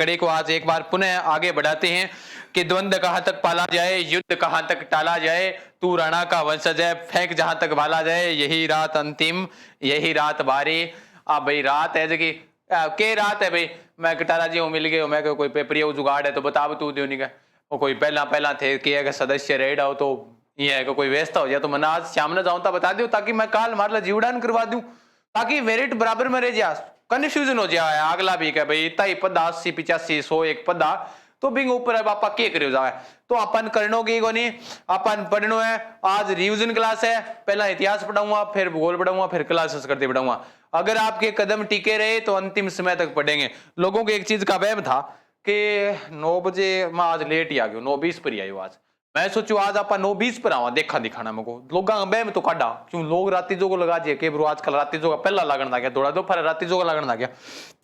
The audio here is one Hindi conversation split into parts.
कड़ी को आज एक बार पुनः आगे बढ़ाते हैं कि द्वंद्व कहां तक पाला जाए, युद्ध कहां तक टाला जाए, तू राणा का वंशज है, फेंक जहां तक भाला जाए, यही रात अंतिम, यही रात बारी। अब भाई रात है जगी के रात है भाई, मैं कटारा जी मिल गए, मैं कोई पेपरिया जुगाड़ है तो बता तू दो नहीं का, वो कोई पहला पहला थे कि अगर सदस्य रेड आओ तो ये है कि कोई व्यस्त हो जाए तो मैं आज शाम ने जाऊं तो बता दो, ताकि मैं काल मार ला जीवदान करवा दूं, ताकि मेरिट बराबर में रह जा, कंफ्यूजन हो जाए अगला भी क्या भाई इतना ही पदा 80 85 100 एक पदा तो बिंग ऊपर है बापा के करे जाए। तो अपन करनो की को नहीं, अपन पढ़नो है। आज रिवीजन क्लास है, पहला इतिहास पढ़ाऊंगा, फिर भूगोल पढ़ाऊंगा, फिर क्लासेस करते पढ़ाऊंगा। अगर आपके कदम टिके रहे तो अंतिम समय तक पढ़ेंगे। लोगों को एक चीज का वहम था कि 9 बजे मैं आज लेट ही आ गया, 9:20 पर ही आयो आज। मैं सोचू आज आप 9:20 पर आवा देखा दिखाना मेरे को, लोगों का बहम तो काटा क्यों लोग राती जो को लगा दिए के ब्रो आजकल राती जो का पहला लगन लग गया, थोड़ा दो फिर राती जो का लगन लग गया।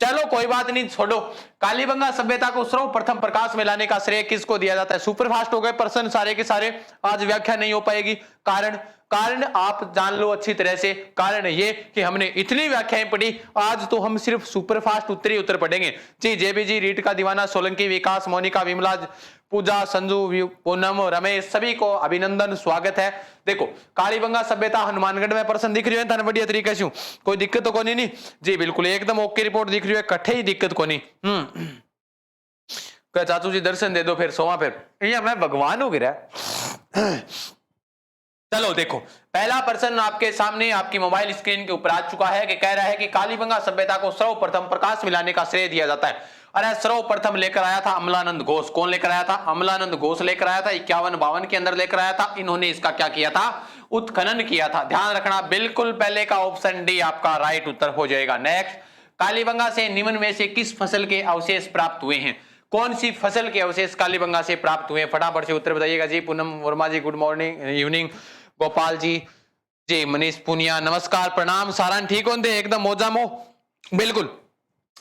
चलो कोई बात नहीं, छोड़ो। कालीबंगा सभ्यता को सर्वप्रथम प्रकाश में लाने का श्रेय किसको दिया जाता है? सुपरफास्ट हो गए पर्सन सारे के सारे, आज व्याख्या नहीं हो पाएगी। कारण आप जान लो अच्छी तरह से, कारण ये कि हमने इतनी व्याख्याएं पढ़ी, आज तो हम सिर्फ सुपरफास्ट उत्तर पढ़ेंगे। जी जेबी जी, रीट का दीवाना, सोलंकी, विकास, मोनिका, विमला, पूजा, संजू, पूनम, रमेश, सभी को अभिनंदन, स्वागत है। देखो कालीबंगा सभ्यता हनुमानगढ़ में पर्सन दिख रही है बढ़िया तरीके से, कोई दिक्कत तो कोनी नहीं जी, बिल्कुल एकदम ओके रिपोर्ट दिख रही है, कठे ही दिक्कत कोनी। चाचू जी दर्शन दे दो फिर सोवा, फिर ये मैं भगवान हो गिरा। चलो देखो, पहला प्रश्न आपके सामने आपकी मोबाइल स्क्रीन के ऊपर आ चुका है कि कह रहा है कि कालीबंगा सभ्यता को सर्वप्रथम प्रकाश में लाने का श्रेय दिया जाता है। अरे सर्वप्रथम लेकर आया था अमलानंद घोष। कौन लेकर आया था? अमलानंद घोष लेकर आया था, 51-52 के अंदर लेकर आया था। इन्होंने इसका क्या किया था? उत्खनन किया था। ध्यान रखना, बिल्कुल पहले का ऑप्शन डी आपका राइट उत्तर हो जाएगा। नेक्स्ट, कालीबंगा से निम्न में से किस फसल के अवशेष प्राप्त हुए हैं? कौन सी फसल के अवशेष कालीबंगा से प्राप्त हुए? फटाफट से उत्तर बताइएगा जी। पूनम वर्मा जी good morning evening, Gopal ji, जी मनीष पुनिया नमस्कार प्रणाम, सारण ठीक होते एकदम मोजामो, बिल्कुल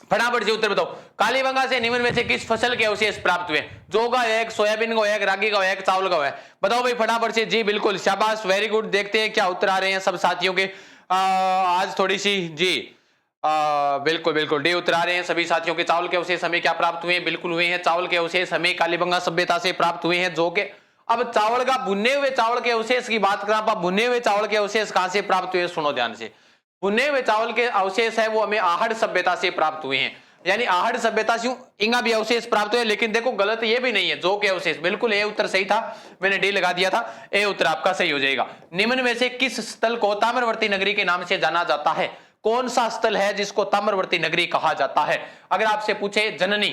फटाफट से उत्तर बताओ। कालीबंगा से निम्न में से किस फसल के अवशेष प्राप्त हुए? जौ का एक, सोयाबीन का एक, रागी का एक, चावल का है, बताओ भाई फटाफट से। जी बिल्कुल शाबाश, वेरी गुड। देखते हैं क्या उत्तर आ रहे हैं सब साथियों के। आज थोड़ी सी जी बिल्कुल बिल्कुल डी उत्तर आ रहे हैं सभी साथियों के। चावल के अवशेष हमें क्या प्राप्त हुए? बिल्कुल हुए हैं, चावल के अवशेष हमें कालीबंगा सभ्यता से प्राप्त हुए हैं। जो के अब चावल का भुने हुए चावल के अवशेष की बात करें, आप भुने हुए चावल के अवशेष कहां से प्राप्त हुए? सुनो ध्यान से, भुने हुए चावल के अवशेष है वो हमें आहड़ सभ्यता से प्राप्त हुए हैं, यानी आहड़ सभ्यता से इंगा भी अवशेष प्राप्त हुए। लेकिन देखो गलत ये भी नहीं है, जो के अवशेष, बिल्कुल ए उत्तर सही था, मैंने डी लगा दिया था, ए उत्तर आपका सही हो जाएगा। निम्न में से किस स्थल को ताम्रवर्ती नगरी के नाम से जाना जाता है? कौन सा स्थल है जिसको ताम्रवर्ती नगरी कहा जाता है? अगर आपसे पूछे जननी,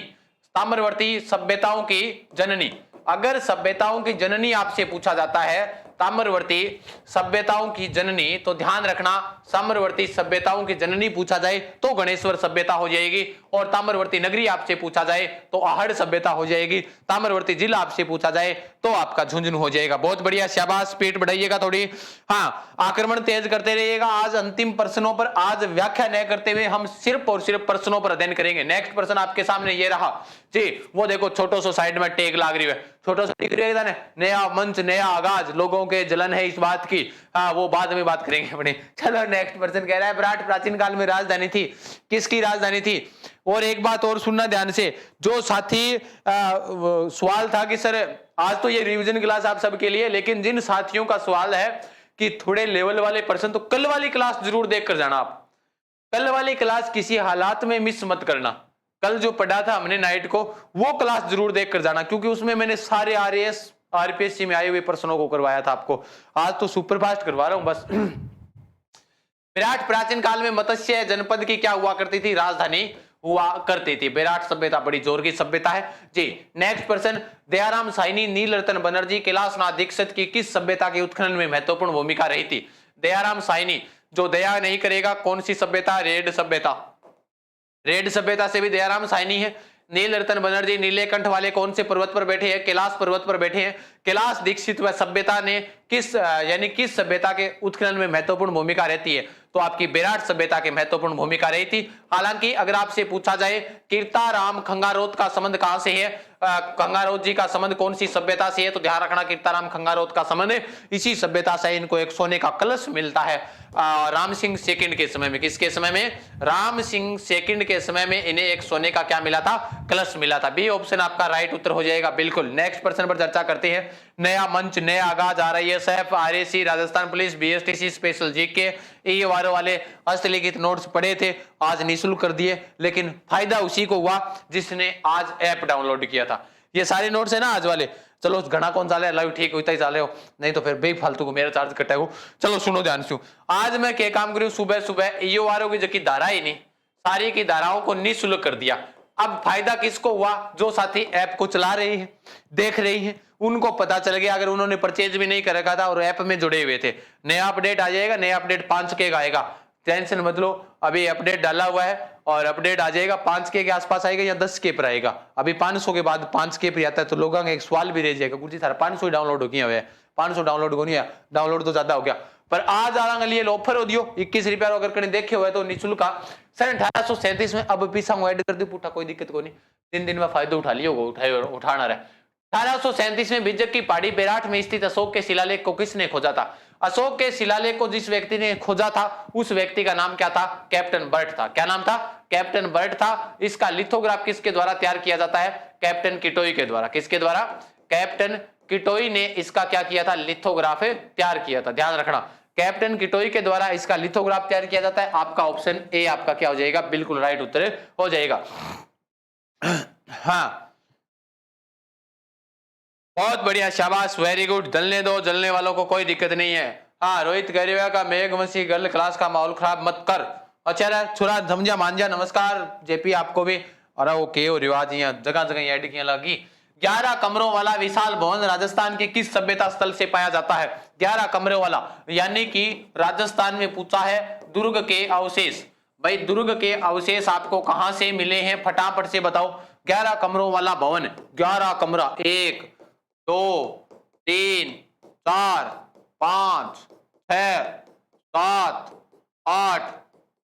ताम्रवर्ती सभ्यताओं की जननी, अगर सभ्यताओं की जननी आपसे पूछा जाता है, ताम्रवर्ती सभ्यताओं की जननी, तो ध्यान रखना ताम्रवर्ती सभ्यताओं की जननी पूछा जाए तो गणेश्वर सभ्यता हो जाएगी, और ताम्रवर्ती नगरी आपसे पूछा जाए तो आहड़ सभ्यता हो जाएगी। ताम्रवर्ती जिला आपसे पूछा जाए तो आपका झुंझुनू हो जाएगा। बहुत बढ़िया, शाबाश, स्पीड बढ़ाइएगा थोड़ी। हाँ, आक्रमण तेज करते रहिएगा। आज अंतिम प्रश्नों पर, आज व्याख्या न करते हुए हम सिर्फ और सिर्फ प्रश्नों पर अध्ययन करेंगे। नेक्स्ट प्रश्न आपके सामने ये रहा जी, वो देखो छोटो सो साइड में टेग लाग रही है, छोटो सा दिख रही है, नया मंच नया आगाज, लोगों के जलन है इस बात की। हाँ, वो बाद में बात करेंगे अपने। चलो नेक्स्ट पर्सन कह रहा है विराट प्राचीन काल में राजधानी थी, किसकी राजधानी थी? और एक बात और सुनना ध्यान से, जो साथी सवाल था कि सर आज तो ये रिवीजन क्लास आप सबके लिए, लेकिन जिन साथियों का सवाल है कि थोड़े लेवल वाले पर्सन, तो कल वाली क्लास जरूर देख कर जाना। आप कल वाली क्लास किसी हालात में मिस मत करना। कल जो पढ़ा था हमने नाइट को, वो क्लास जरूर देख कर जाना, क्योंकि उसमें मैंने सारे आरएएस आरपीएससी में आए हुए प्रश्नों को करवाया था आपको। आज तो सुपरफास्ट करवा रहा हूं बस। विराट प्राचीन काल में मत्स्य जनपद की क्या हुआ करती थी? राजधानी हुआ करती थी। विराट सभ्यता बड़ी जोर की सभ्यता है जी। नेक्स्ट पर्सन, दयाराम साइनी, नीलरतन बनर्जी, कैलाशनाथ दीक्षित की किस सभ्यता के उत्खनन में महत्वपूर्ण भूमिका रही थी? दयाराम साइनी, जो दया नहीं करेगा, कौन सी सभ्यता? रेड सभ्यता। रेड सभ्यता से भी दयाराम साइनी है। नीलरतन बनर्जी नीलेकंठ वाले कौन से पर्वत पर बैठे हैं? कैलाश पर्वत पर बैठे हैं। कैलाश दीक्षित व सभ्यता ने किस यानी किस सभ्यता के उत्खनन में महत्वपूर्ण भूमिका रहती है? तो आपकी विराट सभ्यता की महत्वपूर्ण भूमिका रही थी। हालांकि अगर आपसे पूछा जाए कीर्ताराम खंगारोत का संबंध कहां से है, खंगारोत जी का संबंध कौन सी सभ्यता से है, तो ध्यान रखना कीर्ताराम खंगारोत का संबंध इसी सभ्यता से। इनको एक सोने का कलश मिलता है राम सिंह सेकंड के समय में। किसके समय में? राम सिंह सेकंड के समय में इन्हें एक सोने का क्या मिला था? कलश मिला था। बी ऑप्शन आपका राइट उत्तर हो जाएगा बिल्कुल। नेक्स्ट प्रश्न पर चर्चा करते हैं। नया मंच, नया आगाज, RISF, RAC, Rajasthan police, BSTC special GK, ये वाले हस्तलिखित नोट्स पढ़े थे, आज निःशुल्क कर दिए, लेकिन फायदा उसी को हुआ जिसने आज ऐप डाउनलोड किया था। ये सारे नोट्स है ना आज वाले। चलो घना कौन सा लाइव ठीक होता ही चाले हो, नहीं तो फिर बेफालतू को मेरा चार्ज कटेगा। चलो सुनो ध्यान से, आज मैं क्या काम करूं, सुबह सुबह ईओ वालों की जो धारा ही नहीं, सारी की धाराओं को निःशुल्क कर दिया। अब फायदा किसको हुआ? जो साथी ऐप को चला रही है, देख रही है, उनको पता चल गया। अगर उन्होंने परचेज भी नहीं कर रखा था और ऐप में जुड़े हुए थे, नया अपडेट आ जाएगा, नया अपडेट 5K का आएगा, टेंशन मत लो। अभी अपडेट डाला हुआ है और अपडेट आ जाएगा 5K के आसपास आएगा या 10K पर आएगा। अभी 500 के बाद 5K पर आता है तो लोगों का एक सवाल भी रह जाएगा, गुरुजी सारा 500 डाउनलोड हो गया है, 500 डाउनलोड हो नहीं है, डाउनलोड तो ज्यादा हो गया। पर आज आने लिए ऑफर हो दियो 21 रुपया, अगर कहीं देखे हुए तो निःशुल्क का सन 1837 में। अब पीछा ऐड कर दी पूठा, कोई दिक्कत को नहीं, 3 दिन में फायदा उठा लियो, उठाना रहे। 1837 में बिजक की पहाड़ी बेराठ में स्थित अशोक के शिलालेख को किसने खोजा था? अशोक के शिलालेख को जिस व्यक्ति ने खोजा था उस व्यक्ति का नाम क्या था? कैप्टन बर्ट था। क्या नाम था? कैप्टन बर्ट था। इसका लिथोग्राफ किसके द्वारा तैयार किया जाता है? कैप्टन किटोई के द्वारा। किसके द्वारा? कैप्टन किटोई ने इसका क्या किया था? लिथोग्राफ तैयार किया था। ध्यान रखना, कैप्टन किटोई के द्वारा इसका लिथोग्राफ तैयार किया जाता है। आपका ऑप्शन ए आपका क्या हो जाएगा? बिल्कुल राइट उत्तर हो जाएगा। हाँ, बहुत बढ़िया, शाबाश, वेरी गुड। जलने दो, जलने वालों को कोई दिक्कत नहीं है। हाँ, रोहित गरिया का मेघवंशी गर्ल क्लास का माहौल खराब मत कर। अच्छा छुरा समझा मांझा, नमस्कार जेपी आपको भी। अरे वो के रिवाज यहाँ जगह जगह ऐड किया लगी। 11 कमरों वाला विशाल भवन राजस्थान के किस सभ्यता स्थल से पाया जाता है? 11 कमरों वाला यानी कि राजस्थान में पूछा है दुर्ग के अवशेष। भाई दुर्ग के अवशेष आपको कहां से मिले हैं? फटाफट से बताओ। 11 कमरों वाला भवन, 11 कमरा, 1 2 3 4 5 6 7 8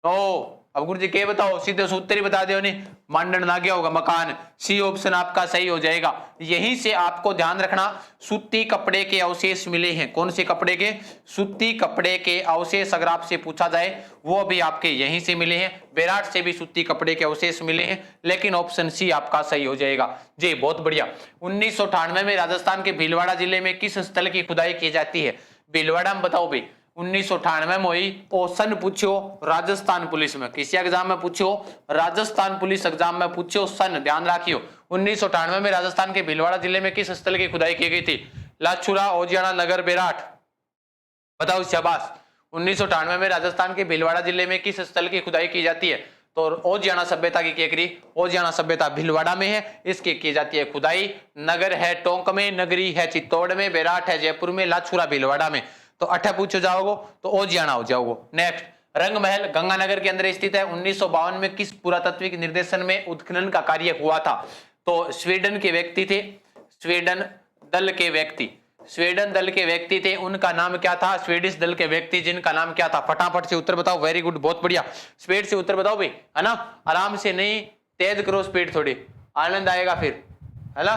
9। अब गुरु जी के बताओ, सीधे सूत्र ही बता दो नहीं, मांडन ना गया होगा मकान। सी ऑप्शन आपका सही हो जाएगा। यहीं से आपको ध्यान रखना, सूती कपड़े के अवशेष मिले हैं। कौन से कपड़े के? सूती कपड़े के अवशेष अगर आपसे पूछा जाए वो भी आपके यहीं से मिले हैं। बेराट से भी सूती कपड़े के अवशेष मिले हैं, लेकिन ऑप्शन सी आपका सही हो जाएगा। जी बहुत बढ़िया। 1998 में राजस्थान के भीलवाड़ा जिले में किस स्थल की खुदाई की जाती है? भीलवाड़ा में बताओ भाई। 1998 में हुई, क्वेश्चन पूछो राजस्थान पुलिस में, किसी एग्जाम में पूछो, राजस्थान पुलिस एग्जाम में पूछो, सन ध्यान रखियो। 1998 में राजस्थान के भीलवाड़ा जिले में किस स्थल की खुदाई की गई थी? लाछुरा, ओजियाना, नगर, बेराट, बताओ शाबाश। 1998 में राजस्थान के भीलवाड़ा जिले में किस स्थल की खुदाई की जाती है? तो ओजियाना सभ्यता की केकरी, ओजियाना सभ्यता भीलवाड़ा में है, इसकी की जाती है खुदाई। नगर है टोंक में, नगरी है चित्तौड़ में, बेराट है जयपुर में, लाछुरा भीलवाड़ा में। तो 8 पूछो जाओगे तो ओजियाना हो जाओगे। नेक्स्ट, रंग महल गंगानगर के अंदर स्थित है। 1952 में किस पुरातत्विक निर्देशन में उत्खनन का कार्य हुआ था? तो स्वीडन के व्यक्ति थे, स्वीडन दल के व्यक्ति, स्वीडन दल के व्यक्ति थे, उनका नाम क्या था? स्वीडिश दल के व्यक्ति जिनका नाम क्या था? फटाफट से उत्तर बताओ। वेरी गुड, बहुत बढ़िया, स्पीड से उत्तर बताओ भाई, है ना, आराम से नहीं, तेज करो स्पीड, थोड़ी आनंद आएगा फिर, है ना।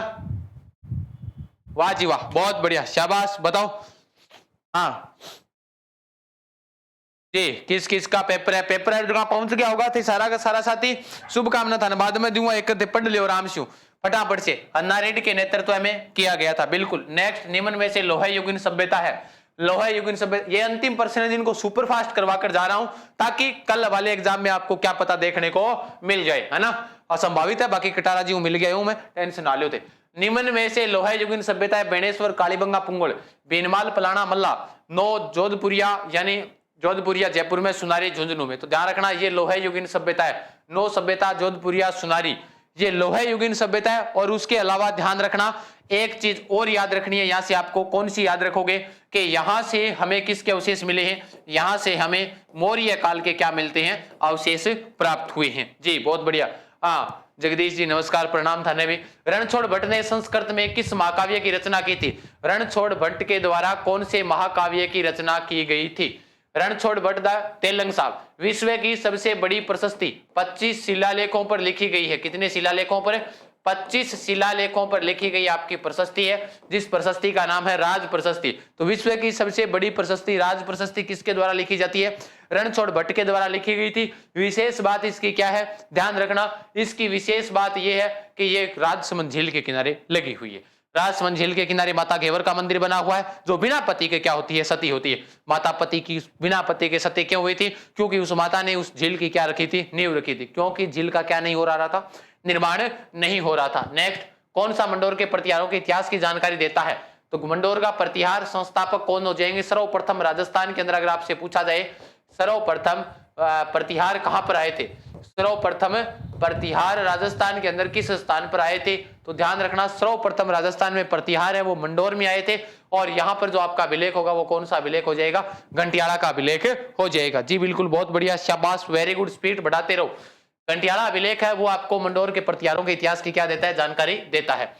वाह जी वाह, बहुत बढ़िया, शाबाश, बताओ। हाँ जी, किस किस का पेपर है? पेपर है जो पहुंच गया होगा थे सारा का सारा साथी, शुभकामना था, बाद में दूंगा, एक पढ़ लियो आराम से फटाफट से। अन्ना रेड्डी के नेतृत्व में किया गया था, बिल्कुल। नेक्स्ट, निम्न में से लोहा युगीन सभ्यता है। लोहा युगीन सभ्यता, ये अंतिम प्रश्न है जिनको सुपर फास्ट करवा कर जा रहा हूं, ताकि कल वाले एग्जाम में आपको क्या पता देखने को मिल जाए, है ना। असंभावित है, बाकी कटारा जी मिल गया हूं मैं, टेंशन ना लो थे। निम्न में से लोहा युगीन सभ्यता है बेणेश्वर, कालीबंगा, पुंगल, बीनमाल, पलाना, मल्ला, नो जोधपुरिया यानी जोधपुरिया जयपुर में, सुनारी झुंझुनू में। तो ध्यान रखना, ये लोहा युगीन सभ्यता है। नो सभ्यता जोधपुरिया सुनारी, ये लोहा युगीन सभ्यता है। और उसके अलावा ध्यान रखना, एक चीज और याद रखनी है, यहां से आपको कौन सी याद रखोगे कि यहां से हमें किसके अवशेष मिले हैं? यहां से हमें मौर्य काल के क्या मिलते हैं? अवशेष प्राप्त हुए हैं। जी बहुत बढ़िया। हाँ जगदीश जी नमस्कार, प्रणाम थाने भी। रणछोड़ भट्ट ने संस्कृत में किस महाकाव्य की रचना की थी? रणछोड़ भट्ट के द्वारा कौन से महाकाव्य की रचना की गई थी? रणछोड़ भट्ट द तेलंग साहब। विश्व की सबसे बड़ी प्रशस्ति 25 शिलालेखों पर लिखी गई है। कितने शिलालेखों पर? 25 शिलालेखों पर लिखी गई आपकी प्रशस्ति है, जिस प्रशस्ति का नाम है राज प्रशस्ति। तो विश्व की सबसे बड़ी प्रशस्ति राज प्रशस्ति किसके द्वारा लिखी जाती है? रणछोड़ भट्ट के द्वारा लिखी गई थी। विशेष बात इसकी क्या है, ध्यान रखना, इसकी विशेष बात यह है कि ये राजसमंद झील के किनारे लगी हुई है। राजसमंद झील के किनारे माता घेवर का मंदिर बना हुआ है, जो बिना पति के क्या होती है? सती होती है। माता पति की बिना पति के सती क्यों हुई थी? क्योंकि उस माता ने उस झील की क्या रखी थी? नींव रखी थी। क्योंकि झील का क्या नहीं हो रहा था? निर्माण नहीं हो रहा था। नेक्स्ट, कौन सा मंडोर के प्रतिहारों के इतिहास की जानकारी देता है? तो मंडोर का प्रतिहार संस्थापक कौन हो जाएंगे? सर्वप्रथम राजस्थान के अंदर अगर आपसे पूछा जाए सर्वप्रथम प्रतिहार कहां पर आए थे? सर्वप्रथम प्रतिहार राजस्थान के अंदर किस स्थान पर आए थे? तो ध्यान रखना, सर्वप्रथम राजस्थान में प्रतिहार है वो मंडोर में आए थे। और यहां पर जो आपका अभिलेख होगा वो कौन सा अभिलेख हो जाएगा? घंटियाला का अभिलेख हो जाएगा। जी बिल्कुल, बहुत बढ़िया, शाबाश, वेरी गुड, स्पीड बढ़ाते रहो। घंटियाला अभिलेख है वो आपको मंडोर के प्रतिहारों के इतिहास की क्या देता है? जानकारी देता है।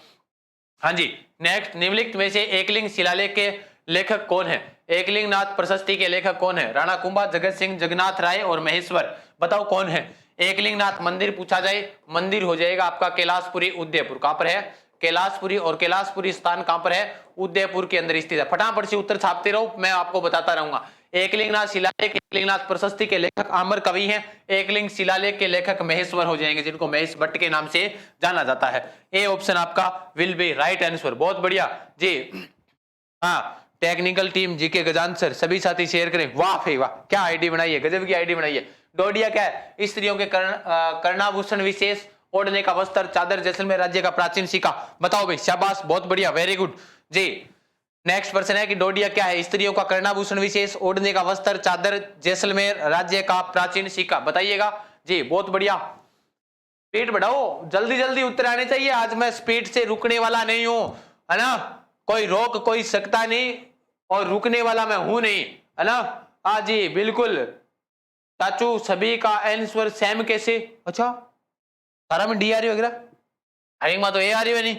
हाँ जी, नेक्स्ट, निम्नलिखित में से एकलिंग शिलालेख के लेखक कौन है? एकलिंग नाथ प्रशस्ति के लेखक कौन है? राणा कुंभा, जगत सिंह, जगन्नाथ राय और महेश्वर। बताओ कौन है? एकलिंग नाथ मंदिर पूछा जाए, मंदिर हो जाएगा आपका कैलाशपुरी उदयपुर। कहां पर है? कैलाशपुरी। और कैलाशपुरी स्थान कहां पर है? उदयपुर के अंदर स्थित है। फटाफट से उत्तर छापते रहो, मैं आपको बताता रहूंगा। एकलिंगनाथ शिलालेख, एकलिंगनाथ प्रशस्ति के लेखक आमर कवि हैं। एकलिंग शिलालेख के लेखक महेश्वर हो जाएंगे, जिनको महेश भट्ट के नाम से जाना जाता है। ए ऑप्शन आपका विल बी राइट आंसर। बहुत बढ़िया जी। हाँ, टेक्निकल टीम, जीके गजान सर, सभी साथी शेयर करें। वाह भाई वाह, क्या आईडी बनाई है, गजब की आईडी बनाई है। डोडिया क्या है? स्त्रियों के कर्णाभूषण विशेष, ओढ़ने का वस्त्र, चादर, जैसलमेर राज्य का प्राचीन सिक्का। बताओ भाई, शाबाश, बहुत बढ़िया, वेरी गुड जी। नेक्स्ट प्रश्न है कि डोडिया क्या है? स्त्रियों का कर्णाभूषण विशेष, ओढ़ने का वस्त्र, चादर, जैसलमेर राज्य का प्राचीन सिक्का। बताइएगा जी, बहुत बढ़िया। स्पीड बढ़ाओ, जल्दी जल्दी उत्तर आने चाहिए। आज मैं स्पीड से रुकने वाला नहीं हूं, है ना? कोई रोक कोई सकता नहीं और रुकने वाला मैं हूं नहीं, है ना? हाँ जी बिल्कुल। चाचू सभी का आंसर सेम कैसे? अच्छा, सारा में डी आ रही वगैरह, अरे इंगमा तो ए आ रही है नहीं,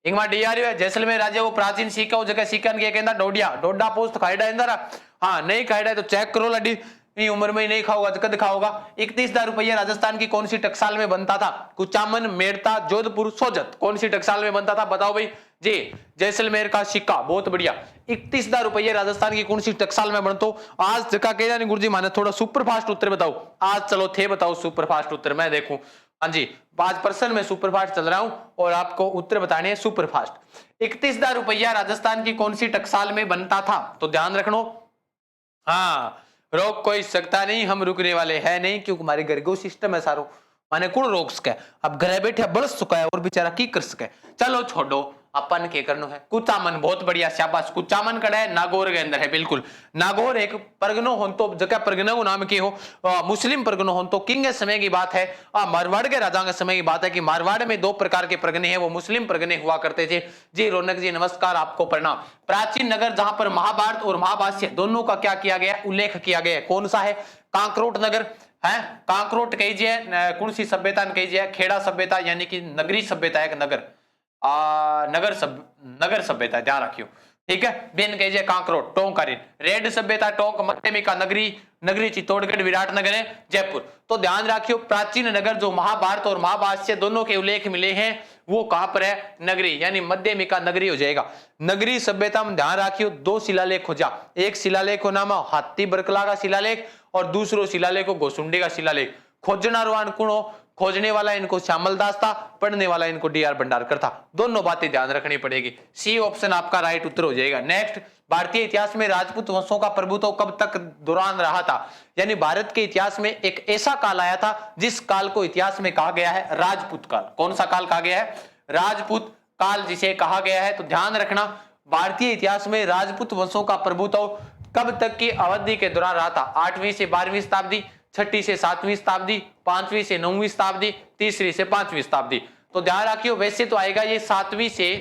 इंगमा डी आ रही है। जैसलमेर राज्य को प्राचीन सिक्का हो जगह सिक्का के कहंदा डोडिया, डोडा पोस्ट खाइडा इंदर। हाँ, नहीं खाइडा तो चेक करो लडी, उम्र में ही नहीं खाओगा तो कद खाओगा। 31,000 रुपया राजस्थान की कौन सी टकसाल में बनता था? कुचामन, मेड़ता, जोधपुर, सोजत, कौन सी टकसाल में बनता था? बताओ भाई जी। जैसलमेर का सिक्का, बहुत बढ़िया। 31,000 रुपये राजस्थान की कौन सी टकसाल में बनतो? आज जगह कह जानी गुरुजी माने थोड़ा सुपर फास्ट उत्तर बताओ आज। चलो थे बताओ सुपर फास्ट उत्तर, मैं देखूं। हाँ जी, 5% में सुपर फास्ट चल रहा हूं और आपको उत्तर बताने हैं सुपर फास्ट। 31,000 रुपया राजस्थान की कौन सी टकसाल में बनता था? तो ध्यान रखनो। हाँ, रोक कोई सकता नहीं, हम रुकने वाले है नहीं, क्योंकि हमारे घर को सिस्टम है सारो, माने कौन रोक सके? अब घर बैठे बरस चुका है और बेचारा की कर सके। चलो छोड़ो, अपन के करनो है। कुचामन, बहुत बढ़िया, शाबाश। कुचामन कड़ा है नागौर के अंदर है, बिल्कुल। नागौर एक परगनो हो तो जगह परगना को नाम की हो, मुस्लिम परगनो हो तो किंग के समय की बात है। मारवाड़ के राजा के समय की बात है कि मारवाड़ में 2 प्रकार के परगने हैं, वो मुस्लिम परगने हुआ करते थे। जी रौनक जी नमस्कार, आपको प्रणाम। प्राचीन नगर जहां पर महाभारत और महाभाष्य दोनों का क्या किया गया? उल्लेख किया गया। कौन सा है? कांकरोट नगर है, कांकरोट कहीजिए। कौन सी सभ्यता कहीजिए? खेड़ा सभ्यता, यानी कि नगरी सभ्यता है, नगर नगर सभ्यता, ध्यान रखियो, ठीक है। बिन कहीजिए कांकरोट, टोंकारिन। रेड सभ्यता टोंक, मध्यमिका नगरी, नगरी चित्तौड़गढ़, विराटनगर है, जयपुर। तो ध्यान रखियो, प्राचीन नगर जो महाभारत और महाभाष्य दोनों के उल्लेख मिले हैं वो कहां पर है? नगरी, यानी मध्यमिका नगरी हो जाएगा। नगरी सभ्यता में ध्यान रखियो 2 शिलालेख हो जा। एक शिलालेख को नाम हाथी बरकला का शिलालेख और दूसरो शिलालेख को घोसुंडे का शिलालेख। खोजना रुआन कुणो, खोजने वाला इनको श्यामल दास था, पढ़ने वाला इनको डी.आर. भंडारकर था। दोनों बातें ध्यान रखनी पड़ेगी। सी ऑप्शन आपका राइट उत्तर हो जाएगा। नेक्स्ट, भारतीय इतिहास में राजपूत वंशों का प्रभुत्व कब तक दौरान रहा था? यानी भारत के इतिहास में एक ऐसा काल आया था जिस काल को इतिहास में कहा गया है राजपूत काल। कौन सा काल कहा गया है? राजपूत काल जिसे कहा गया है। तो ध्यान रखना, भारतीय इतिहास में राजपूत वंशों का प्रभुत्व कब तक की अवधि के दौरान रहा था? 8वीं से 12वीं शताब्दी, 6ठी से 7वीं शताब्दी, 5वीं से 9वीं शताब्दी, 3री से 5वीं शताब्दी। तो ध्यान रखियो, वैसे तो आएगा ये 7वीं से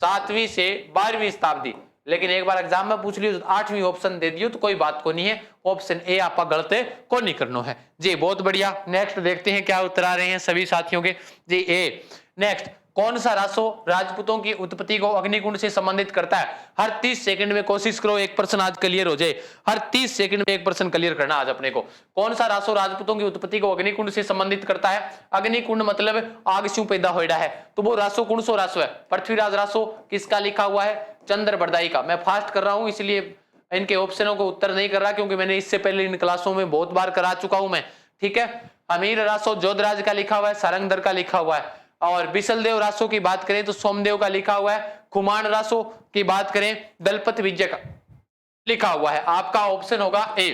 12वीं शताब्दी, लेकिन एक बार एग्जाम में पूछ लियो तो 8वीं ऑप्शन दे दियो तो कोई बात को नहीं है। ऑप्शन ए आपका गलत है, को नहीं करना है जी। बहुत बढ़िया, नेक्स्ट देखते हैं क्या उत्तर आ रहे हैं सभी साथियों के जी। ए नेक्स्ट, कौन सा रासो राजपूतों की उत्पत्ति को अग्निकुंड से संबंधित करता है? हर 30 सेकंड में कोशिश करो एक पर्सन आज क्लियर हो जाए। हर 30 सेकंड में एक पर्सन क्लियर करना आज अपने को। कौन सा रासो राजपूतों की उत्पत्ति को अग्निकुंड से संबंधित करता है? अग्निकुंड मतलब आग से पैदा होड़ा है, तो वो रासो कौन सो रासो है? पृथ्वीराज रासो किसका लिखा हुआ है? चंद्रबरदाई का। मैं फास्ट कर रहा हूं इसलिए इनके ऑप्शनों को उत्तर नहीं कर रहा, क्योंकि मैंने इससे पहले इन क्लासों में बहुत बार करा चुका हूं मैं। ठीक है, अमीर रासो जोधराज का लिखा हुआ है, सारंगधर का लिखा हुआ है। और बिसलदेव रासो की बात करें तो सोमदेव का लिखा हुआ है। खुमान रासो की बात करें दलपत विजय का लिखा हुआ है। आपका ऑप्शन होगा ए,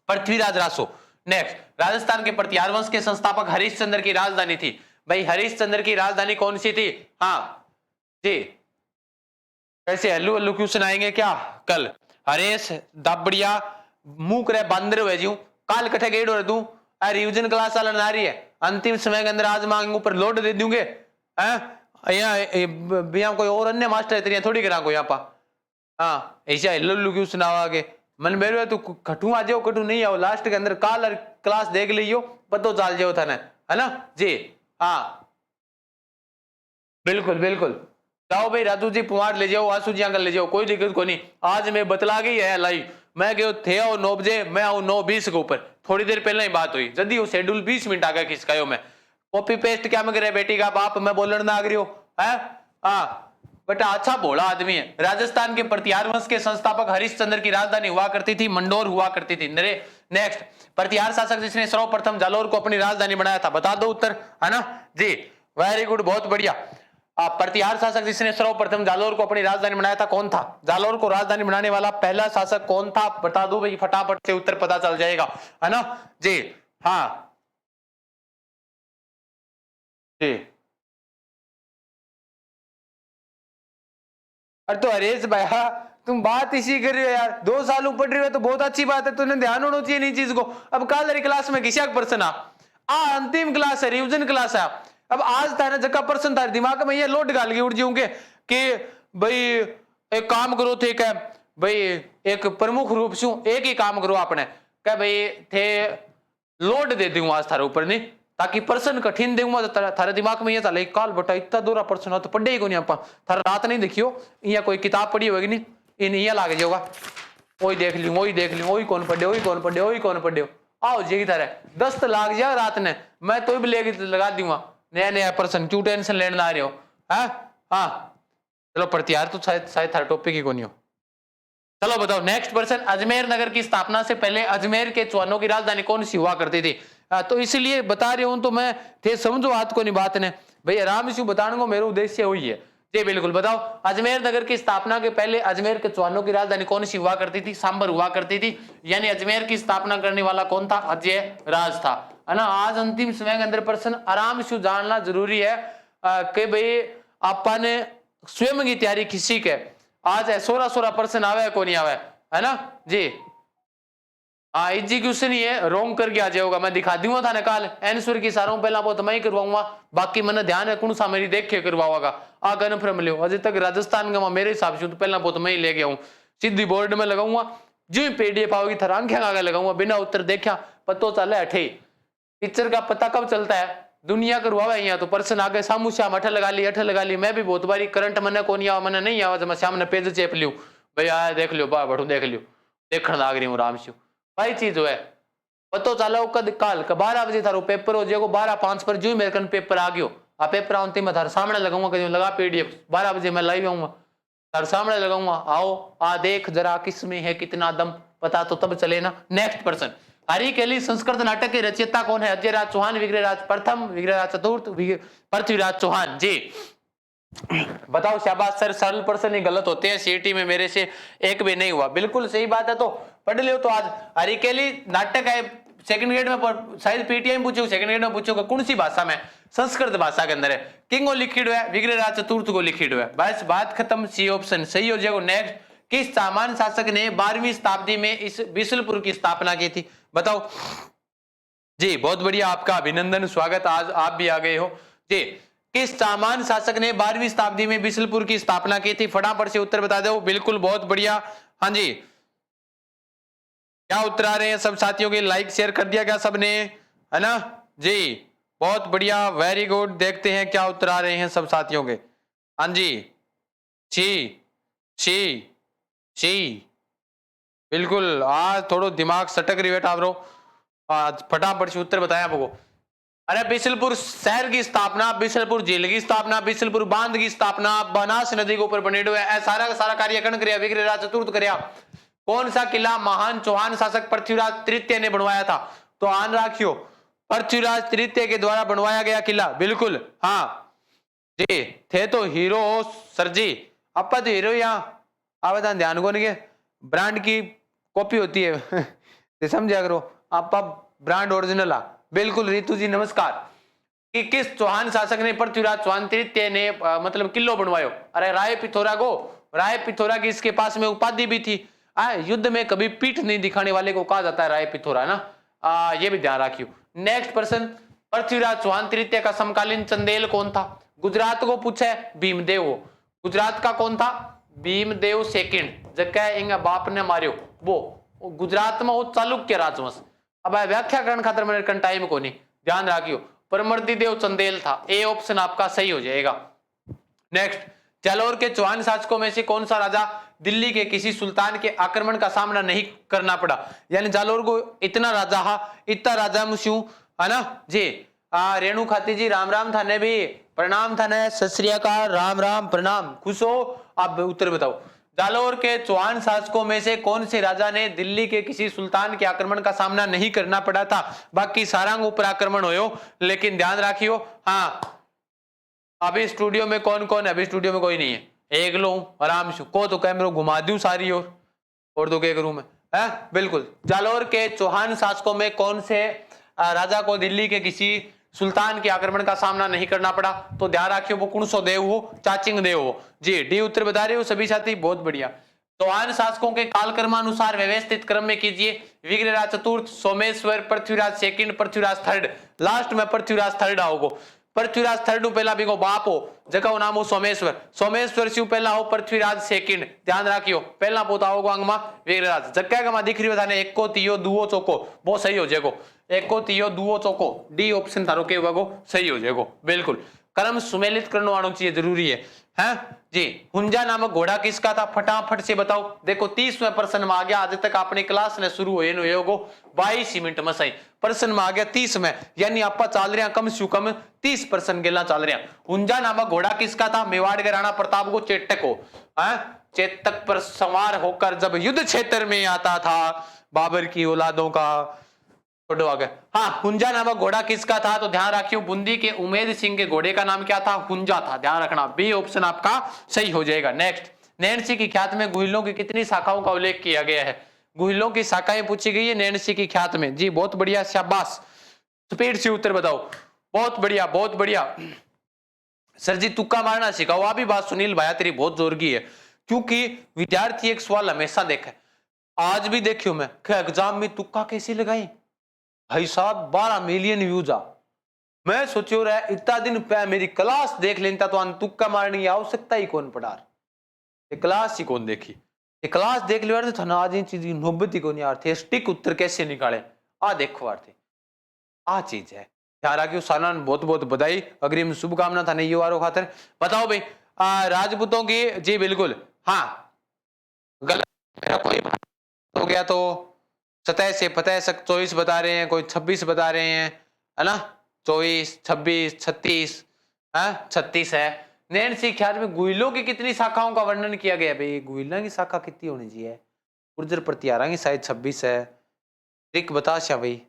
पृथ्वीराज रासो। नेक्स्ट, राजस्थान के प्रतिहार वंश के संस्थापक हरिश्चंद्र की राजधानी थी। भाई हरिश्चंद्र की राजधानी कौन सी थी? हाँ जी, कैसे हल्लू हल्लू क्वेश्चन आएंगे क्या कल? हरेश दाबड़िया मुंह करे बंदर हुए जी काल कठे गेड़ और दूं रिविजन क्लास वाला नारी है, अंतिम समय के अंदर आज मांग ऊपर लोड दे दूंगे यहाँ कोई और अन्य मास्टर तेरिया थोड़ी करा को यहाँ पा। हाँ ऐसा हल्लू क्यों सुनावा के मन मेरे तू खटू आ जाओ कटू नहीं आओ, लास्ट के अंदर काल क्लास देख लियो पतो चाल जाओ थाने, है ना जी। हाँ बिल्कुल बिल्कुल, जाओ भाई राजू जी पुमार ले जाओ, आंसू जी अंकल ले जाओ, कोई दिक्कत को नहीं। आज मैं बतला गई है लाइव, मैं गयो थे आओ 9 बजे, मैं आऊ 9:20 के ऊपर, थोड़ी देर पहले ही बात हुई, जल्दी वो शेड्यूल 20 मिनट आगे खिसकायो मैं। कॉपी पेस्ट क्या मैं करे बेटी का बाप, मैं बोलने ना आगरी हो है। हाँ बेटा अच्छा भोला आदमी है। राजस्थान के प्रतिहार वंश के संस्थापक हरिश्चंद्र की राजधानी हुआ करती थी मंडोर हुआ करती थी। नेक्स्ट, प्रतिहार शासक जिसने सर्वप्रथम जालोर को अपनी राजधानी बनाया था, बता दो उत्तर, है ना जी। वेरी गुड, बहुत बढ़िया। प्रतिहार शासक जिसने सर्वप्रथम जालोर को अपनी राजधानी बनाया था कौन था? जालोर को राजधानी बनाने वाला पहला शासक कौन था? बता दो भाई, फटाफट से उत्तर पता चल जाएगा, है ना जी। हाँ जी, अरे तो हरेश भैया तुम बात इसी कर रहे हो यार, 2 साल पढ़ रहे हो तो बहुत अच्छी बात है, तुमने ध्यान होना चाहिए नहीं चीज को। अब कल क्लास में किसी पर्सन अंतिम क्लास है, रिविजन क्लास है। अब आज तारा जगह पर्सन तारे दिमाग में ये लोड डाल के उठ जाऊंगे कि भाई एक काम करो थे क्या भाई, एक प्रमुख रूप से एक ही काम करो आपने क्या भाई थे लोड दे दूंगा आज थारे ऊपर नहीं, ताकि पर्सन कठिन दूंगा तो थारे दिमाग में ये चले काल बटा इतना दूरा पर्सन तो पढ़े ही को नहीं आप थारा रात नहीं देखियो, यहाँ कोई किताब पढ़ी होगी नहीं इन यहाँ लाग जाओगा, वही देख लियो वही देख लियो, वही कौन पढ़े वही कौन पढ़े वही कौन पढ़े, आओ जी थारे दस्त लाग जाए रात ने, मैं तो भी लेके लगा दूंगा नया नया पर्सन, क्यों टेंशन लेने ना रहे हो? हाँ चलो प्रतिहार तो शायद थारा टॉपिक ही को नहीं हो। चलो बताओ नेक्स्ट पर्सन, अजमेर नगर की स्थापना से पहले अजमेर के चौहानों की राजधानी कौन सी हुआ करती थी? तो इसलिए बता रही हूं, तो मैं थे समझो हाथ को नहीं बात ने भाई, आराम से बताने को मेरा उद्देश्य वही है जी। बिल्कुल बताओ, अजमेर नगर की स्थापना के पहले अजमेर के चौहानों की राजधानी कौन सी हुआ करती थी? सांबर हुआ करती थी, यानी अजमेर की स्थापना करने वाला कौन था? अजय राज था, है ना। आज अंतिम समय के अंदर पर्सन आराम से जानना जरूरी है कि भाई आपने स्वयं की तैयारी किसी के आज है 16 पर्सन आवे को नहीं आवे, है ना जी। हाँ एग्जीक्यूशन ही है, रोंग करके आ जाएगा, मैं दिखा दूंगा था निकाल आंसर की सारों पहला वो तो मैं ही करवाऊंगा, बाकी मैंने ध्यान है कौन सा मेरी देख के करवाओगा आ कन्फर्म लियो। अजय तक राजस्थान का मेरे हिसाब से तो पहला वो तो मैं ही ले गया हूँ, सीधी बोर्ड में लगाऊंगा जो पीडीएफ आओगी थर आंखें आगे लगाऊंगा, बिना उत्तर देखा पतो चले अठे। टीचर का पता कब चलता है? दुनिया करवावा यहाँ तो पर्सन आगे सामू श्याम अठ लगा ली, मैं भी बहुत बारी करंट मने को नहीं आवा, मैंने नहीं आवा, जब मैं श्याम ने पेज चेप लियो भाई आया देख लियो बा बढ़ू देख लियो, देखने लाग रही हूँ राम से भाई चीज है पतो चलो कद काल 12 बजे थारो पेपर हो जाएगा, 12:05 पर जो मेरे कन पेपर आ गयो, आ पेपर आते मैं थारे सामने लगाऊंगा, कहीं लगा पीडीएफ 12 बजे मैं लाइव आऊंगा थारे सामने लगाऊंगा, आओ आ देख जरा किसमें है कितना दम, पता तो तब चले ना। नेक्स्ट पर्सन, हरिकेली संस्कृत नाटक के रचयिता कौन है? अजयराज चौहान, विग्रहराज प्रथम, विग्रहराज चतुर्थ, पृथ्वीराज चौहान जी। बताओ शाबाश सर, सरल पर्सन ही गलत होते हैं, सीईटी में मेरे से एक भी नहीं हुआ, बिल्कुल सही बात है, तो पढ़ लियो। तो आज हरिकेली नाटक है, सेकंड ग्रेड में शायद पीटीआई में पूछो, सेकंड ग्रेड में पूछोगे कौन सी भाषा में? संस्कृत भाषा के अंदर है, किंग लिखिड है, विग्रहराज चतुर्थ को लिखिड है, बस बात खत्म, सी ऑप्शन सही हो जाएगा। नेक्स्ट, किस सामान्य शासक ने 12वीं शताब्दी में इस बिशुलपुर की स्थापना की थी? बताओ जी। बहुत बढ़िया, आपका अभिनंदन, स्वागत, आज आप भी आ गए हो जी। किस सामान्य शासक ने 12वीं शताब्दी में बिशुलपुर की स्थापना की थी? फटाफट से उत्तर बता दो। बिल्कुल बहुत बढ़िया, हाँ जी। क्या उत्तर आ रहे हैं सब साथियों के? लाइक शेयर कर दिया क्या सबने, है ना जी। बहुत बढ़िया, वेरी गुड। देखते हैं क्या उत्तर आ रहे हैं सब साथियों के। हाँ जी, सी सी सी, बिल्कुल। आज थोड़ा दिमाग सटक रही बेटा ब्रो। आज फटाफट से उत्तर बताया आपको। अरे बिशलपुर शहर की स्थापना, बिशलपुर झील की स्थापना, बिशलपुर बांध की स्थापना, बनास नदी के ऊपर बने हुए सारा का सारा कार्य कर्ण कराया, विग्रहराज चतुर्थ कराया। कौन सा किला महान चौहान शासक पृथ्वीराज तृतीय ने बनवाया था? तो आन राखियो, पृथ्वीराज तृतीय के द्वारा बनवाया गया किला, बिल्कुल। हाँ जी, थे तो हीरो सर जी। अपा तो हीरो यहाँ आवेदन ध्यान को नहीं, ब्रांड की कॉपी होती है तो समझा करो, आपा ब्रांड ओरिजिनल आ। बिल्कुल रितु जी नमस्कार। कि किस चौहान शासक ने पृथ्वीराज चौहान तृतीय ने मतलब किलो बनवायो? अरे राय पिथौरा को, राय पिथौरा की इसके पास में उपाधि भी थी। युद्ध में कभी पीठ नहीं दिखाने वाले को कहा जाता है राय पिथौरा ना। ये भी ध्यान रखियो। नेक्स्ट प्रश्न, पृथ्वीराज चौहान तृतीय का समकालीन चंदेल कौन था? गुजरात को पूछा है, भीमदेव हो। गुजरात का कौन था? भीमदेव सेकंड, जगह इंगा बाप ने मारियो वो गुजरात में वो चालुक्य राजवंश। अब व्याख्या करने खातर मेरे कन टाइम को नहीं, ध्यान रखियो। परमर्दी देव चंदेल था, ए ऑप्शन आपका सही हो जाएगा। नेक्स्ट, जालौर के चौहान शासकों में से कौन सा राजा दिल्ली के किसी सुल्तान के आक्रमण का सामना नहीं करना पड़ा? यानी जालौर को इतना राजा मुस्यू है ना जी। रेणु खाती जी राम राम थाने भी प्रणाम थाने, सत श्री अकाल, राम राम प्रणाम, खुश हो। आप उत्तर बताओ, जालौर के चौहान शासकों में से कौन से राजा ने दिल्ली के किसी सुल्तान के आक्रमण का सामना नहीं करना पड़ा था? बाकी सारंग ऊपर आक्रमण होयो, लेकिन ध्यान रखियो। हाँ, अभी स्टूडियो में कौन कौन है? अभी स्टूडियो में कोई नहीं है, एक लो आराम से को तो कैमरा घुमा दूं सारी और तो क्या करूं मैं, है बिल्कुल। जालौर के चौहान शासकों में कौन से राजा को दिल्ली के किसी सुल्तान के आक्रमण का सामना नहीं करना पड़ा? तो ध्यान रखियो, वो कुणसो देव हो, चाचिंग देव हो जी। डी उत्तर बता रहे हो सभी साथी, बहुत बढ़िया। चौहान शासकों के कालक्रमानुसार व्यवस्थित क्रम में कीजिए। विग्रहराज चतुर्थ, Someshwar, Prithviraj second, Prithviraj third. Last में पृथ्वीराज थर्ड आओगे। पृथ्वीराज थर्ड पहला बिगो बाप हो, जगह नाम हो सोमेश्वर, सोमेश्वर शिव पहला हो, पृथ्वीराज सेकंड। ध्यान रखियो, पहला पोता होगा अंगमा विग्रहराज। जगह का दिख रही बताने एक को तीयो दुओ चौको, वो सही हो जाएगो। एक को तीयो दुओ चौको, डी ऑप्शन थारो के वगो सही हो जाएगो, बिल्कुल। कर्म सुमेलित करने वालों चाहिए, जरूरी है जी। हुंजा नामक घोड़ा किसका था? फटाफट से बताओ। देखो 30वें प्रश्न में आ गया, आज तक अपनी क्लास ने शुरू हो 22 मिनट में सही प्रश्न में आ गया 30 में, यानी आप चल रहे हैं कम से कम 30 प्रश्न गेला चल रहे हैं। हुंजा नामक घोड़ा किसका था? मेवाड़ के राणा प्रताप को चेतक हो, चेतक पर सवार होकर जब युद्ध क्षेत्र में आता था, बाबर की औलादों का फोटो आ गया। हाँ, हुंजा नामक घोड़ा किसका था? तो ध्यान रखियो, बूंदी के उमेद सिंह के घोड़े का नाम क्या था? हुंजा था, ध्यान रखना, बी ऑप्शन आपका सही हो जाएगा। नेक्स्ट, नैन्सी की ख्यात में गुहिलों की कितनी शाखाओं का उल्लेख किया गया है? गुहिलों की शाखाएं पूछी गई है नैन्सी की ख्यात में जी, बहुत बढ़िया, शाबाश, स्पीड से उत्तर बताओ, बहुत बढ़िया बहुत बढ़िया। सर जी तुक्का मारना सिखाओ, आ भी बात सुनील भाया तेरी बहुत जोर की है, क्योंकि विद्यार्थी एक सवाल हमेशा देखा, आज भी देखियो मैं एग्जाम में तुक्का कैसे लगाई भाई साहब, 12 मिलियन व्यूज आ। मैं सोचो रहा इतना दिन पे मेरी क्लास देख लेता तो तुक्का मारने की आवश्यकता ही कौन पड़ा, क्लास ही कौन देखी, क्लास देख लिया तो थाना आज चीज की नौबत ही कौन यार थे, स्टिक उत्तर कैसे निकाले, आ देखो यार थे, आ चीज है। यार आगे सालान बहुत बहुत बधाई, अग्रिम शुभकामना था नहीं वारों खातर। बताओ भाई राजपूतों की जी बिल्कुल, हाँ गलत मेरा कोई हो गया तो 27 से 24 बता रहे हैं, कोई 26 बता रहे हैं, है ना, 24 26 36 36 है। नैन्सी ख्यात में गुहिलों की कितनी शाखाओं का वर्णन किया गया? भाई गुहिला की शाखा कितनी होनी चाहिए? गुर्जर प्रतिहारा की शायद 26 है, ट्रिक बता शा भाई।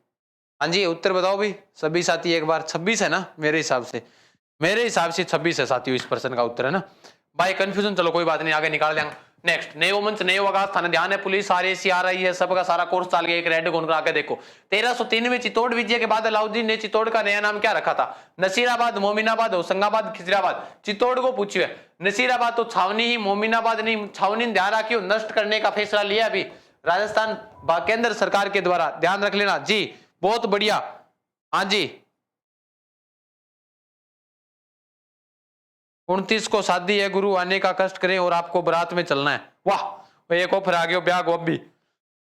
हाँ जी उत्तर बताओ भाई सभी साथी एक बार, 26 है ना मेरे हिसाब से, 26 है साथियों, इस प्रश्न का उत्तर है ना भाई, कंफ्यूजन चलो कोई बात नहीं, आगे निकाल देंगे। नेक्स्ट, नए मंच नए आगाज थाने ध्यान है, पुलिस आरएसी आ रही है, सबका सारा कोर्स चाल गया, एक रेड कौन आके देखो। 1303 में चित्तौड़ विजय के बाद अलाउद्दीन ने चित्तौड़ का नया नाम क्या रखा था? नसीराबाद, मोमिनाबाद, होशंगाबाद, खिजराबाद। चित्तौड़ को पूछिए, नसीराबाद तो छावनी ही, मोमिनाबाद नहीं, छावनी ध्यान रखियो, नष्ट करने का फैसला लिया अभी राजस्थान केंद्र सरकार के द्वारा, ध्यान रख लेना जी, बहुत बढ़िया। हाँ जी 29 को शादी है, गुरु आने का कष्ट करें और आपको बारात में चलना है। वाह एक ऑफर आ गया, ब्याह को अब भी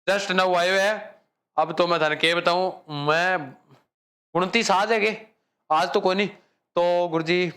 जस्ट न आए हुए है। अब तो मैं धन के बताऊं, मैं 29 आ जाएंगे, आज तो कोई नहीं, तो गुरुजी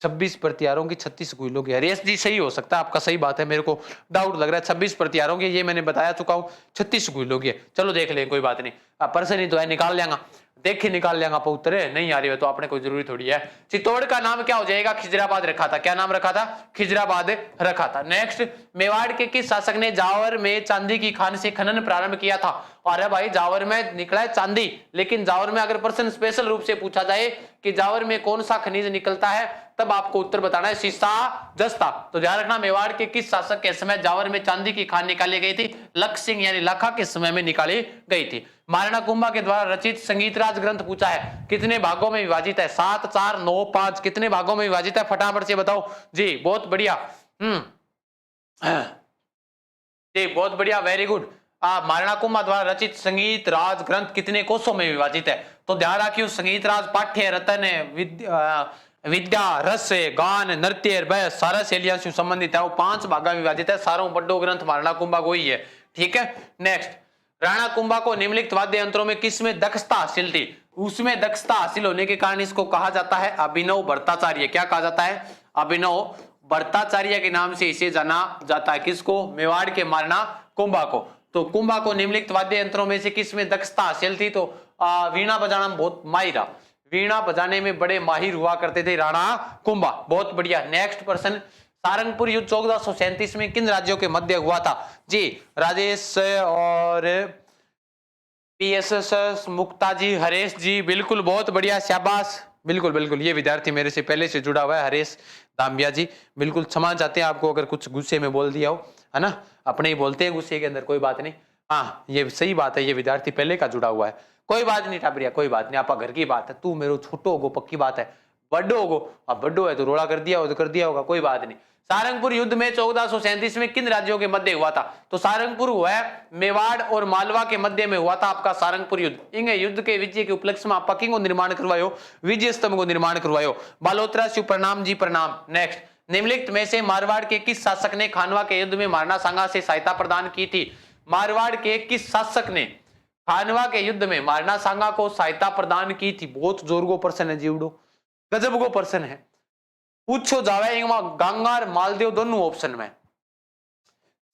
26 प्रतिहारों की 36 गुइलों की। हरीश जी सही हो सकता है, आपका सही बात है, मेरे को डाउट लग रहा है 26 प्रतिहारों की, ये मैंने बताया चुका हूँ, 36 गुइलों की है। चलो देख ले, कोई बात नहीं, पर्सन ही तो है, निकाल लेंगा, देख के निकाल लेंगा। पुत्र नहीं आ रही हो तो आपने कोई जरूरी थोड़ी है। चित्तौड़ का नाम क्या हो जाएगा? खिजराबाद रखा था। क्या नाम रखा था? खिजराबाद रखा था। नेक्स्ट, मेवाड़ के किस शासक ने जावर में चांदी की खान से खनन प्रारंभ किया था? अरे भाई, जावर में निकला है चांदी, लेकिन जावर में अगर प्रश्न स्पेशल रूप से पूछा जाए कि जावर में कौन सा खनिज निकलता है, तब आपको उत्तर बताना है सीसा, जस्ता। तो ध्यान रखना, मेवाड़ के किस शासक के समय जावर में चांदी की खान निकाली गई थी? लख सिंह यानी लखा के समय में निकाली गई थी। महाराणा कुंभा के द्वारा रचित संगीतराज ग्रंथ पूछा है, कितने भागों में विभाजित है? 7, 4, 9, 5, कितने भागों में विभाजित है? फटाफट से बताओ जी। बहुत बढ़िया, जी बहुत बढ़िया, वेरी गुड। महाराणा कुंभा द्वारा रचित संगीत राज ग्रंथ कितने कोशों में विभाजित है? तो ध्यान रखियो, संगीत राज पाठ्य, रतन, विद्या, रस, गान, नृत्य, भय सारा शैलियों से संबंधित है, वो 5 भागा में विभाजित है। सारों बड़ो ग्रंथ महाराणा कुंभा को ही है। ठीक है, नेक्स्ट, राणा कुंभा को निम्नलिखित वाद्य यंत्रों में किसमें दक्षता हासिल थी? उसमें दक्षता हासिल होने के कारण इसको कहा जाता है अभिनव भट्टाचार्य। क्या कहा जाता है? अभिनव भट्टाचार्य के नाम से इसे जाना जाता है। किसको? मेवाड़ के महाराणा कुंभा को। तो कुंभा को निम्नलिखित वाद्य यंत्रों में से किसमें दक्षता हासिल थी? तो वीणा बजाना में बहुत माहिर, वीणा बजाने में बड़े माहिर हुआ करते थे राणा कुंभा। बहुत बढ़िया। नेक्स्ट प्रश्न, सारंगपुर युद्ध 1437 में किन राज्यों के मध्य हुआ था? जी, राजेश और पीएसएस, मुक्ता जी, हरेश जी, बिल्कुल बहुत बढ़िया, शाबाश, बिल्कुल बिल्कुल। ये विद्यार्थी मेरे से पहले से जुड़ा हुआ है, हरेश दाम्बिया जी, बिल्कुल क्षमा चाहते हैं आपको अगर कुछ गुस्से में बोल दिया हो, है ना, अपने ही बोलते हैं गुस्से के अंदर, कोई बात नहीं। हाँ, ये सही बात है, ये विद्यार्थी पहले का जुड़ा हुआ है, कोई बात नहीं टाबरिया, कोई बात नहीं, आपका घर की बात है, तू मेरे छोटो होगो पक्की बात है, बड्डो होगो, अब बड्डो है तो रोड़ा कर दिया हो तो कर दिया होगा, कोई बात नहीं। सारंगपुर युद्ध में 1437 में किन राज्यों के मध्य हुआ था? तो सारंगपुर हुआ है मेवाड़ और मालवा के मध्य में हुआ था आपका सारंगपुर युद्ध। इन युद्ध के विजय के उपलक्ष्य में आप किंग को निर्माण करवायो, विजय स्तंभ को निर्माण करवायो। बालोत्रा शिव प्रणाम जी प्रणाम। नेक्स्ट, निम्नलिखित में से मारवाड़ के किस शासक ने खानवा के युद्ध में महाराणा सांगा से सहायता प्रदान की थी? मारवाड़ के किस शासक ने खानवा के युद्ध में महाराणा सांगा को सहायता प्रदान की थी? बहुत जोर को प्रश्न है जीवड़ो, गजब को प्रश्न है, पूछो जावे गंगार मालदेव दोनों ऑप्शन में।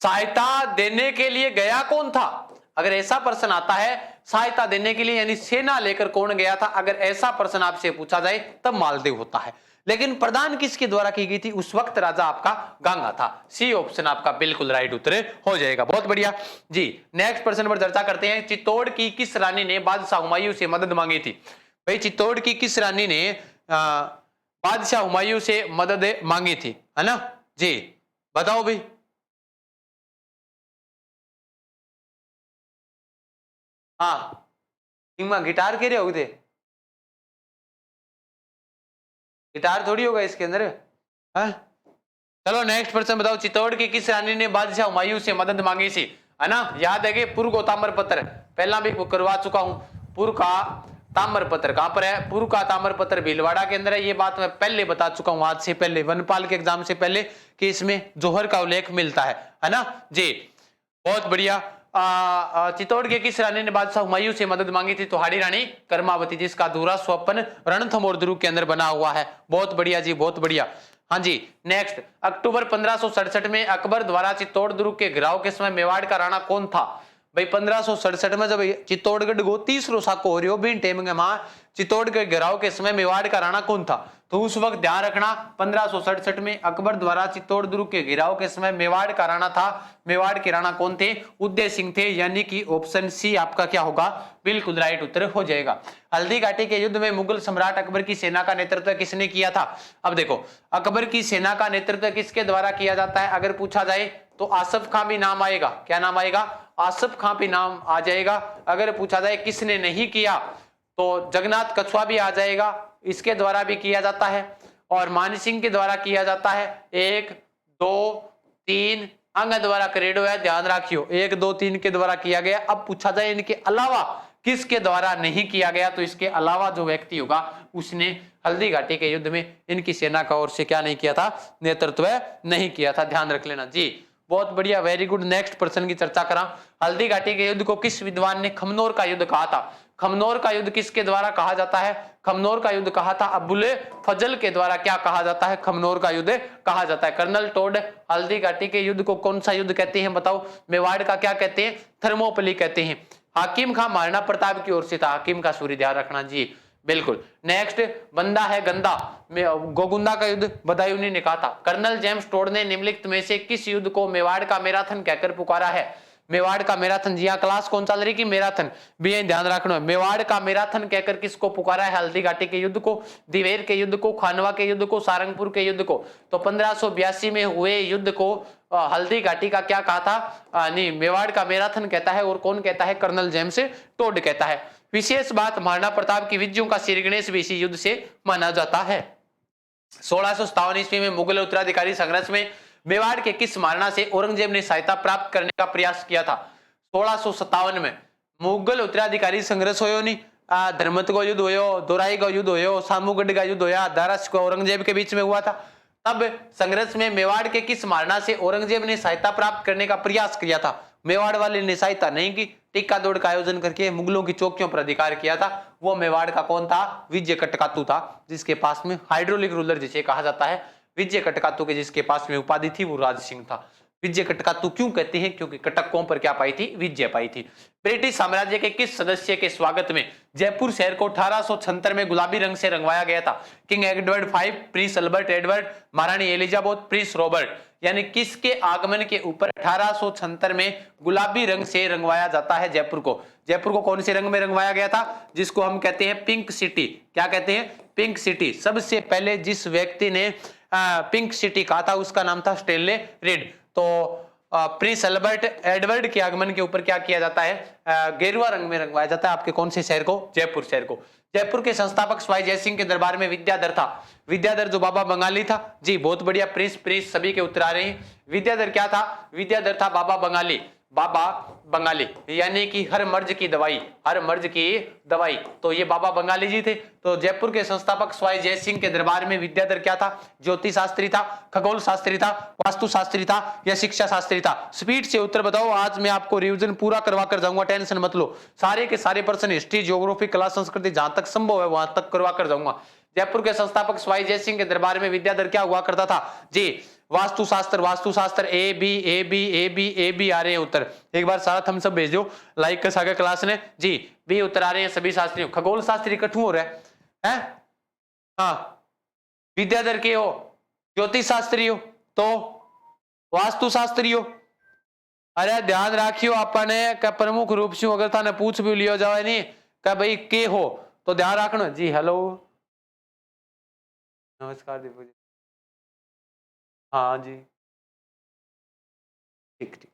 सहायता देने के लिए गया कौन था? अगर ऐसा प्रश्न आता है, सहायता देने के लिए यानी सेना लेकर कौन गया था, अगर ऐसा प्रश्न आपसे पूछा जाए तब मालदेव होता है। लेकिन प्रदान किसके द्वारा की गई थी? उस वक्त राजा आपका गंगा था। सी ऑप्शन आपका बिल्कुल राइट उत्तर हो जाएगा। बहुत बढ़िया जी। नेक्स्ट प्रश्न पर चर्चा करते हैं। चित्तौड़ की किस रानी ने बादशाह हुमायूं से मदद मांगी थी? भाई, चित्तौड़ की किस रानी ने बादशाह हुमायूं से मदद मांगी थी, है ना जी, बताओ भाई। हाँ, गिटार कह रहे हो थे, गिटार थोड़ी होगा इसके अंदर, है? चलो नेक्स्ट प्रश्न बताओ। चित्तौड़ की किस रानी ने बादशाह हुमायूं से मदद मांगी थी, है ना? याद है कि पुर को ताम्रपत्र पहला भी करवा चुका हूं। पुर का ताम्रपत्र कहां पर है? पुर का ताम्रपत्र भीलवाड़ा के अंदर है। ये बात मैं पहले बता चुका हूं, आज से पहले, वनपाल के एग्जाम से पहले, कि इसमें जोहर का उल्लेख मिलता है ना जी। बहुत बढ़िया। चित्तौड़ के किस रानी ने बादशाह हुमायूं से मदद मांगी थी? तो हाड़ी रानी कर्मावती, जिसका अधूरा स्वप्न रणथंभौर दुर्ग के अंदर बना हुआ है। बहुत बढ़िया जी, बहुत बढ़िया। हाँ जी। नेक्स्ट, अक्टूबर 1567 में अकबर द्वारा चित्तौड़ दुर्ग के घेराव के समय मेवाड़ का राणा कौन था? भाई 1567 में जब चित्तौड़गढ़ को तीसरो साको हो रही हो बीन टेम में मां, चित्तौड़ के घेराव के समय मेवाड़ का राणा कौन था? तो उस वक्त ध्यान रखना 1567 में अकबर द्वारा चित्तौड़ दुर्ग के घेराव के समय मेवाड़ का राणा था। मेवाड़ के राणा कौन थे? उदय सिंह थे, यानी कि ऑप्शन सी आपका क्या होगा? बिल्कुल राइट उत्तर हो जाएगा। हल्दी घाटी के युद्ध में मुगल सम्राट अकबर की सेना का नेतृत्व किसने किया था? अब देखो, अकबर की सेना का नेतृत्व किसके द्वारा किया जाता है अगर पूछा जाए तो आसफ खां भी नाम आएगा। क्या नाम आएगा? आसफ खां भी नाम आ जाएगा। अगर पूछा जाए किसने नहीं किया तो जगन्नाथ कछुआ भी आ जाएगा, इसके द्वारा भी किया जाता है, और मान सिंह के द्वारा किया जाता है। 1 2 3 अंग द्वारा करेडो है, ध्यान रखियो, 1 2 3 के द्वारा किया गया। अब पूछा जाए इनके अलावा किसके द्वारा नहीं किया गया, तो इसके अलावा जो व्यक्ति होगा उसने हल्दी घाटी के युद्ध में इनकी सेना का ओर से क्या नहीं किया था? नेतृत्व नहीं किया था, ध्यान रख लेना जी। बहुत बढ़िया, वेरी गुड। नेक्स्ट प्रश्न की चर्चा करा। हल्दी घाटी के युद्ध को किस विद्वान ने खमनोर का युद्ध कहा था? खमनोर का युद्ध किसके द्वारा कहा जाता है? खमनोर का युद्ध कहा था अबुल फजल के द्वारा। क्या कहा जाता है? खमनोर का युद्ध कहा जाता है। कर्नल टोड हल्दी घाटी के युद्ध को कौन सा युद्ध कहते हैं? बताओ। मेवाड़ का क्या कहते हैं? थर्मोपली कहते हैं। हाकिम खां महाराणा प्रताप की ओर से था। हाकिम का सूर्य ध्यान रखना जी, बिल्कुल। नेक्स्ट, बंदा है गंदा गोगुंदा का युद्ध बदायूंनी ने कहा था। कर्नल जेम्स टोड ने निम्नलिखित में से किस युद्ध को मेवाड़ का मैराथन कहकर पुकारा है? मेवाड़ का मैराथन, जी हाँ, क्लास कौन चल रही की? मैराथन। भी ध्यान रखना है, मेवाड़ का मैराथन कहकर किसको पुकारा है? हल्दी घाटी के युद्ध को, दिवेर के युद्ध को, खानवा के युद्ध को, सारंगपुर के युद्ध को। तो 1582 में हुए युद्ध को हल्दी घाटी का क्या कहा था? नहीं, मेवाड़ का मैराथन कहता है। और कौन कहता है? कर्नल जेम्स टोड कहता है। विशेष बात, महाराणा प्रताप की विजयों का श्री गणेश भी इसी युद्ध से माना जाता है। 1657 ईस्वी में मुगल उत्तराधिकारी संघर्ष में मेवाड़ के किस महाराणा से औरंगजेब ने सहायता प्राप्त करने का प्रयास किया था? 1657 में मुगल उत्तराधिकारी संघर्ष हो नहीं, धर्मत का युद्ध हो, दोराई का युद्ध हो, सामूगढ़ का युद्ध होया, दारस को औरंगजेब के बीच में हुआ था। तब संघर्ष में मेवाड़ के किस महाराणा से औरंगजेब ने सहायता प्राप्त करने का प्रयास किया था? मेवाड़ वाले ने सहायता नहीं की, टिक्का दौड़ का आयोजन करके मुगलों की चौकियों पर अधिकार किया था। वो मेवाड़ का कौन था? विजय कटकातु था, जिसके पास में हाइड्रोलिक रूलर जिसे कहा जाता है। विजय कटकातु के जिसके पास में उपाधि थी वो राज सिंह था। विजय कटकातु क्यों कहते हैं? क्योंकि कटकों पर क्या पाई थी? विजय पाई थी। ब्रिटिश साम्राज्य के किस सदस्य के स्वागत में जयपुर शहर को 1876 में गुलाबी रंग से रंगवाया गया था? King Edward V, Prince Albert Edward, महारानी एलिजाबेथ, प्रिंस रॉबर्ट। यानी किसके आगमन के ऊपर 1876 में गुलाबी रंग से रंगवाया जाता है जयपुर को? जयपुर को कौन से रंग में रंगवाया गया था? जिसको हम कहते हैं पिंक सिटी। क्या कहते हैं? Pink city. सबसे पहले जिस व्यक्ति ने पिंक सिटी कहा था उसका नाम था स्टेनले रेड। तो प्रिंस अल्बर्ट एडवर्ड के आगमन के ऊपर क्या किया जाता है? गेरुआ रंग में रंगवाया जाता है। आपके कौन से शहर को? जयपुर शहर को। जयपुर के संस्थापक स्वाई जयसिंह के दरबार में विद्याधर था। विद्याधर जो बाबा बंगाली था जी, बहुत बढ़िया। प्रिंस सभी के उत्तर आ रहे हैं। विद्याधर क्या था? विद्याधर था बाबा बंगाली। बाबा बंगाली यानी कि हर मर्ज की दवाई, हर मर्ज की दवाई। तो ये बाबा बंगाली जी थे। तो जयपुर के संस्थापक स्वाई जयसिंह के दरबार में विद्याधर क्या था? ज्योतिष शास्त्री था, खगोल शास्त्री था, वास्तु शास्त्री था या शिक्षा शास्त्री था? स्पीड से उत्तर बताओ। आज मैं आपको रिवीजन पूरा करवा कर जाऊंगा, टेंशन मत लो। सारे के सारे प्रश्न हिस्ट्री, ज्योग्राफी, कला, संस्कृति जहां तक संभव है वहां तक करवा कर जाऊंगा। जयपुर के संस्थापक स्वाई जयसिंह के दरबार में विद्याधर क्या हुआ करता था जी? वास्तुशास्त्र, वास्तुशास्त्र। A B A B A B A B आ रहे हैं उत्तर। एक बार सारा थम्स अप भेज दो लाइक का सागर क्लास ने जी। बी उत्तर आ रहे हैं सभी शास्त्रियों। खगोल शास्त्री कठू हो रहा है? हाँ, विद्याधर के हो, ज्योतिष शास्त्री हो, तो वास्तु शास्त्री हो। अरे ध्यान रखियो, अपने का प्रमुख रूप से अगर थाने पूछ भी लियो जाए नहीं का भाई के हो तो ध्यान रखना जी। हेलो, नमस्कार दीपू जी। हाँ जी, ठीक ठीक।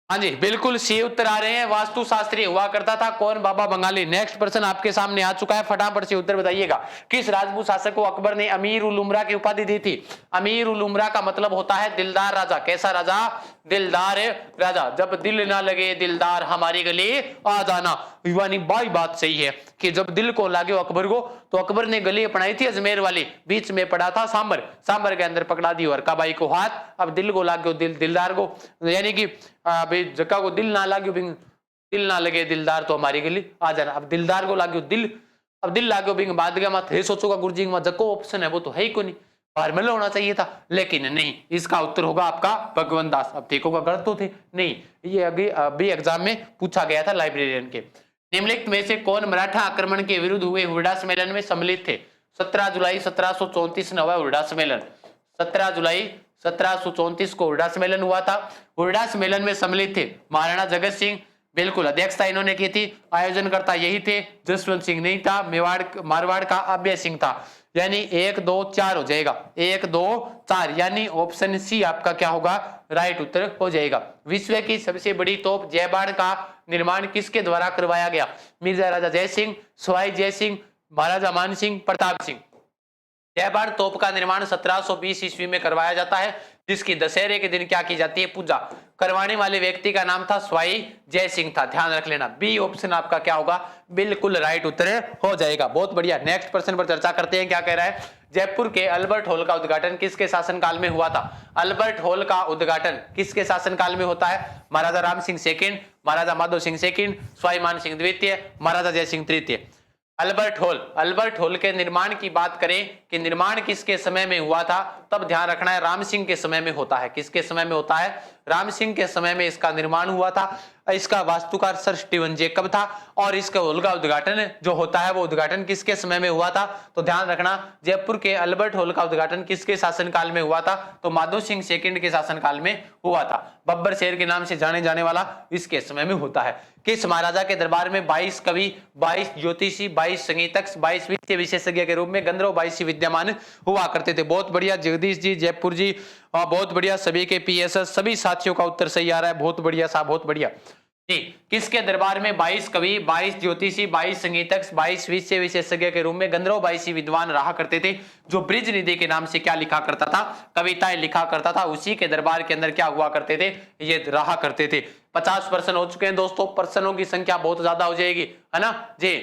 हाँ जी, बिल्कुल सी उत्तर आ रहे हैं। वास्तु शास्त्री हुआ करता था कौन? बाबा बंगाली। नेक्स्ट प्रश्न आपके सामने आ चुका है, फटाफट से उत्तर बताइएगा। किस राजपूत शासक को अकबर ने अमीर उल उमरा की उपाधि दी थी? अमीर उल उमरा का मतलब होता है दिलदार राजा। कैसा राजा? दिलदार राजा। जब दिल ना लगे दिलदार हमारी गली आ जाना। यानी बाई बात सही है कि जब दिल को लागे अकबर को, तो अकबर ने गली अपनाई थी अजमेर वाली, बीच में पड़ा था सांबर, सांबर के अंदर पकड़ा दी और काबाई को हाथ। अब दिल को लागो दिलदार को, यानी कि भाई जक्का को दिल ना लागो, दिल ना लगे दिलदार तो हमारी गली आ जाना। अब दिलदार को लागो दिल, अब दिल लागो बिंग बाद गया मत है। सोचोगा गुरु जी जक्को ऑप्शन है वो तो है ही को नहीं, फॉर्मल होना चाहिए था, लेकिन नहीं। इसका उत्तर होगा आपका भगवंत दास। अब देखो गलत तो थे नहीं, ये अभी एग्जाम में पूछा गया था लाइब्रेरियन के। निम्नलिखित में से कौन मराठा आक्रमण के विरुद्ध हुए हुरडा सम्मेलन में सम्मिलित थे? 17 जुलाई 1734 में हुआ हुरडा सम्मेलन। 17 जुलाई 1734 को हुरडा सम्मेलन हुआ था। हुरडा सम्मेलन में सम्मिलित थे महाराणा जगत सिंह, बिल्कुल अध्यक्षता इन्होंने की थी। आयोजनकर्ता यही थे, जसवंत सिंह नहीं था। मारवाड़ का अभय सिंह था। यानी 1 2 4 हो जाएगा, 1 2 4, यानी ऑप्शन सी आपका क्या होगा? राइट उत्तर हो जाएगा। विश्व की सबसे बड़ी तोप जयबाड़ का निर्माण किसके द्वारा करवाया गया? मिर्जा राजा जय सिंह, सवाई जय सिंह, महाराजा मान सिंह, प्रताप सिंह। जयबार तोप का निर्माण 1720 ईस्वी में करवाया जाता है, जिसकी दशहरे के दिन क्या की जाती है, पूजा। करवाने वाले व्यक्ति का नाम था स्वाई जय सिंह था, ध्यान रख लेना। बी ऑप्शन आपका क्या होगा, बिल्कुल राइट उत्तर हो जाएगा। बहुत बढ़िया। नेक्स्ट प्रश्न पर चर्चा करते हैं, क्या कह रहा है। जयपुर के अल्बर्ट हॉल का उद्घाटन किसके शासनकाल में हुआ था। अल्बर्ट हॉल का उद्घाटन किसके शासनकाल में होता है। महाराजा राम सिंह सेकंड, महाराजा माधो सिंह सेकंड, स्वाई मान सिंह द्वितीय, महाराजा जय सिंह तृतीय। अल्बर्ट हॉल के निर्माण की बात करें कि निर्माण किसके समय में हुआ था, तब ध्यान रखना है राम सिंह के समय में होता है। किसके समय में होता है, राम सिंह के समय में इसका निर्माण हुआ था। इसका वास्तुकार सर स्टीवन जेकब था और इसका हॉल का उद्घाटन जो होता है वो उद्घाटन किसके समय में हुआ था, तो ध्यान रखना जयपुर के अल्बर्ट हॉल का उद्घाटन किसके शासनकाल में हुआ था, तो माधो सिंह सेकंड के शासनकाल में हुआ था। बब्बर शेर के नाम से जाने जाने वाला इसके समय में होता है। किस महाराजा के दरबार में 22 कवि, 22 ज्योतिषी, 22 संगीतक, 22 वित्तीय विशेषज्ञ के रूप में गंधर्व 22 विद्यमान हुआ करते थे। बहुत बढ़िया जगदीश जी, जयपुर जी, बहुत बढ़िया। सभी के पीएसएस सभी साथियों का उत्तर सही आ रहा है, बहुत बढ़िया साहब, बहुत बढ़िया जी। किसके दरबार में 22 कवि, 22 ज्योतिषी, 22 संगीतक, 22 वित्तीय विशेषज्ञ के रूप में गंधर्व 22 विद्वान रहा करते थे, जो ब्रिज निधि के नाम से क्या लिखा करता था, कविताएं लिखा करता था। उसी के दरबार के अंदर क्या हुआ करते थे, ये रहा करते थे। 50 प्रश्न हो चुके हैं दोस्तों, प्रश्नों की संख्या बहुत ज्यादा हो जाएगी, है ना जी।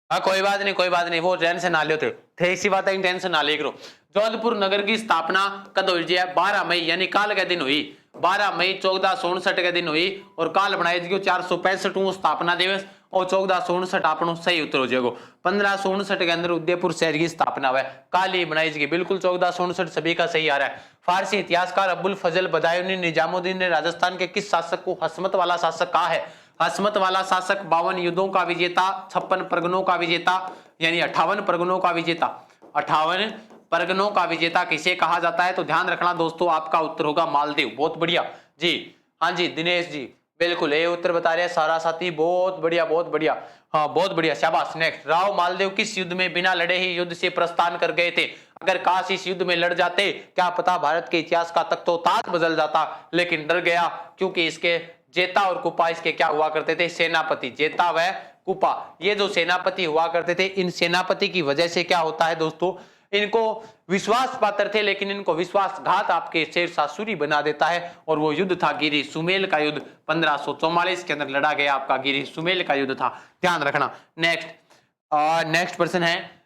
हाँ कोई बात नहीं, कोई बात नहीं, वो टेंशन ना लो थे इसी बात की टेंशन ना ले करो। जोधपुर नगर की स्थापना कद हुई है, 12 मई यानी काल के दिन हुई, 12 मई 1467 के दिन हुई। और काल बनाई जी 465वां स्थापना दिवस और 1467 आपनो सही उत्तर हो जाएगा। 1569 के अंदर उदयपुर शहर की स्थापना हुआ, काल ही बनाई जी, बिल्कुल 1467 सभी का सही आ रहा है। फारसी इतिहासकार अब्बुल फजल बदायूनी निजामुद्दीन ने राजस्थान के किस शासक को हसमत वाला शासक कहा है। हसमत वाला शासक 52 युद्धों का विजेता, 56 परगनों का विजेता, यानी 58 परगनों का विजेता, 58 परगनों का विजेता किसे कहा जाता है, तो ध्यान रखना दोस्तों आपका उत्तर होगा मालदीव। बहुत बढ़िया जी, हाँ जी दिनेश जी, बिल्कुल ये उत्तर बता रहे हैं सारा साथी, बहुत बढ़िया, बहुत बढ़िया, हाँ बहुत बढ़िया, शाबाश। नेक्स्ट, राव मालदेव किस युद्ध में बिना लड़े ही युद्ध से प्रस्थान कर गए थे। अगर काश इस युद्ध में लड़ जाते, क्या पता भारत के इतिहास का तख्तो-ताज बदल जाता, लेकिन डर गया क्योंकि इसके जेता और कुपा इसके क्या हुआ करते थे, सेनापति। जेता व कुपा ये जो सेनापति हुआ करते थे, इन सेनापति की वजह से क्या होता है दोस्तों, इनको विश्वास पात्र थे लेकिन इनको विश्वासघात आपके शेरशाह सूरी बना देता है। और वो युद्ध था गिरी सुमेल का युद्ध, 1544 के अंदर लड़ा गया आपका गिरी सुमेल का युद्ध था, ध्यान रखना। नेक्स्ट प्रश्न है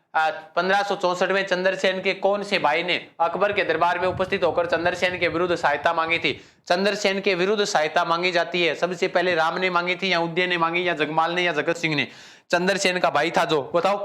1564 में चंद्रसेन के कौन से भाई ने अकबर के दरबार में उपस्थित होकर चंद्रसेन के विरुद्ध सहायता मांगी थी। चंद्रसेन के विरुद्ध सहायता मांगी जाती है, सबसे पहले राम ने मांगी थी या उदय ने मांगी या जगमाल ने या जगत सिंह ने। चंद्रसेन का भाई था जो, बताओ,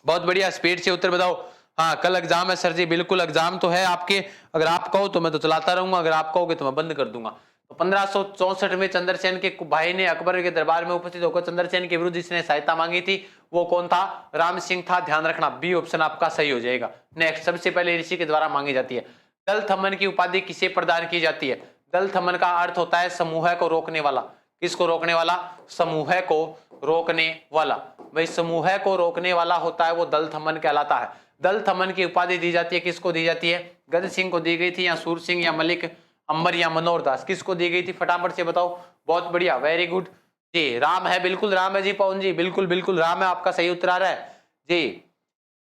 बहुत बढ़िया, स्पीड से उत्तर बताओ। हाँ कल एग्जाम है सर जी, बिल्कुल एग्जाम तो है आपके, अगर आप कहो तो मैं तो चलाता रहूंगा, अगर आप कहोगे तो मैं बंद कर दूंगा। तो 1564 में चंद्रसेन के भाई ने अकबर के दरबार में उपस्थित होकर चंद्रसेन के विरुद्ध जिसने सहायता मांगी थी वो कौन था, राम सिंह था, ध्यान रखना, बी ऑप्शन आपका सही हो जाएगा। नेक्स्ट, सबसे पहले ऋषि के द्वारा मांगी जाती है। दल थमन की उपाधि किसे प्रदान की जाती है। दल थमन का अर्थ होता है समूह को रोकने वाला। किसको रोकने वाला, समूह को रोकने वाला। भाई समूह को रोकने वाला होता है वो दल थमन कहलाता है। दल थमन की उपाधि दी जाती है, किसको दी जाती है, गद सिंह को दी गई थी या सूर सिंह या मलिक अंबर या मनोहर दास, किसको दी गई थी, फटाफट से बताओ। बहुत बढ़िया, वेरी गुड जी, राम है, बिल्कुल राम है जी, पवन जी बिल्कुल बिल्कुल राम है, आपका सही उत्तर आ रहा है जी।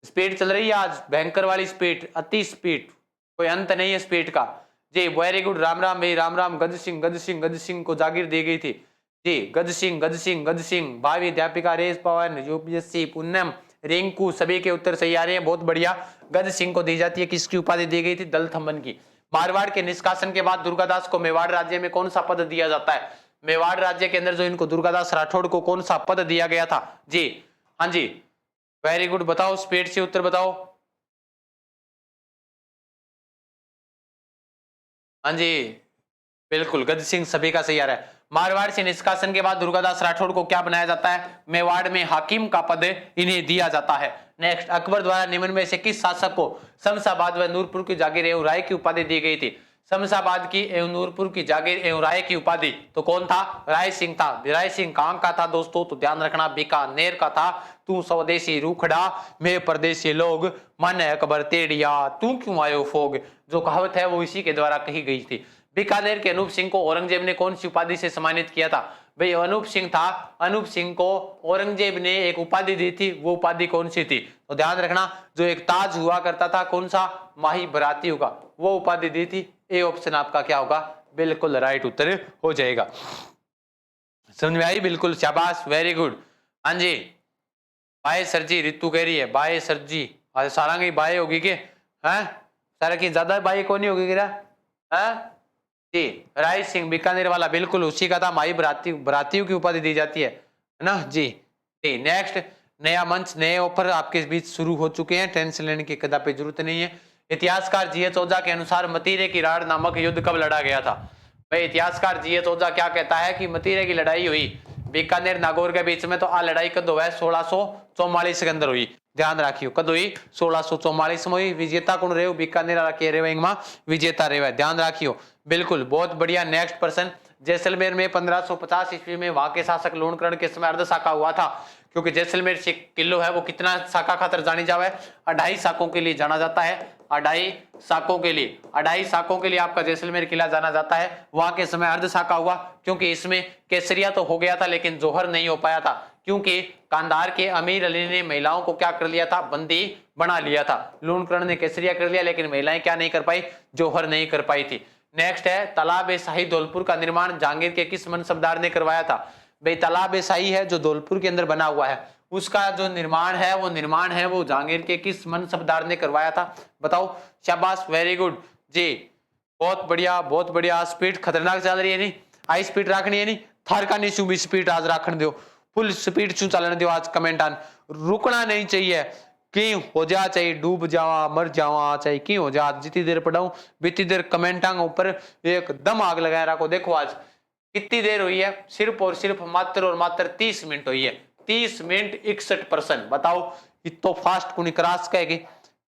स्पीड चल रही है आज, भयंकर वाली स्पीड, अति स्पीड, कोई अंत नहीं है स्पीड का जी। वेरी गुड, राम राम भाई, राम राम। गद सिंह को जागीर दी गई थी जी। गद सिंह भावी अध्यापिका रेस पवन यूपीएससी पुन्नम रिंकू, सभी के उत्तर सही आ रहे हैं, बहुत बढ़िया। गद सिंह को दी जाती है, किसकी उपाधि दी गई थी, दल थम्मन की। मारवाड़ के निष्कासन के बाद दुर्गादास को मेवाड़ राज्य में कौन सा पद दिया जाता है। मेवाड़ राज्य के अंदर जो इनको दुर्गादास राठौड़ को कौन सा पद दिया गया था जी। हाँ जी, वेरी गुड, बताओ, स्पीड से उत्तर बताओ। हाँ जी बिल्कुल, गद सिंह सभी का सही आ रहा है। मारवाड़ से निष्कासन के बाद दुर्गादास राठौड़ को क्या बनाया जाता है, मेवाड़ में हाकिम का पद इन्हें दिया जाता है। नेक्स्ट, अकबर द्वारा निम्न में से किस शासक को शमशाबाद व नूरपुर की जागीर एवं राय की उपाधि दी गई थी। शमशाबाद की एवं नूरपुर की जागीर एवं राय की उपाधि तो कौन था, राय सिंह था। राय सिंह कहां का था दोस्तों, तो ध्यान रखना बीकानेर का था। तू स्वदेशी रूखड़ा मैं परदेशी लोग मन है कबर तेड़िया तू क्यों आयो फोग। जो कहावत है वो इसी के द्वारा कही गई थी। बीकानेर के अनूप सिंह को औरंगजेब ने कौन सी उपाधि से सम्मानित किया था? भाई अनूप सिंह था, अनूप सिंह को औरंगजेब ने एक उपाधि दी थी, वो उपाधि कौन सी थी? तो ध्यान रखना, जो एक ताज हुआ करता था कौन सा, माही भरातियों का, वो उपाधि दी थी। ए ऑप्शन आपका क्या होगा? बिल्कुल राइट उत्तर हो जाएगा। समझ में आई? बिल्कुल, शाबाश, वेरी गुड। हाँ जी, बाय सर जी, रितु कह रही है बाय सर जी। सारंगी बाय होगी के? हैं सारा की ज्यादा बाय कौन होगी गिरा? हैं जी, राय सिंह बीकानेर वाला बिल्कुल उसी का था। माई भरातियों की उपाधि दी जाती है ना जी। जी नेक्स्ट, नया मंच नए ऑफर आपके बीच शुरू हो चुके हैं, टेंशन लेने की कदापि जरूरत नहीं है। इतिहासकार जीएच ओझा के अनुसार मतीरे की राड़ नामक युद्ध कब लड़ा गया था? भाई इतिहासकार जीएच ओझा क्या कहता है कि मतीरे की लड़ाई हुई बीकानेर नागौर के बीच में, तो आ लड़ाई कद हुआ है 1644 के अंदर हुई। ध्यान रखियो कद हुई 1644 में हुई। विजेता कौन रहे? बीकानेर के रेवा विजेता रहे, ध्यान रखियो। बिल्कुल, बहुत बढ़िया। नेक्स्ट पर्सन, जैसलमेर में 1550 ईस्वी में वहां के शासक लूणकरण के समय अर्ध शाखा हुआ था, क्योंकि जैसलमेर से किलो है वो कितना शाखा खातर जानी जावे? 2.5 शाखों के लिए जाना जाता है। 2.5 शाखों के लिए, 2.5 शाखों के लिए आपका जैसलमेर किला जाना जाता है। वहां के समय अर्ध शाखा हुआ, क्योंकि इसमें केसरिया तो हो गया था लेकिन जौहर नहीं हो पाया था, क्योंकि कांधार के अमीर अली ने महिलाओं को क्या कर लिया था? बंदी बना लिया था। लूणकरण ने केसरिया कर लिया लेकिन महिलाएं क्या नहीं कर पाई? जौहर नहीं कर पाई थी। नेक्स्ट है, तालाब ए शाही धौलपुर का निर्माण जहांगीर के किस मनसबदार ने करवाया था? भाई तालाब ए शाही है जो धौलपुर के अंदर बना हुआ है, उसका जो निर्माण है वो जहांगीर के किस मनसबदार ने करवाया था? बताओ। शाबाश, वेरी गुड जी, बहुत बढ़िया बहुत बढ़िया। स्पीड खतरनाक चल रही है नहीं, हाई स्पीड रखनी है नहीं, थार का नहीं भी स्पीड आज रखने दो, फुल स्पीड शू चलने दो आज। कमेंट आन, रुकना नहीं चाहिए, की हो जा चाहे डूब जावा मर जावा चाहे की हो जा, जितनी देर पढ़ाऊं बीती देर कमेंटा ऊपर एकदम आग लगाए रखो। देखो आज कितनी देर हुई है? सिर्फ और सिर्फ मात्र और मात्र 30 मिनट हुई है। 30 मिनट 61%। बताओ इतो फास्ट कुणी करा सकेगी?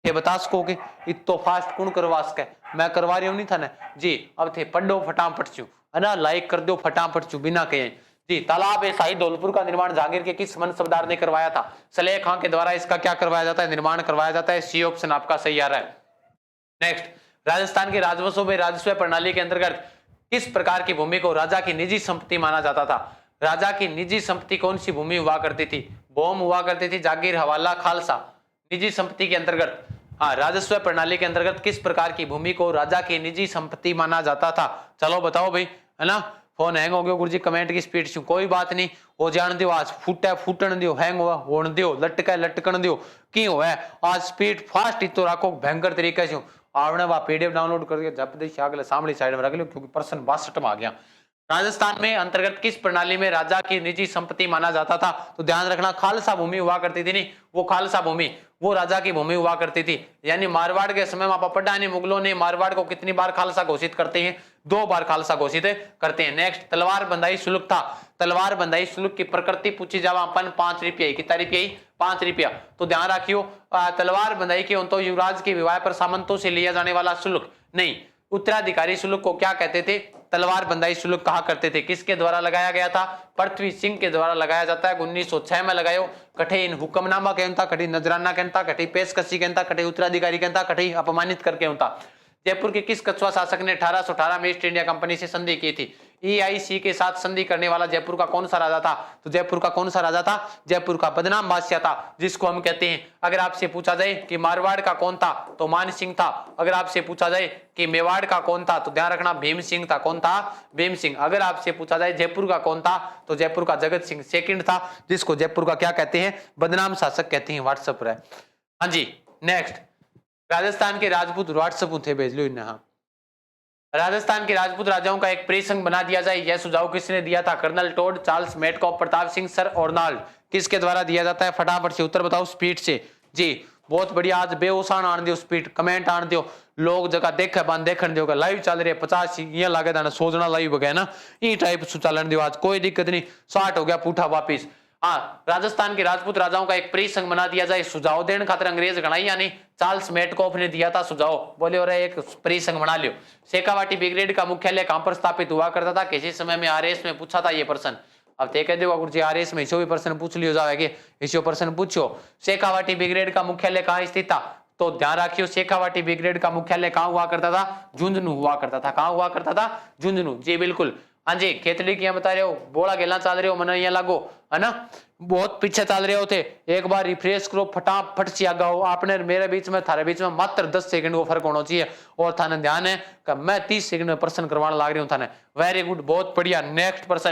ये बता सकोगे इतो फास्ट कौन करवा सके? मैं करवा रही हूं नहीं था ना जी। अब थे पढ़ो फटाफट चू, है ना, लाइक कर दो फटाफट चू बिना कहे जी। तालाब ए शाही धौलपुर का निर्माण जहांगीर के किस मनसबदार ने करवाया था? सलेह खां के द्वारा इसका क्या करवाया जाता है? निर्माण करवाया जाता है। सी ऑप्शन आपका सही आ रहा है। नेक्स्ट, राजस्थान के राजवंशों में राजस्व प्रणाली के अंतर्गत किस प्रकार की भूमि को राजा की निजी संपत्ति माना जाता था? राजा की निजी संपत्ति कौन सी भूमि हुआ करती थी? भूम हुआ करती थी, जागीर, हवाला, खालसा। निजी संपत्ति के अंतर्गत, हाँ, राजस्व प्रणाली के अंतर्गत किस प्रकार की भूमि को राजा की निजी संपत्ति माना जाता था? चलो बताओ भाई, है ना। फोन हैंग हो गया गुरुजी, कमेंट की स्पीड से कोई बात नहीं, हो जान दियो। आज फूटा फूटन दियो, हैंग हुआ होन दियो, लटका लटकन दियो, की हो है आज स्पीड फास्ट तो रखो भयंकर तरीके से। आवने वा पीडीएफ डाउनलोड करके जब देखिए अगले सामने साइड में रख लो, क्योंकि पर्सन 62 में आ गया। राजस्थान में अंतर्गत किस प्रणाली में राजा की निजी संपत्ति माना जाता था? तो ध्यान रखना, खालसा भूमि हुआ करती थी। नहीं, वो खालसा भूमि वो राजा की भूमि हुआ करती थी। यानी मारवाड़ के समय में पपड्डा ने मुगलों ने मारवाड़ को कितनी बार खालसा घोषित करते हैं? 2 बार खालसा घोषित करते हैं। नेक्स्ट, तलवार बंधाई शुल्क था। तलवार बंधाई शुल्क की प्रकृति पूछी जावा अपन 5 रुपये। कितना रुपये? 5 रुपया। तो ध्यान रखियो, तलवार बंधाई के तो युवराज के विवाह पर सामंतों से लिया जाने वाला शुल्क नहीं, उत्तराधिकारी शुल्क को क्या कहते थे? तलवार बंधाई शुल्क कहा करते थे। किसके द्वारा लगाया गया था? पृथ्वी सिंह के द्वारा लगाया जाता है। 1906 में लगायो। कठे इन हुक्मनामा कहता, कठे नजराना कहता, कठे पेशकशी कहता, कठे उत्तराधिकारी कहता, कठे अपमानित करके होता। जयपुर के किस कछुआ शासक ने 1818 में ईस्ट इंडिया कंपनी से संधि की थी? EIC के साथ संधि करने वाला जयपुर का कौन सा राजा था? तो जयपुर का कौन सा राजा था? जयपुर का बदनाम बादशाह था, जिसको हम कहते हैं, अगर आपसे पूछा जाए कि मारवाड़ का कौन था तो मान सिंह था। अगर आपसे पूछा जाए कि मेवाड़ का कौन था तो ध्यान रखना भीम सिंह था। कौन था? भीम सिंह। अगर आपसे पूछा जाए जयपुर का कौन था तो जयपुर का जगत सिंह सेकंड था, जिसको जयपुर का क्या कहते हैं? बदनाम शासक कहते हैं। व्हाट्सएप पर है। हाँ जी। नेक्स्ट, राजस्थान के राजपूत व्हाट्सएप थे, भेज लो इन्हें। हाँ, राजस्थान के राजपूत राजाओं का एक प्रेसंग बना दिया जाए, यह सुझाव किसने दिया था? Colonel Tod, Charles Metcalfe, Pratap Singh, sir Arnold. किसके द्वारा दिया जाता है? फटाफट से उत्तर बताओ स्पीड से जी। बहुत बढ़िया, आज बेओसान आन दियो, स्पीड कमेंट आन दियो, लोग जगह देखे बंद देखने दियो। लाइव चल रही है 50 ये लागे दाना सोचना लाइव गया ना, ई टाइप से चलन दियो। आज कोई दिक्कत नहीं, 60 हो गया पूठा वापिस। हाँ, राजस्थान के राजपूत राजाओं का एक प्रेसंग बना दिया जाए, सुझाव देने खातिर अंग्रेज गणाई यानी चार्ल्स मेटकॉफ ने दिया था सुझाव। बोले और एक प्रेसंग बना लियो। शेखावाटी ब्रिगेड का मुख्यालय कहां पर स्थापित हुआ करता था? किसी समय में RS में पूछा था ये प्रश्न। अब ते कह देगा गुरुजी आरएस में 24% पूछ लियो जाएगा, इसो प्रश्न पूछो शेखावाटी ब्रिगेड का मुख्यालय कहाँ स्थित था, तो ध्यान रखियो शेखावाटी ब्रिगेड का मुख्यालय कहाँ हुआ करता था, झुंझुनू हुआ करता था। कहाँ हुआ करता था, झुंझुनू। जी बिल्कुल। हाँ जी, खेतड़ी की बता रहे हो, बोला गेला चल रहे हो, मन यहाँ लागो है ना, बहुत पीछे चल रहे होते। एक बार रिफ्रेश करो, फटाफट से आगा हो। आपने मेरे बीच में थारे बीच में मात्र 10 सेकंड को फर्क होना चाहिए, और थाने ध्यान है कि मैं 30 सेकंड में प्रश्न करवाने लग रही हूँ थाने। वेरी गुड, बहुत बढ़िया। नेक्स्ट प्रश्न,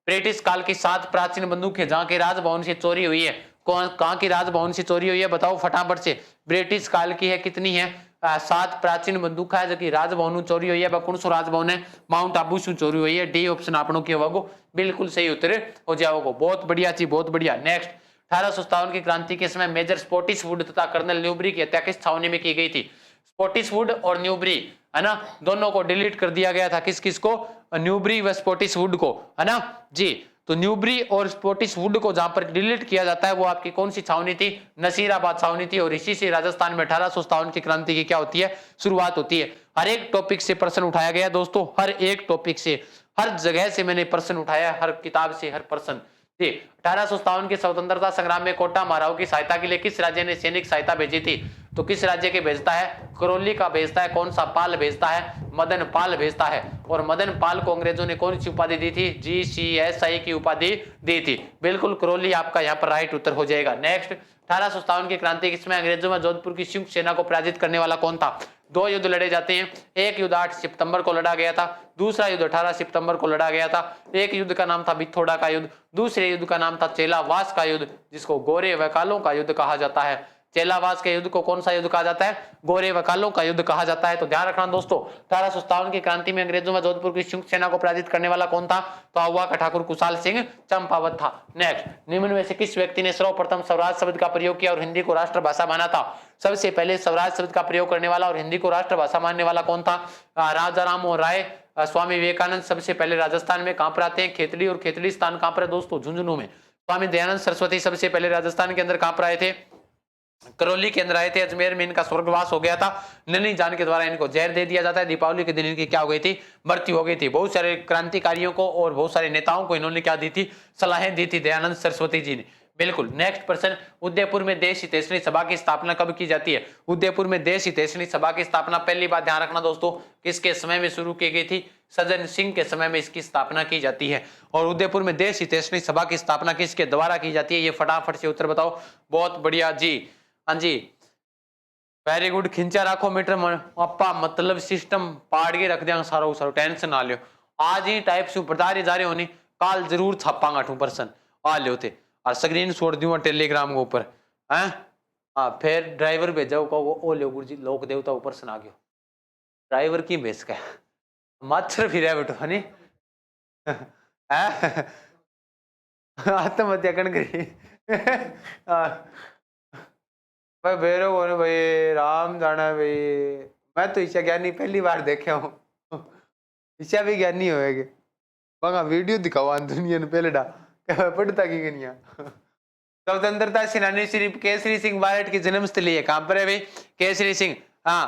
ब्रिटिश काल की 7 प्राचीन बंदूकें जहां के राजभवन से चोरी हुई है, कौन कहां की राजभवन से चोरी हुई है, बताओ फटाफट से। ब्रिटिश काल की है, कितनी है, 7 प्राचीन बंदूक है जो कि राजभवन चोरी हुई है। कौन सो राजभवन है, माउंट आबू से चोरी हुई है। डी ऑप्शन आपनों की होगा, बिल्कुल सही उत्तर हो जाओगे। बहुत बढ़िया चीज, बहुत बढ़िया। नेक्स्ट, 1857 की क्रांति के समय मेजर स्पॉटिसवुड तथा कर्नल न्यूबरी की हत्या किस छावनी में की गई थी। स्पॉटिसवुड और न्यूबरी है ना, दोनों को डिलीट कर दिया गया था। किस किस को, न्यूबरी व स्पॉटिसवुड को, है ना जी। तो न्यूबरी और स्पॉटिसवुड को जहां पर डिलीट किया जाता है वो आपकी कौन सी छावनी थी, नसीराबाद छावनी थी। और इसी से राजस्थान में 1857 की क्रांति की क्या होती है, शुरुआत होती है। हर एक टॉपिक से प्रश्न उठाया गया दोस्तों, हर एक टॉपिक से, हर जगह से मैंने प्रश्न उठाया, हर किताब से हर प्रश्न। 1857 के स्वतंत्रता संग्राम में कोटा माराओ की सहायता के लिए किस राज्य ने सैनिक सहायता भेजी थी, तो किस राज्य के भेजता है, करौली का भेजता है। कौन सा पाल भेजता है, मदन पाल भेजता है। और मदन पाल को अंग्रेजों ने कौन सी उपाधि दी थी, GCSI की उपाधि दी थी। बिल्कुल करौली आपका यहाँ पर राइट उत्तर हो जाएगा। नेक्स्ट, 1857 की क्रांति किसमें अंग्रेजों में जोधपुर की संयुक्त सेना को पराजित करने वाला कौन था। 2 युद्ध लड़े जाते हैं, एक युद्ध 8 सितंबर को लड़ा गया था, दूसरा युद्ध 18 सितंबर को लड़ा गया था। एक युद्ध का नाम था बिथोड़ा का युद्ध, दूसरे युद्ध का नाम था चेलावास का युद्ध, जिसको गोरे वकालों का युद्ध कहा जाता है। चेलावास के युद्ध को कौन सा युद्ध कहा जाता है, गोरे वकालों का युद्ध कहा जाता है। तो ध्यान रखना दोस्तों, 1857 की क्रांति में अंग्रेजों में जोधपुर की संयुक्त सेना को पराजित करने वाला कौन था, तो हुआ का ठाकुर कुशाल सिंह चंपावत था। नेक्स्ट, निम्न में से किस व्यक्ति ने सर्वप्रथम स्वराज शब्द का प्रयोग किया और हिंदी को राष्ट्रभाषा माना था। सबसे पहले स्वराज शब्द का प्रयोग करने वाला और हिंदी को राष्ट्रभाषा मानने वाला कौन था, राजा राम मोहन राय। स्वामी विवेकानंद सबसे पहले राजस्थान में कहां पर आते हैं, खेतड़ी, और खेतड़ी स्थान कहां पर है दोस्तों, झुंझुनू में। स्वामी दयानंद सरस्वती सबसे पहले राजस्थान के अंदर कहां पर आए थे, करौली के अंदर आए थे। अजमेर में इनका स्वर्गवास हो गया था। नैनी जान के द्वारा इनको जहर दे दिया जाता है। दीपावली के दिन इनकी क्या हो गई थी, मृत्यु हो गई थी। बहुत सारे क्रांतिकारियों को और बहुत सारे नेताओं को इन्होंने क्या दी थी, सलाहें दी थी दयानंद सरस्वती जी ने। बिल्कुल। नेक्स्ट प्रश्न, उदयपुर में देश हितैषणी सभा की स्थापना कब की जाती है। उदयपुर में देश हितैषणी सभा की स्थापना, पहली बात ध्यान रखना दोस्तों, किसके समय में शुरू की गई थी, सज्जन सिंह के समय में इसकी स्थापना की जाती है। और उदयपुर में देश हितैषणी सभा की स्थापना किसके द्वारा की जाती है, ये फटाफट से उत्तर बताओ। बहुत बढ़िया जी, हाँ जी, वेरी गुड। खिंचा राखो मीटर अपा मतलब सिस्टम पाड़ के रख दिया सारो सारो, टेंशन ना लियो। आज ही टाइप से बता जा रहे होनी, काल जरूर छापांगा 2% आ लियो थे, और स्क्रीन छोड़ दूंगा टेलीग्राम के ऊपर हैं। हाँ, फिर ड्राइवर भेजा ओ लो गुरुजी लोक देवता ऊपर से आ गयो, ड्राइवर की भेज का मच्छर फिर बेटो हनी आत्महत्या कन करी भाई बेरो होने भाई, राम जाना भाई। मैं तो ईशा ज्ञानी पहली बार देखे हूँ, ईशा भी ज्ञानी होएगे। बंगा वीडियो दिखाओ दुनिया ने पहले डा पढ़ता की गनिया। स्वतंत्रता सेनानी श्री केसरी सिंह बारट की जन्मस्थली है, कहां पर है भाई, केसरी सिंह। हाँ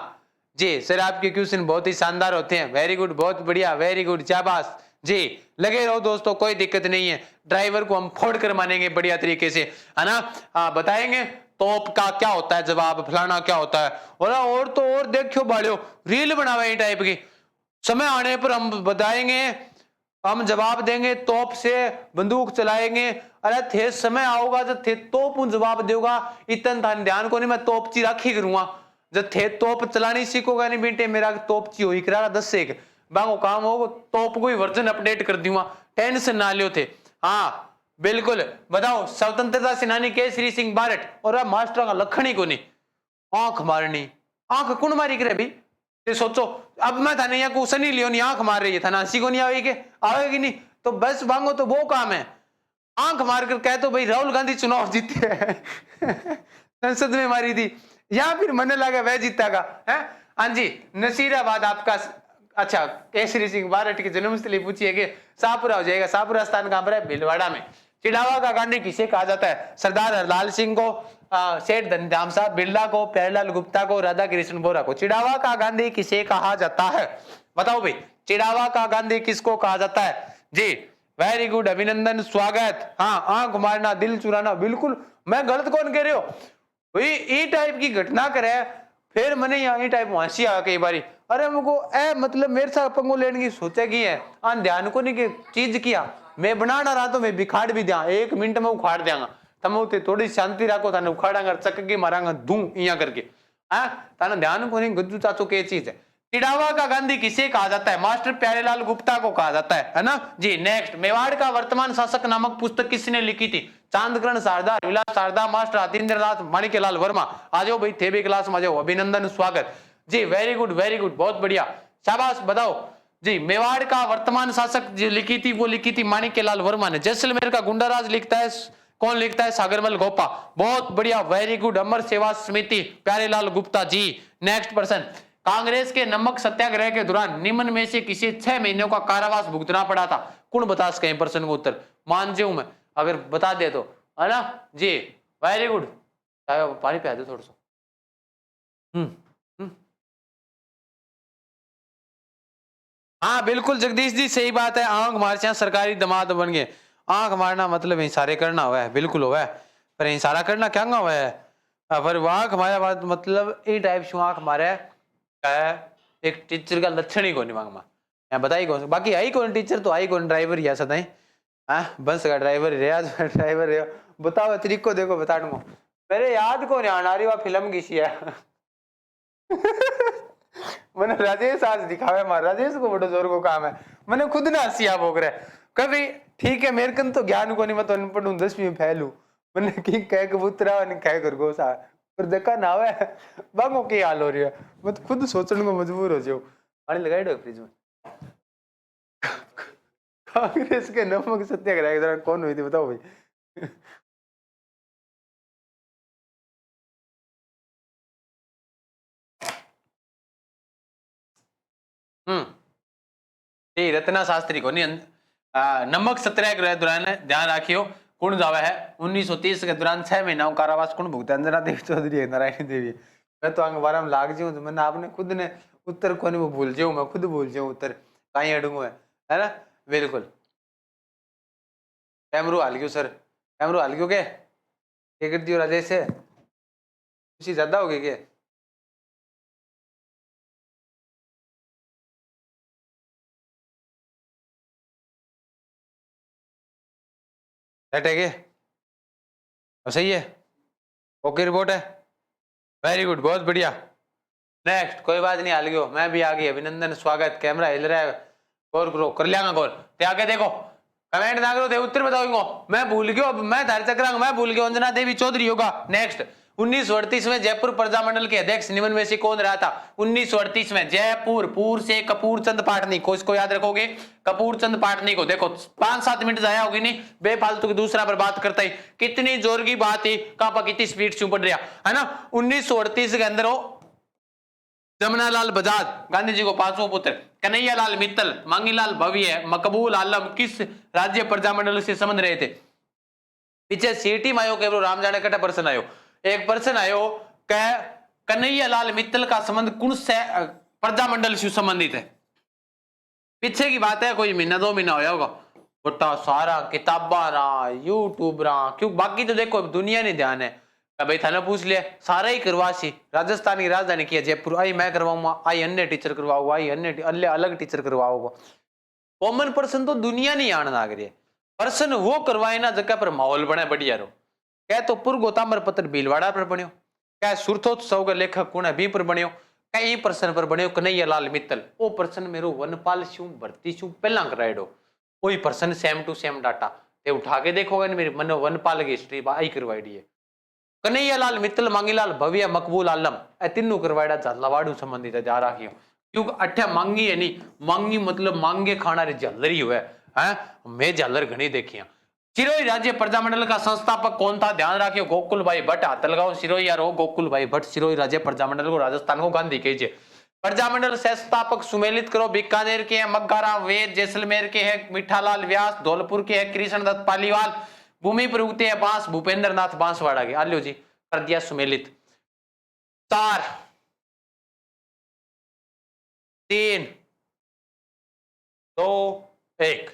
जी सर, आपके क्वेश्चन बहुत ही शानदार होते हैं। वेरी गुड, बहुत बढ़िया, वेरी गुड, शाबाश जी। लगे रहो दोस्तों, कोई दिक्कत नहीं है। ड्राइवर को हम फोड़ कर मानेंगे बढ़िया तरीके से, है ना। बताएंगे तोप का क्या होता है जवाब, फलाना क्या होता है। और तो और देखियो बालियो, रील बनावे टाइप की, समय आने पर हम बताएंगे, हम जवाब देंगे, तोप से बंदूक चलाएंगे। अरे थे समय आओगा जब थे तोप जवाब देगा, इतना ध्यान को नहीं, मैं तोपची राखी करूंगा। जब थे तोप चलानी सीखोगा नहीं बेटे, मेरा तोपची हो करा 10 से बांगो काम होगा, तोप को ही वर्जन अपडेट कर दूंगा, टेंशन ना लियो थे। हाँ बिल्कुल, बताओ स्वतंत्रता सेनानी केसरी सिंह बारट, और मास्टर का लखन ही को नहीं, आंख मारनी, आंख कौन मारी करे भी, सोचो। अब मैं था नहीं को सनी लियो नहीं आंख मार रही है, था नासी को नहीं आवेगी, आवेगी नहीं, तो बस बांगो तो वो काम है, आंख मार कर कह तो भाई राहुल गांधी चुनाव जीते संसद में मारी थी, या फिर मन लगा वह जीतेगा है। हाँ जी, नसीराबाद आपका, अच्छा केसरी सिंह बारट की जन्मस्थली पूछिए कि शाहपुरा हो जाएगा। शाहपुरा स्थान कहां पर है, भीलवाड़ा में। चिड़ावा का गांधी किसे कहा जाता है, सरदार हरलाल सिंह को, सेठ धनश्याम साहब बिरला को, प्यारेलाल गुप्ता को, राधा कृष्ण बोरा को। चिड़ावा का गांधी किसे कहा जाता है, बताओ भाई, चिड़ावा का गांधी किसको कहा जाता है जी। वेरी गुड, अभिनंदन, स्वागत। हाँ, आंख मारना, दिल चुराना, बिल्कुल मैं गलत कौन कह रहे हो भाई, ई टाइप की घटना करे फिर मैंने यहाँ ई टाइप हंसी आ कई बारी। अरे हमको ए मतलब मेरे साथ पंगो लेने की सोचे की है, आन ध्यान को नहीं के चीज किया मैं बनाना रहा तो मैं बिखाड़ भी दिया, 1 मिनट में उखाड़ देंगा। तम उते थोड़ी शांति रखो, थाने उखाड़ांगा चक्की मारांगा धू इया करके। हाँ, ताने ध्यान को नहीं, गज्जू चाचो के चीज है। चिड़ावा का गांधी किसे कहा जाता है? मास्टर प्यारेलाल गुप्ता को कहा जाता है ना जी। नेक्स्ट, मेवाड़ का वर्तमान शासक नामक पुस्तक किसने लिखी थी? चांदकरण शारदा, विलास शारदा, मास्टर आतिंद्रनाथ माणिक्यलाल वर्मा। आ जाओ भाई, थे भी क्लास में आ जाओ, अभिनंदन, स्वागत जी। वेरी गुड, बहुत बढ़िया, शाबाश, बताओ जी। मेवाड़ का वर्तमान शासक जो लिखी थी वो लिखी थी माणिक्यलाल वर्मा ने। जैसलमेर का गुंडाराज लिखता है कौन लिखता है? सागरमल गोपा। बहुत बढ़िया, वेरी गुड, अमर सेवा समिति, प्यारेलाल गुप्ता जी। नेक्स्ट पर्सन, कांग्रेस के नमक सत्याग्रह के दौरान निम्न में से किसे 6 महीनों का कारावास भुगतना पड़ा था? कौन बता सके प्रश्न को उत्तर? मान जाऊं मैं अगर बता दे तो, है ना जी। वेरी गुड, पानी पिया दो थोड़ा सा। हम्म। हाँ बिल्कुल जगदीश जी, सही बात है। आंख मारचा सरकारी दमाद बन गए। आंख मारना मतलब इशारे करना हुआ है, बिल्कुल हुआ है, पर इशारा करना क्या हुआ है? पर आंख मारा बात मतलब ई टाइप से आंख मारे एक टीचर का लक्षण ही कौन मांग मैं बताई कौन, बाकी आई कौन टीचर तो आई कौन, ड्राइवर ही सदाई। हाँ, बस का ड्राइवर रहा, ड्राइवर रहा। बताओ तरीको देखो बता दूंगा। मेरे याद को नहीं आ रही वह फिल्म किसी है। मैंने राजेश आज दिखावे मार, राजेश को बड़ो जोर को काम है, मैंने खुद ना हंसिया भोग रहे कभी। ठीक है मेरे कन तो ज्ञान को नहीं, मैं तो अनपढ़ हूं, 10वीं में फैलू मैंने की कह कबूतरा कह कर गो सा पर देखा ना है बागों की हाल हो रही है, मैं तो खुद सोचने को मजबूर हो जाऊं। पानी लगाई दो फ्रिज में। कांग्रेस के नमक सत्याग्रह के दौरान कौन हुई थी बताओ भाई? रत्ना शास्त्री को नहीं नमक सत्याग्रह दौरान ध्यान रखियो कौन जावा है 1930 के दौरान 6 महीना कारावास कौन भुगता? अंजना देवी चौधरी है, नारायणी देवी। मैं तो अंग बारह में लाग जाऊं तो मैंने आपने खुद ने उत्तर को नहीं, वो भूल जाऊं, मैं खुद भूल जाऊं उत्तर कहीं अड़ूंगा, है ना। बिल्कुल, कैमरू हाल क्यों सर, कैमरू हाल क्यों क्या कर दियो राजेश से खुशी ज्यादा हो गई क्या? सेट है क्या? सही है, ओके रिपोर्ट है, वेरी गुड, बहुत बढ़िया। नेक्स्ट, कोई बात नहीं, हाल गयो, मैं भी आ गई, अभिनंदन, स्वागत। कैमरा हिल रहा है, गौर करो, कर लिया गौर, ते आगे देखो, कमेंट ना करो, उत्तर बताऊंगा। मैं भूल गयो, मैं धार चक्रांग मैं भूल गयो, अंजना देवी चौधरी होगा। नेक्स्ट, 1938 में जयपुर प्रजामंडल के अध्यक्ष निम्न में से कौन रहा था? 1938 में जयपुर, पूर से कपूर चंद पाटनी को, इसको याद रखोगे, कपूर चंद पाटनी को। देखो 5-7 मिनट जाया होगी नहीं बेफालतू की दूसरा पर बात करता ही, कितनी जोर की बात ही, कहां कितनी स्पीड से ऊपर रहा है ना। 1938 के अंदर हो जमुनालाल बजाज, गांधी जी को 5वां पुत्र, कन्हैयालाल मित्तल, मांगीलाल भव्य, मकबूल आलम किस राज्य प्रजामंडल से संबंध रहे थे? पीछे सीटी में आयो के राम जाने कटा पर्सन आयो, एक पर्सन आयो कन्हैयालाल मित्तल का संबंध कौन से प्रजामंडल से संबंधित है? पीछे की बात है, कोई महीना 2 महीना होया होगा, बट्टा सारा किताबा रहा, यूट्यूब रहा, क्यों बाकी तो देखो दुनिया नहीं ध्यान है। भाई थाने पूछ लिया, सारा ही करवासी, राजस्थान की राजधानी किया जयपुर, आई मैं करवाऊंगा, आई अन्य टीचर करवाऊंगा, आई अन्य अलग टीचर करवाऊंगा। कॉमन पर्सन तो दुनिया नहीं आने लग रही है, पर्सन वो करवाए ना जगह पर माहौल बने बढ़िया रो। क्या तो पुर गोताम्र पत्र भीलवाड़ा पर बनियो, क्या सुरथोत्सव का लेखक कौन है भी पर बनियो, क्या ये पर्सन पर बनियो कन्हैयालाल मित्तल। वो पर्सन मेरो वनपाल छू भर्ती छू पहला कराएडो, कोई person same to same data ते उठा के देखोगे मेरे मन वनपाल की हिस्ट्री आई करवाई दी है। कन्हैयालाल मित्तल, मांगीलाल भव्य, मकबूल आलम, ए तीनों करवाड़ा झालावाड़ संबंधित है, जा रखियो क्योंकि अठ्या मांगी है नहीं, मांगी मतलब मांगे खाना रे झालर ही हुआ है। मैं झालर घनी देखिया। सिरोही राज्य प्रजामंडल का संस्थापक कौन था? ध्यान रखियो गोकुल भाई भट्ट, हाथ लगाओ सिरोही यार हो, गोकुल भाई भट्ट सिरोही राज्य प्रजामंडल को राजस्थान को गांधी कीजिए। प्रजामंडल संस्थापक सुमेलित करो, बीकानेर के हैं मग्गाराम वेद, जैसलमेर के हैं मिठालाल व्यास, धौलपुर के हैं कृष्णदत्त पालीवाल, भूमि पर उगते हैं बांस भूपेंद्र नाथ बांसवाड़ा के। आलियो जी कर दिया सुमेलित। 4 3 2 1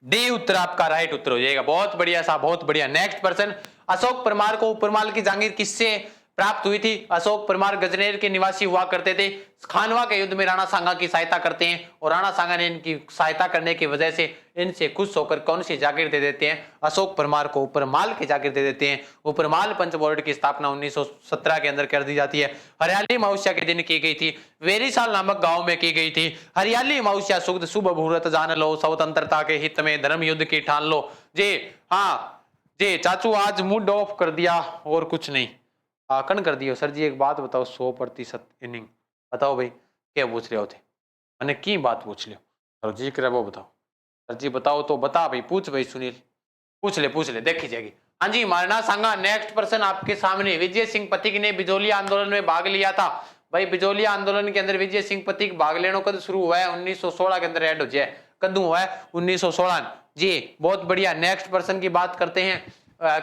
डी उत्तर आपका राइट उत्तर हो जाएगा। बहुत बढ़िया साहब, बहुत बढ़िया। नेक्स्ट पर्सन, अशोक परमार को उपरमाल की जागीर किससे प्राप्त हुई थी? अशोक परमार गजनेर के निवासी हुआ करते थे। खानवा के युद्ध में राणा सांगा की सहायता करते हैं और राणा सांगा ने इनकी सहायता करने की वजह से इनसे खुश होकर कौन सी जागीर दे देते हैं? अशोक परमार को उपरमाल की जागीर दे देते हैं। उपरमाल पंच बोर्ड की स्थापना 1917 के अंदर कर दी जाती है। हरियाली अमावस्या के दिन की गई थी। वेरीसाल नामक गांव में की गई थी। हरियाली अमावस्या शुभ शुभ मुहूर्त जान लो, स्वतंत्रता के हित में धर्म युद्ध की ठान लो। जी हाँ जी चाचू, आज मूड ऑफ कर दिया और कुछ नहीं, आकन कर दियो। सर जी एक बात बताओ, 100% इनिंग बताओ भाई, क्या पूछ रहे होते मैंने की बात पूछ लियो? सर जी करे वो बताओ। सर जी बताओ तो बता भाई, पूछ भाई सुनील, पूछ ले देखी जाएगी। हाँ जी मारना सांगा। नेक्स्ट पर्सन आपके सामने, विजय सिंह पथिक ने बिजोलिया आंदोलन में भाग लिया था। भाई बिजोलिया आंदोलन के अंदर विजय सिंह पथिक भाग लेना कद शुरू हुआ है? 1916 के अंदर ऐड हो जाए, कद्दू हुआ है 1916 जी। बहुत बढ़िया। नेक्स्ट पर्सन की बात करते हैं,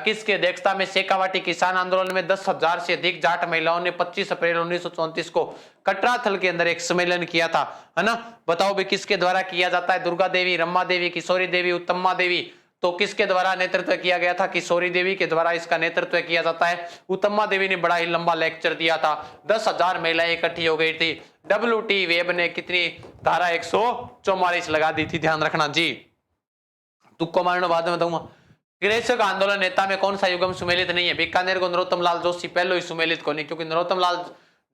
किसके अध्यक्षता में शेखावाटी किसान आंदोलन में 10,000 से अधिक जाट महिलाओं ने 25 अप्रैल 1934 को कटराथल के अंदर एक सम्मेलन किया था, है ना? बताओ भाई किसके द्वारा किया जाता है? दुर्गा देवी, रमा देवी, किशोरी देवी, उत्तमा देवी। तो किसके द्वारा नेतृत्व किया गया था? किशोरी देवी के द्वारा इसका नेतृत्व किया जाता है। उत्तमा देवी ने बड़ा ही लंबा लेक्चर दिया था। 10,000 महिलाएं इकट्ठी हो गई थी। WT वेब ने कितनी धारा 144 लगा दी थी, ध्यान रखना जी। तुक्को मारने बाद में बताऊंगा। कृषक आंदोलन नेता में कौन सा युगम सुमेलित नहीं है? बीकानेर को नरोत्तम लाल जोशी पहलो ही सुमेलित को नहीं, क्योंकि नरोत्तम लाल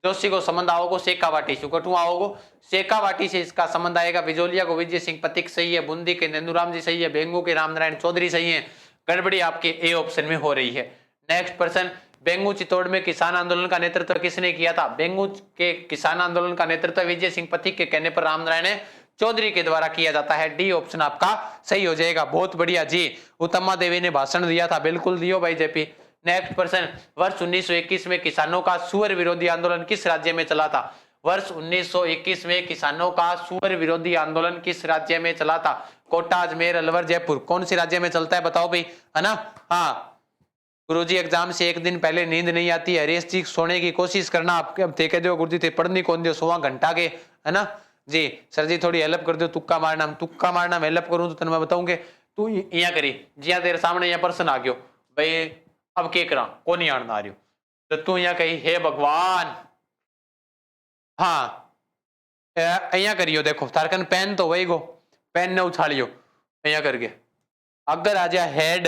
जोशी को संबंध आओगे शेखावाटी से, कठुआ आओगे शेखावाटी से इसका संबंध आएगा। बिजोलिया को विजय सिंह पथिक सही है, बूंदी के नेंदूराम जी सही है, बेंगू के रामनारायण चौधरी सही है। गड़बड़ी आपके ए ऑप्शन में हो रही है। नेक्स्ट पर्सन, बेंगू चित्तौड़ में किसान आंदोलन का नेतृत्व किसने किया था? बेंगू के किसान आंदोलन का नेतृत्व विजय सिंह पथिक के कहने पर रामनारायण चौधरी के द्वारा किया जाता है। डी ऑप्शन आपका सही हो जाएगा। बहुत बढ़िया जी। उत्तमा देवी ने भाषण दिया था, बिल्कुल दियो भाई जेपी। नेक्स्ट पर्सन, वर्ष 1921 में किसानों का सुअर विरोधी आंदोलन किस राज्य में चला था? वर्ष 1921 में किसानों का सुअर विरोधी आंदोलन किस राज्य में चला था? कोटा, अजमेर, अलवर, जयपुर, कौन सी राज्य में चलता है बताओ भाई, है ना? हाँ गुरुजी एग्जाम से एक दिन पहले नींद नहीं आती है, हरीश जी सोने की कोशिश करना। आपके अब देखे दो गुरुजी थे पढ़नी कौन दियो 16 घंटा के, है ना जी। सर जी थोड़ी हेल्प कर दो, तुक्का मारना। तुक्का मारना मैं हेल्प करूं तो तेन मैं बताऊंगे, तू यहाँ करी जिया तेरे सामने यहाँ पर्सन आ गयो भाई, अब के करा को नहीं आना आ रही तो तू यहाँ कही हे भगवान। हाँ यहाँ करियो, देखो तारकन पेन तो वही गो, पेन ने उछालियो यहाँ करके। अगर आ जाए हेड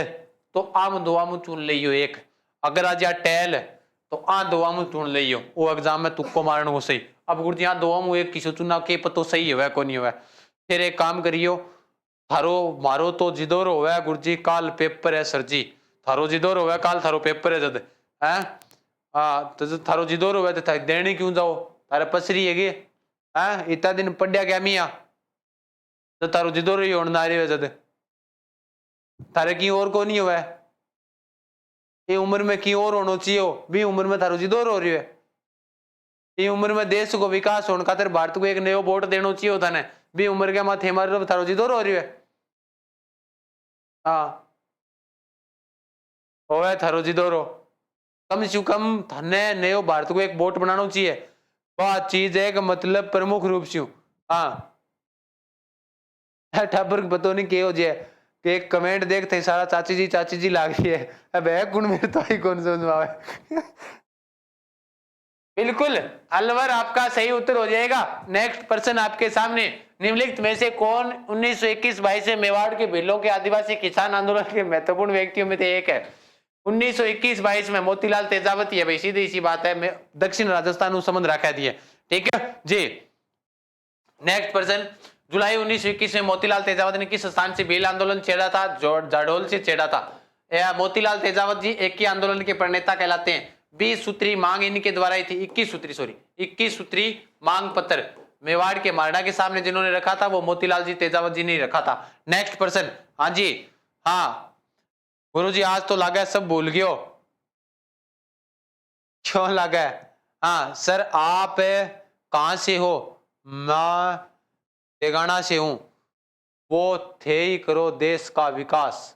तो आम दुआ मुंह चुन लियो एक, अगर आ जाए टेल तो आ दुआ मुंह चुन लियो। वो एग्जाम में तुक्को मारने को सही। अब गुरुजी यहाँ दुआ मुंह एक किसी चुना के पतो सही है को नहीं हुआ। फिर एक काम करियो, थारो मारो तो जिदोर होवे गुरुजी, काल पेपर है सर जी। थारो जिदोर होवे काल, थारो पेपर है जद है। हाँ तो थारो जिदोर होवे तो देनी क्यों जाओ, थारे पसरी है गे हैं, इतना दिन पढ़िया क्या मिया तो तारो जिदोर ही होना रही है जद थारे की और को नहीं हुआ है। ये उम्र में की और होना चाहिए, भी उम्र में थारो जिदोर हो रही है। ये उम्र में देश को विकास होने खातिर भारत को एक नयो वोट देना चाहिए होता ने, भी उम्र के माथे मारे थारो जिदोर हो रही है। हाँ होवे थारो जिदोर हो, कम से कम थाने नयो भारत को एक वोट बनाना चाहिए। बात चीज है कि मतलब प्रमुख रूप से हाँ ठाबर पतो नहीं के हो जाए कि एक कमेंट देखते सारा चाची जी लाग रही है। अब है कौन मेरे तो ही कौन समझ में आवे। बिल्कुल अलवर आपका सही उत्तर हो जाएगा। नेक्स्ट पर्सन आपके सामने, निम्नलिखित में से कौन 1921-22 से मेवाड़ के भीलों के आदिवासी किसान आंदोलन के महत्वपूर्ण व्यक्तियों में से एक है? 1921-22 में मोतीलाल तेजावती है भाई, सीधी सी बात है। दक्षिण राजस्थान संबंध रखा दिए, ठीक है जी। नेक्स्ट पर्सन, जुलाई 1921 में मोतीलाल तेजावत ने किस स्थान से भील आंदोलन छेड़ा था? जाडोल से छेड़ा था। मोतीलाल तेजावत जी एक ही आंदोलन के प्रणेता कहलाते हैं। 20 सूत्री मांग इनके द्वारा ही थी, 21 सूत्री मांग पत्र मेवाड़ के मारडा के सामने जिन्होंने रखा था वो मोतीलाल जी तेजावत जी ने रखा था। नेक्स्ट पर्सन, हाँ जी हाँ गुरुजी आज तो लगा सब भूल गयो, क्यों लगा? हाँ सर आप कहां से हो? मैं तेगाना से हूं। वो थे ही करो देश का विकास।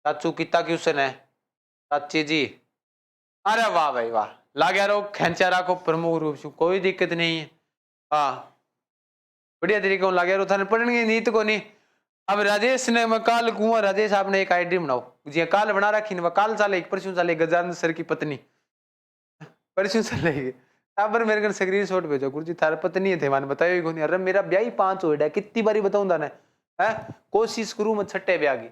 चाचू किता क्वेश्चन है चाची जी? अरे वाह भाई वाह, लाग्या रो खेचा राखो प्रमुख रूप से, कोई दिक्कत नहीं है। हाँ बढ़िया तरीके लाग्या रो, थाने पढ़ने की नीत को नहीं। अब राजेश ने मैं काल कुआं राजेश आपने एक आईडी बनाओ जी काल बना रखी न काल चाले एक परसों चाले गजानंद सर की पत्नी परसों चलेगी पर मेरे को स्क्रीनशॉट भेजो गुरुजी थारे पत्नी थे मैंने बताया कोनी अरे मेरा ब्याह ही 5 हो गया कितनी बारी बताऊं थाने है कोशिश करूं मैं छठे ब्याह की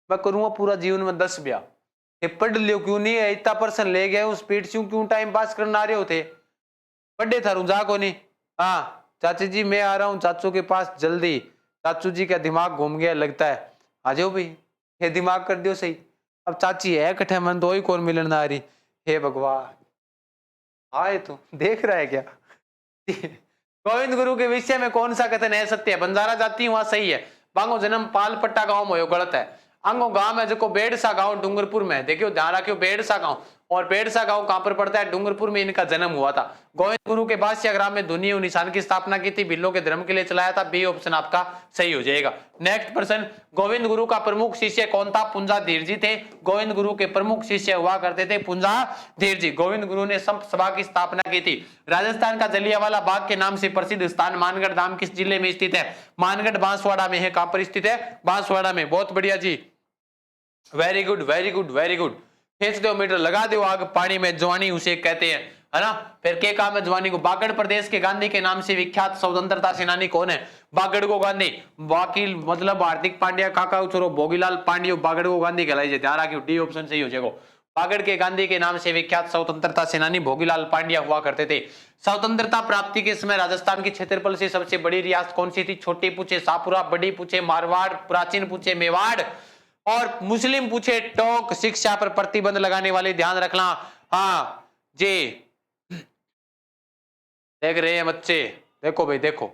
मैं करूंगा पूरा जीवन में 10 ब्याह ये पढ़ लियो क्यों नहीं है इतना पर्सन ले गया उस स्पीड से क्यों टाइम पास करने आ रहे हो थे पढ़े थारू जा को नहीं हाँ चाची जी मैं आ रहा हूँ चाचू के पास जल्दी चाचू जी का दिमाग घूम गया लगता है आ जाओ भाई ये दिमाग कर दियो सही अब चाची है कठे मन तो ही कौन मिलन ना आ रही हे भगवान आए तो देख रहा है क्या गोविंद गुरु के विषय में कौन सा कथन है सत्य है बंजारा जाति वहां सही है बांगो जन्म पालपट्टा गांव में हो गलत है अंगो गांव है जो बेड़सा गांव डूंगरपुर में देखियो ध्यान रखियो बेड़सा गांव और बेड़सा गांव कहां पर पड़ता है डूंगरपुर में इनका जन्म हुआ था गोविंद गुरु के बादशाह ग्राम में धुनी और निशान की स्थापना की थी बिल्लों के धर्म के लिए चलाया था बी ऑप्शन आपका सही हो जाएगा नेक्स्ट प्रश्न गोविंद गुरु का प्रमुख शिष्य कौन था पुंजा धीर जी थे गोविंद गुरु के प्रमुख शिष्य हुआ करते थे पुंजा धीर जी गोविंद गुरु ने संत सभा की स्थापना की थी राजस्थान का जलियांवाला बाग के नाम से प्रसिद्ध स्थान मानगढ़ धाम किस जिले में स्थित है मानगढ़ बांसवाड़ा में है कहां पर स्थित है बांसवाड़ा में बहुत बढ़िया जी very good very good very good खींच दो मीटर लगा दो आग पानी में जवानी उसे कहते हैं है ना फिर के काम है जवानी को बागड़ प्रदेश के गांधी के नाम से विख्यात स्वतंत्रता सेनानी कौन है बागड़ को गांधी बाकी मतलब हार्दिक पांड्या काका उछरो भोगीलाल पांड्या बागड़ को गांधी कहलाई ध्यान रखियो डी ऑप्शन सही हो जाएगा बागड़ के गांधी के नाम से विख्यात स्वतंत्रता सेनानी भोगीलाल पांड्या हुआ करते थे स्वतंत्रता प्राप्ति के समय राजस्थान की क्षेत्रफल से सबसे बड़ी रियासत कौन सी थी छोटी पूछे शाहपुरा बड़ी पूछे मारवाड़ प्राचीन पूछे मेवाड़ और मुस्लिम पूछे टोंक शिक्षा पर प्रतिबंध लगाने वाले ध्यान रखना हाँ जी देख रहे हैं बच्चे देखो भाई देखो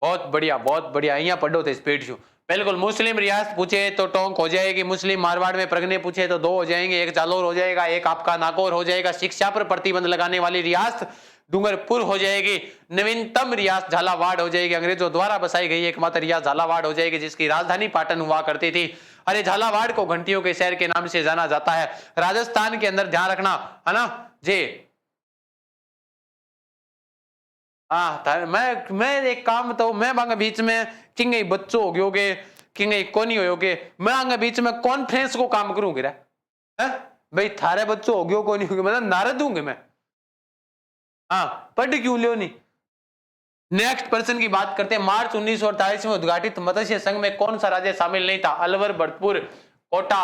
बहुत बढ़िया यहाँ पढ़ो थे स्पीड शू बिल्कुल मुस्लिम रियासत पूछे तो टोंक हो जाएगी मुस्लिम मारवाड़ में प्रगने पूछे तो 2 हो जाएंगे एक जालोर हो जाएगा एक आपका नागौर हो जाएगा शिक्षा पर प्रतिबंध लगाने वाली रियासत डूंगरपुर हो जाएगी नवीनतम रियासत झालावाड़ हो जाएगी अंग्रेजों द्वारा बसाई गई एकमात्र रियासत झालावाड़ हो जाएगी जिसकी राजधानी पाटन हुआ करती थी अरे झालावाड़ को घंटियों के शहर के नाम से जाना जाता है राजस्थान के अंदर ध्यान रखना है ना जी हाँ मैं एक काम तो मैं बांगा बीच में किंगे बच्चों हो गयोगे किंगे कोनी होयोगे मैं आंगे बीच में कॉन्फ्रेंस को काम करूंगी रे भाई थारे बच्चों हो गयो कोनी होगे मतलब नारद दूंगे मैं हाँ पढ़ क्यों लियो नहीं नेक्स्ट पर्सन की बात करते हैं मार्च 1948 में उद्घाटित मत्स्य संघ में कौन सा राज्य शामिल नहीं था अलवर भरतपुर कोटा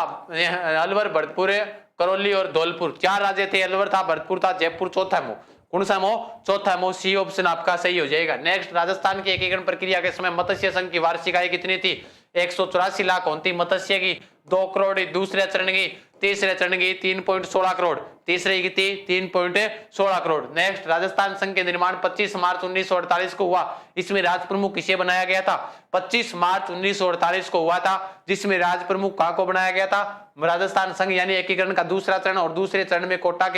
अलवर भरतपुर करौली और धौलपुर 4 राज्य थे अलवर था भरतपुर था जयपुर चौथा मो कौन सा मो चौथा मो सी ऑप्शन आपका सही हो जाएगा नेक्स्ट राजस्थान की एकीकरण प्रक्रिया के समय मत्स्य संघ की वार्षिक आय कितनी थी 184 लाख होती मत्स्य की 2 करोड़ दूसरे चरण की तीसरे चरण की 3.16 करोड़ तीसरे की थी 3.16 करोड़ नेक्स्ट राजस्थान संघ के निर्माण 25 मार्च 1948 को हुआ इसमें राज प्रमुख किसे बनाया गया था 25 मार्च 1948 को हुआ था जिसमें राज प्रमुख कहां को बनाया गया था राजस्थान संघ यानी एकीकरण का दूसरा चरण और दूसरे चरण में कोटा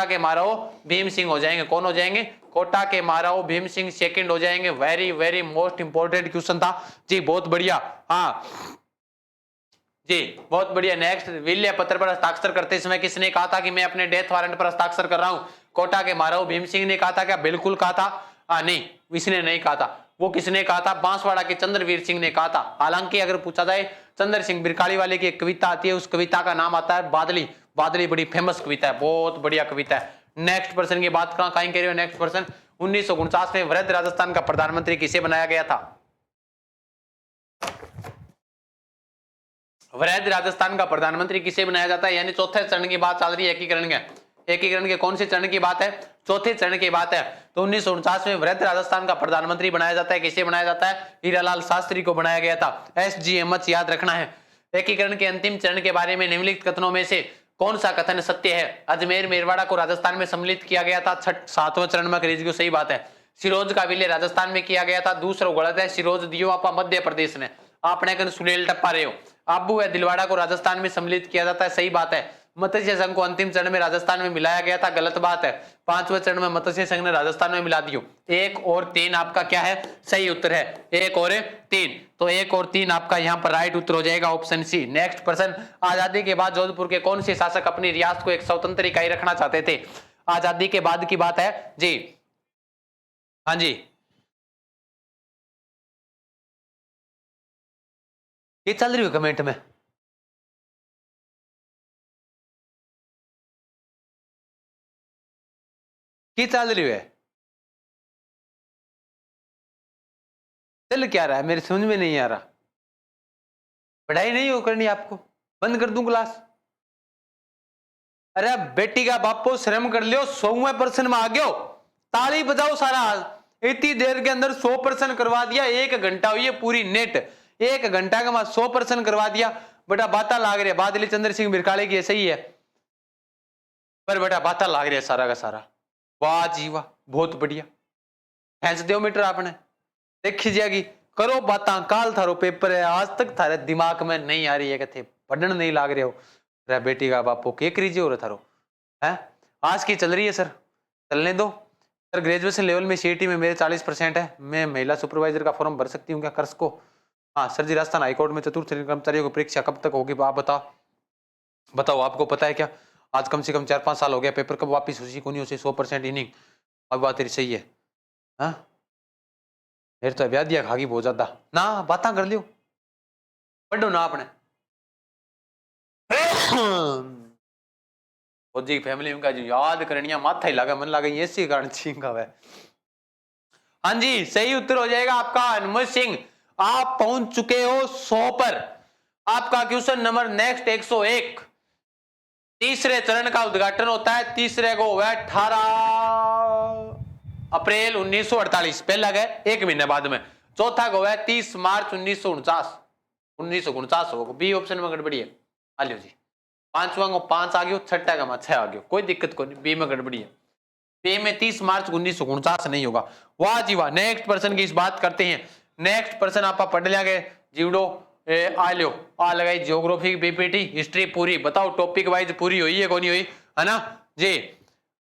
के माराओ भीम सिंह हो जाएंगे कौन हो जाएंगे कोटा के माराओ भीम सिंह सेकंड हो जाएंगे very very most important question था जी बहुत बढ़िया हाँ जी बहुत बढ़िया नेक्स्ट विल्य पत्र पर हस्ताक्षर करते समय किसने कहा था कि मैं अपने डेथ वारंट पर हस्ताक्षर कर रहा हूं कोटा के माराओ भीम सिंह ने कहा था क्या बिल्कुल कहा था नहीं इसने नहीं कहा था वो किसने कहा था बांसवाड़ा के चंद्रवीर सिंह ने कहा था हालांकि अगर पूछा जाए चंद्र सिंह बिरकाली वाले की एक कविता आती है उस कविता का नाम आता है बादली बादली बड़ी फेमस कविता है बहुत बढ़िया कविता है नेक्स्ट पर्सन की बात कहां कह रहे हो नेक्स्ट पर्सन 1949 में वृद्ध राजस्थान का प्रधानमंत्री किसे बनाया गया था वृद्ध राजस्थान का प्रधानमंत्री किसे बनाया जाता है यानी चौथे चरण की बात चल रही है एकीकरण के कौन से चरण की बात है चौथे चरण की बात है तो 1949 में वृद्ध राजस्थान का प्रधानमंत्री बनाया जाता है किसे बनाया जाता है हीरालाल शास्त्री को बनाया गया था SGMH याद रखना है एकीकरण के अंतिम चरण के बारे में निम्नलिखित कथनों में से कौन सा कथन सत्य है अजमेर मेरवाड़ा को राजस्थान में सम्मिलित किया गया था 7वें चरण में खरीद सही बात है सिरोज का विलय राजस्थान में किया गया था दूसरा गलत है सिरोज दियो आपा मध्य प्रदेश ने आपने कन सुनील टप्पा रहे हो आबू है दिलवाड़ा को राजस्थान में सम्मिलित किया जाता है सही बात है मत्स्य संघ को अंतिम चरण में राजस्थान में मिलाया गया था गलत बात है 5वें चरण में मत्स्य संघ ने राजस्थान में मिला दियो 1 और 3 आपका क्या है सही उत्तर है 1 और 3 तो 1 और 3 आपका यहाँ पर राइट उत्तर हो जाएगा ऑप्शन सी नेक्स्ट पर्सन आजादी के बाद जोधपुर के कौन से शासक अपनी रियासत को एक स्वतंत्र इकाई रखना चाहते थे आजादी के बाद की बात है जी हाँ जी ये चल रही हो कमेंट में? ये चल रही है? चल क्या रहा है मेरे समझ में नहीं आ रहा। पढ़ाई नहीं हो करनी आपको? बंद कर दूं क्लास? अरे बेटी का बापो श्रम कर लियो, 100% में आ गयो, ताली बजाओ सारा। इतनी देर के अंदर 100% करवा दिया, 1 घंटा हुई है पूरी नेट, 1 घंटा के बाद 100% करवा दिया। बेटा बाता लाग रही है, बादली चंद्र सिंह बिरकाले की सही है, पर बेटा बाता लाग रही है सारा का सारा। वाह जी वाह, बहुत बढ़िया। खेच दो मीटर आपने, देखी जाएगी। करो बाता, काल थारो पेपर है, आज तक थारे दिमाग में नहीं आ रही है कि पढ़ने नहीं लाग रहे हो। रे बेटी का बापो के करीजिए हो रहा थारो है। आज की चल रही है सर, चलने दो सर। ग्रेजुएशन लेवल में सीईटी में मेरे 40% है, मैं महिला सुपरवाइजर का फॉर्म भर सकती हूँ क्या कर्स को? हाँ सर जी, राजस्थान हाईकोर्ट में चतुर्थ कर्मचारियों की परीक्षा कब तक होगी आप बताओ आपको पता है क्या? आज कम से कम 4-5 साल हो गया, पेपर कब वापिस हो कौन हो 100% इनिंग। अब बात तेरी सही है। हाँ मेरे तो ब्याह दिया खागी बहुत ज्यादा ना, बातें कर लियो, पढ़ो ना आपने। फौजी फैमिली में का जो याद करनिया माथा ही लगा, मन लगा ये सी कारण छींगा वह। हाँ जी, सही उत्तर हो जाएगा आपका हनुमत सिंह। आप पहुंच चुके हो 100 पर। आपका क्वेश्चन नंबर नेक्स्ट 101। तीसरे चरण का उद्घाटन होता है, तीसरे को हुआ 18 अप्रैल 1948, पहला गए 1 महीने बाद में। चौथा को हुआ 30 मार्च 1949 होगा। बी ऑप्शन में गड़बड़ी है, आ लो जी। 5वां को 5 आ गयो, छठा का 6 आ गयो, कोई दिक्कत कोई नहीं, बी में गड़बड़ी है। बी में 30 मार्च 1949 नहीं होगा। वाह जी वाह, नेक्स्ट पर्सन की इस बात करते हैं। नेक्स्ट पर्सन आप पढ़ लिया जीवड़ो आ लो, आ लगाई ज्योग्राफी बीपीटी हिस्ट्री पूरी, बताओ टॉपिक वाइज पूरी हुई है कौन नहीं हुई, है ना जी?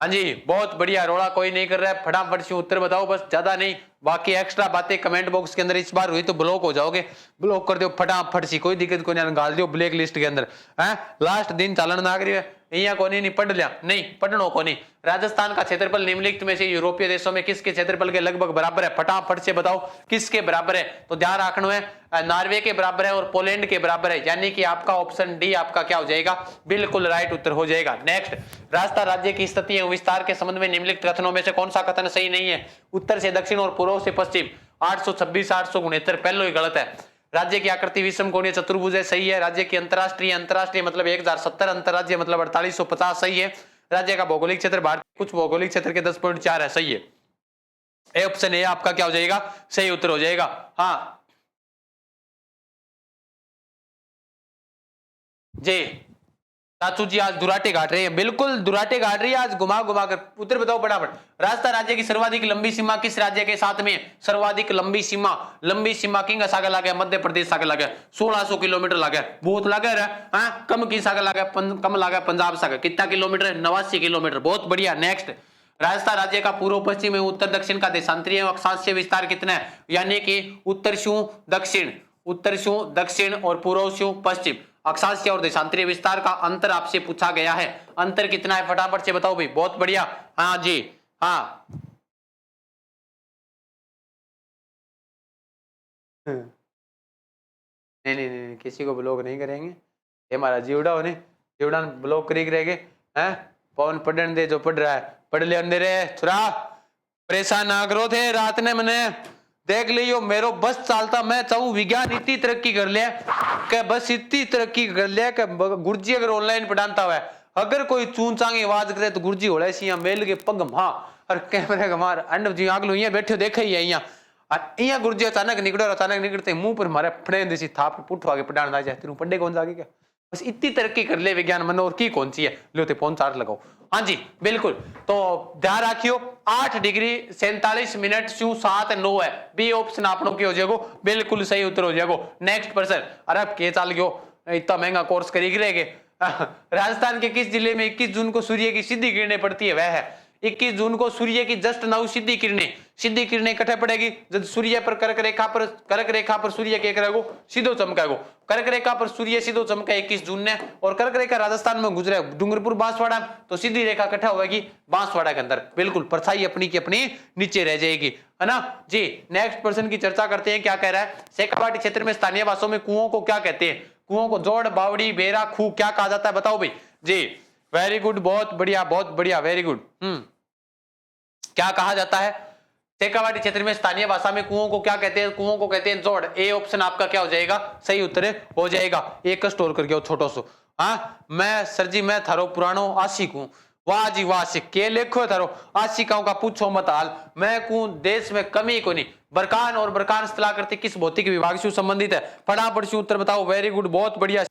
हाँ जी, बहुत बढ़िया, रोड़ा कोई नहीं कर रहा है, फटाफट से उत्तर बताओ बस, ज्यादा नहीं। बाकी एक्स्ट्रा बातें कमेंट बॉक्स के अंदर इस बार हुई तो ब्लॉक हो जाओगे, ब्लॉक कर दो फटाफट सी, कोई दिक्कत कोई नहीं, गाल दो ब्लैक लिस्ट के अंदर है। लास्ट दिन चालन ना करिए, यहाँ कोनी नहीं पढ़ लिया, नहीं पढ़नो कोनी। राजस्थान का क्षेत्रफल निम्नलिखित में से यूरोपीय देशों में किसके क्षेत्रफल के लगभग बराबर है? फटाफट से बताओ किसके बराबर है? तो ध्यान रखना है, नॉर्वे के बराबर है और पोलैंड के बराबर है, यानी कि आपका ऑप्शन डी आपका क्या हो जाएगा? बिल्कुल राइट उत्तर हो जाएगा। नेक्स्ट, राजस्थान राज्य की स्थिति एवं विस्तार के संबंध में निम्नलिखित कथनों में से कौन सा कथन सही नहीं है? उत्तर से दक्षिण और पूर्व से पश्चिम 826 869, पहले ही गलत है। राज्य की आकृति विषम कोणीय चतुर्भुज है, सही है। राज्य की अंतरराष्ट्रीय मतलब 1070, अंतरराज्य मतलब 4850, सही है। राज्य का भौगोलिक क्षेत्र भारत कुछ भौगोलिक क्षेत्र के 10.4 है, सही है। ए ऑप्शन ए आपका क्या हो जाएगा? सही उत्तर हो जाएगा। हाँ जी, चाचू जी आज दुराटे काट रहे हैं, बिल्कुल दुराटे काट रही है आज, घुमा घुमा कर। उत्तर बताओ फटाफट। राजस्थान राज्य की सर्वाधिक लंबी सीमा किस राज्य के साथ में? सर्वाधिक लंबी सीमा किंग सागर लगे, मध्य प्रदेश सागर लगे, 1600 किलोमीटर लगे, बहुत लगे रहा। कम की सागर लगे, कम लगे पंजाब सागर, कितना किलोमीटर? 89 किलोमीटर, बहुत बढ़िया। नेक्स्ट, राजस्थान राज्य का पूर्व पश्चिम एवं उत्तर दक्षिण का देशांतरीय अक्षांशीय विस्तार कितना है? यानी कि उत्तर शू दक्षिण और पूर्व शू पश्चिम, अक्षांशीय और देशांतरीय विस्तार का अंतर आपसे पूछा गया है। अंतर कितना है फटाफट से बताओ भाई, बहुत बढ़िया। हाँ जी, हाँ नहीं नहीं नहीं, किसी को ब्लॉक नहीं करेंगे, ये हमारा जीवड़ा होने, जीवड़ा ब्लॉक करी रहेंगे हैं। पवन पढ़ने दे, जो पढ़ रहा है पढ़ ले, अंदर थोड़ा परेशान ना करो थे। रात ने मैंने देख लियो मेरो बस चालता, मैं चाहूं विज्ञान इतनी तरक्की कर लिया कि बस इतनी तरक्की कर लिया कि गुरुजी अगर ऑनलाइन पढ़ाता हुआ है, अगर कोई चूंचांगी आवाज करे तो गुरुजी होड़ा सी मेल के पग हाँ और कैमरे का मार अंड जी आग लो, यहाँ बैठे देखे ही है यहाँ गुरुजी अचानक निकले और अचानक निकलते मुंह पर मारे फड़े देसी थाप पुठ आगे पढ़ाने लग जाए, तेरू पढ़े कौन जागे क्या? बस इतनी तरक्की कर ले विज्ञान मन, और की कौन सी है? लो ते फोन चार्ज लगाओ। हाँ जी बिल्कुल, तो ध्यान रखियो 8 डिग्री 47 मिनट 7:09 है। बी ऑप्शन आप लोग की हो जाएगा, बिल्कुल सही उत्तर हो जाएगा। नेक्स्ट पर्सन, अरे के चाल गयो, इतना महंगा कोर्स करी रहेगे। राजस्थान के किस जिले में 21 जून को सूर्य की सीधी किरणें पड़ती है? वह है 21 जून को सूर्य की जस्ट नौ सीधी किरणें कटे पड़ेगी जब सूर्य पर कर्क रेखा पर सूर्य के करेगो सीधो चमकेगो। कर्क रेखा पर सूर्य सीधो चमका 21 जून ने, और कर्क रेखा राजस्थान में गुजरे डूंगरपुर बांसवाड़ा, तो सीधी रेखा कटा होगी बांसवाड़ा के अंदर, बिल्कुल परछाई अपनी की अपनी नीचे रह जाएगी, है ना जी। नेक्स्ट पर्सन की चर्चा करते हैं, क्या कह रहा है। शेखावाटी क्षेत्र में स्थानीय भाषाओं में कुओं को क्या कहते हैं। कुओं को जोड़, बावड़ी, बेरा, खूह क्या कहा जाता है, बताओ भाई जी। वेरी गुड, बहुत बढ़िया, वेरी गुड। क्या कहा जाता है। शेखावाटी क्षेत्र में स्थानीय भाषा में कुओं को क्या कहते हैं। कुओं को कहते हैं जोड़। ए ऑप्शन आपका क्या हो जाएगा, सही उत्तर हो जाएगा। एक स्टोर करके हो छोटो सो। हाँ मैं सर जी मैं थारो पुरानो आशिक हूं। वाह जी वाह, के लेखो थारो आशिकाओं का पूछो मत हाल। मैं कूं देश में कमी को नहीं। बरकान और बरकान स्थलाकृति किस भौतिक विभाग से संबंधित है। फटाफट से उत्तर बताओ। वेरी गुड, बहुत बढ़िया।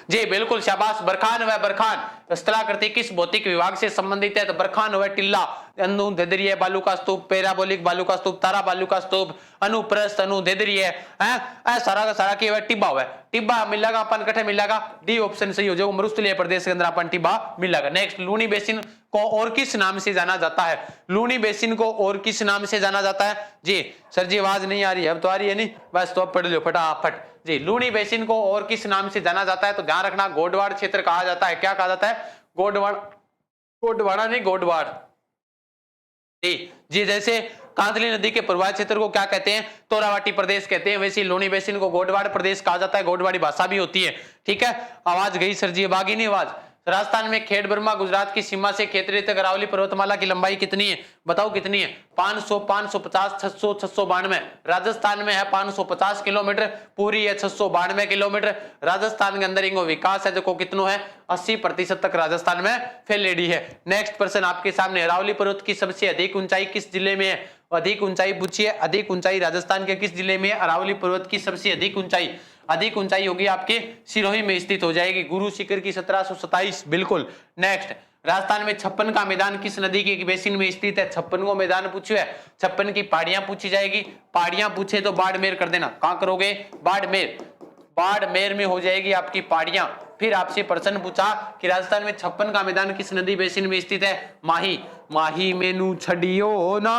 जी बिल्कुल शाबाश। बरखान व बरखान स्थलाकृति किस भौतिक विभाग से संबंधित है। तो बरखान व टिल्ला, अनुदैर्ध्य बालू का स्तूप, पैराबोलिक बालू का स्तूप, तारा बालू का स्तूप, अनुप्रस्थ अनुदैर्ध्य सारा का सारा की टिब्बा हुआ है। टिब्बा मिलेगा अपन कठे मिलेगा, डी ऑप्शन सही हो जाएगा। मरुस्थलीय प्रदेश के अंदर अपन टिब्बा मिलेगा। नेक्स्ट, लूनी बेसिन को और किस नाम से जाना जाता है। लूनी बेसिन को और किस नाम से जाना जाता है जी। सर जी आवाज नहीं आ रही है, अब तो आ रही है नहीं, बस तो अब पढ़ लो फटाफट जी। लूनी बेसिन को और किस नाम से जाना जाता है, तो ध्यान रखना गोडवाड़ क्षेत्र कहा जाता है। क्या कहा जाता है, गोडवाड़, गोडवाड़ा नहीं गोडवाड़ जी। जैसे कांतली नदी के प्रवाह क्षेत्र को क्या कहते हैं, तोरावाटी प्रदेश कहते हैं, वैसे लूनी बेसिन को गोडवाड़ प्रदेश कहा जाता है। गोडवाड़ी भाषा भी होती है, ठीक है। आवाज गई सर जी, अब आ गई नहीं आवाज। राजस्थान में खेड़ बर्मा गुजरात की सीमा से खेतरी तक अरावली पर्वतमाला की लंबाई कितनी है, बताओ कितनी है। 500, 550, 600, 692। राजस्थान में है 550 किलोमीटर, पूरी है 692 किलोमीटर। राजस्थान के अंदर इनको विकास है जो कितनो है 80% तक राजस्थान में फैलेडी है। नेक्स्ट पर्सन आपके सामने, अरावली पर्वत की सबसे अधिक ऊंचाई किस जिले में है। अधिक ऊंचाई पूछिए, अधिक ऊंचाई राजस्थान के किस जिले में है। अरावली पर्वत की सबसे अधिक ऊंचाई होगी आपके सिरोही में स्थित हो जाएगी। गुरु शिखर की 1727, बिल्कुल। नेक्स्ट, राजस्थान में 56 का मैदान किस नदी के बेसिन में स्थित है। 56 को मैदान पूछे, 56 की पहाड़ियां पूछी जाएगी। पहाड़ियां पूछे तो बाड़मेर कर देना, कहां करोगे, बाड़मेर। बाड़मेर में हो जाएगी आपकी पहाड़ियां। फिर आपसे प्रश्न पूछा कि राजस्थान में 56 का मैदान किस नदी बेसिन में स्थित है। माही। माही मेनू छड़ियो ना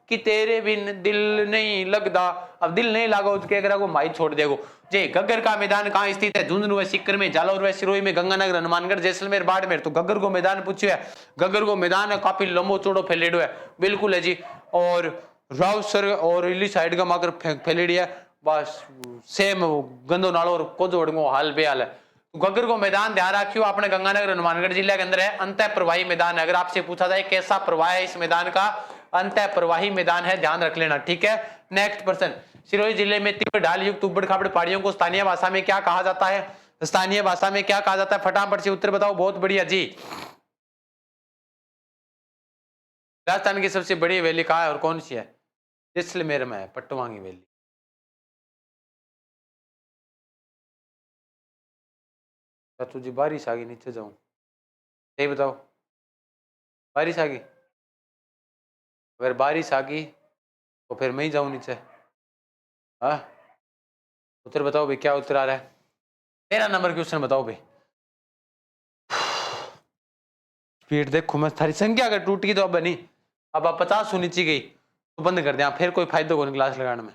कि तेरे बिन दिल नहीं लगदा। अब दिल नहीं लगा उसके अगर को माही छोड़ देगो जी। घग्गर का मैदान कहाँ स्थित है। झुंझुनू व सीकर में, जालौर व सिरोही में, गंगानगर, हनुमानगढ़, जैसलमेर, बाड़मेर। तो घग्गर को मैदान पूछे है। घग्गर को मैदान है, काफी लंबो चौड़ो फैलेडो है, बिल्कुल है जी। और रावसर और इली साइड का माकर फैलेडी है, बस सेम गंदो नालो और कोजोड़गो हाल बेहाल है। घग्गर को मैदान ध्यान रखियो, अपने गंगानगर हनुमानगढ़ जिले के अंदर है। अंत प्रवाही मैदान है। अगर आपसे पूछा जाए कैसा प्रवाह है इस मैदान का, अंत प्रवाही मैदान है, ध्यान रख लेना, ठीक है। नेक्स्ट पर्सन, सिरोही जिले में तीव्र ढाल युक्त उबड़ खाबड़ पहाड़ियों को स्थानीय भाषा में क्या कहा जाता है। स्थानीय भाषा में क्या कहा जाता है, फटाफट से उत्तर बताओ। बहुत बढ़िया जी। राजस्थान की सबसे बड़ी वैली कहाँ है और कौन सी है। जैसलमेर में है, पट्टवांगी वैली। तुझे बारिश आ गई, नीचे जाऊं, यही बताओ, बारिश आ गई। अगर बारिश आ गई तो फिर मैं ही जाऊं नीचे। हाँ उत्तर बताओ भाई, क्या उत्तर आ रहा है। 13 नंबर क्वेश्चन बताओ भाई। स्पीड देखो, मैं थारी संख्या अगर टूट गई तो अब नहीं, अब 50 होनी चाहिए गई तो बंद कर दिया, फिर कोई फायदा को नहीं क्लास लगाने में।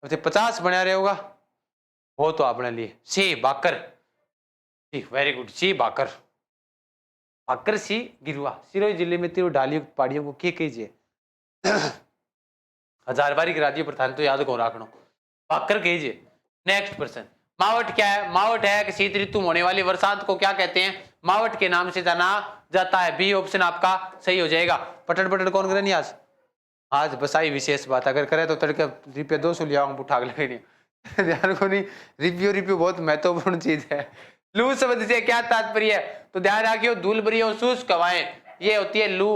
50 बना रहे होगा वो तो अपने लिए। सी बाकर, वेरी गुड, सी बाकर। बाकर सी गिरुआ। सिरोही जिले में तीव्र ढाली पहाड़ियों को के कीजिए। हजारबारी की राज्य प्रधान तो याद को रखना, बाकर कीजिए। नेक्स्ट पर्सन, मावट क्या है। मावट है कि शीत ऋतु में होने वाली बरसात को क्या कहते हैं, मावट के नाम से जाना जाता है। बी ऑप्शन आपका सही हो जाएगा। पटड़ पटड़ कौन करे नहीं आज बस आई विशेष बात, अगर करे तो तड़के रुपये 200 लिया उठा लगे नहीं। ध्यान को नहीं, रिव्यू बहुत महत्वपूर्ण चीज है। लू शब्द से क्या तात्पर्य है, तो ध्यान रखियो धूल भरी और शुष्क हवाएं, ये होती है लू।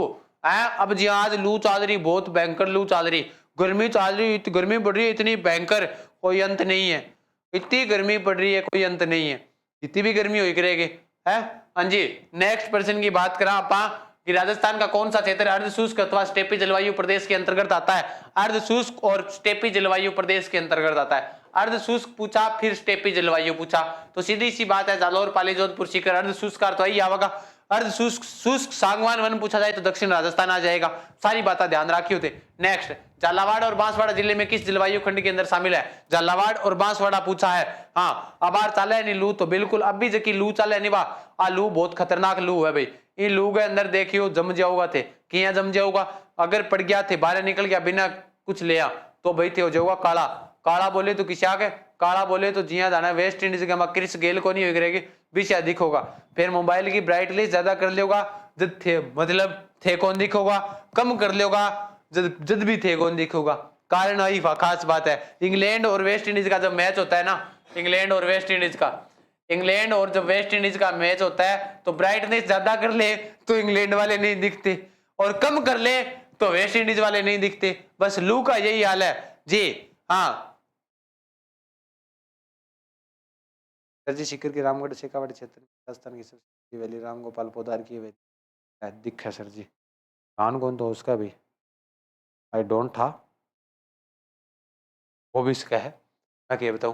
अब जी आज लू चल रही, बहुत भयंकर लू चल रही, गर्मी चल रही, गर्मी बढ़ रही है इतनी भयंकर, कोई अंत नहीं है। इतनी गर्मी पड़ रही है, कोई अंत नहीं है, इतनी भी गर्मी हो करेगी है। हाँ जी, नेक्स्ट पर्सन की बात करा आप, कि राजस्थान का कौन सा क्षेत्र अर्धशुष्क अथवा स्टेपी जलवायु प्रदेश के अंतर्गत आता है? अर्धशुष्क और स्टेपी जलवायु प्रदेश के अंतर्गत आता है। अर्धशुष्क पूछा फिर स्टेपी जलवायु पूछा, तो सीधी सी बात है जालौर, पाली, जोधपुर, सीकर अर्धशुष्क का तो यही आवेगा। अर्धशुष्क शुष्क सागवान वन पूछा जाए तो दक्षिण राजस्थान आ जाएगा। सारी बातें ध्यान रखी होते। नेक्स्ट, झालावाड़ और बांसवाड़ा जिले में किस जलवायु खंड के अंदर शामिल है? झालावाड़ और बांसवाड़ा पूछा है। हाँ, अबार चाले नहीं लू तो बिल्कुल अभी जकी लू चाले नहीं बा, आ लू बहुत खतरनाक लू है भाई। ये लू के अंदर देखियो जम जाओगा थे, किया जम जाओगा, अगर पड़ गया थे बाहर निकल गया बिना कुछ लिया तो भाई थे हो जाओगा काला। काला बोले तो किसी आगे, काला बोले तो जिया जाना वेस्ट इंडीज का क्रिस गेल को नहीं होगी विषय अधिक होगा। फिर मोबाइल की ब्राइटनेस ज्यादा कर लेगा जब थे, मतलब थे कौन दिखोगा, कम कर लेगा जब भी थे कौन दिखोगा। कारण यही खास बात है। इंग्लैंड और वेस्ट इंडीज का जब मैच होता है ना, इंग्लैंड और वेस्ट इंडीज का, इंग्लैंड और जब वेस्ट इंडीज का मैच होता है तो ब्राइटनेस ज्यादा कर ले तो इंग्लैंड वाले नहीं दिखते और कम कर ले तो वेस्ट इंडीज वाले नहीं दिखते। बस लू का यही हाल है जी। हाँ सर जी, सीकर के रामगढ़ शेखावाटी क्षेत्र में राजस्थान की सबसे वैली रामगोपाल पोदार की वैली दिख है सर जी। कान कौन तो उसका भी आई डोंट था, वो भी इसका है, मैं क्या बताऊं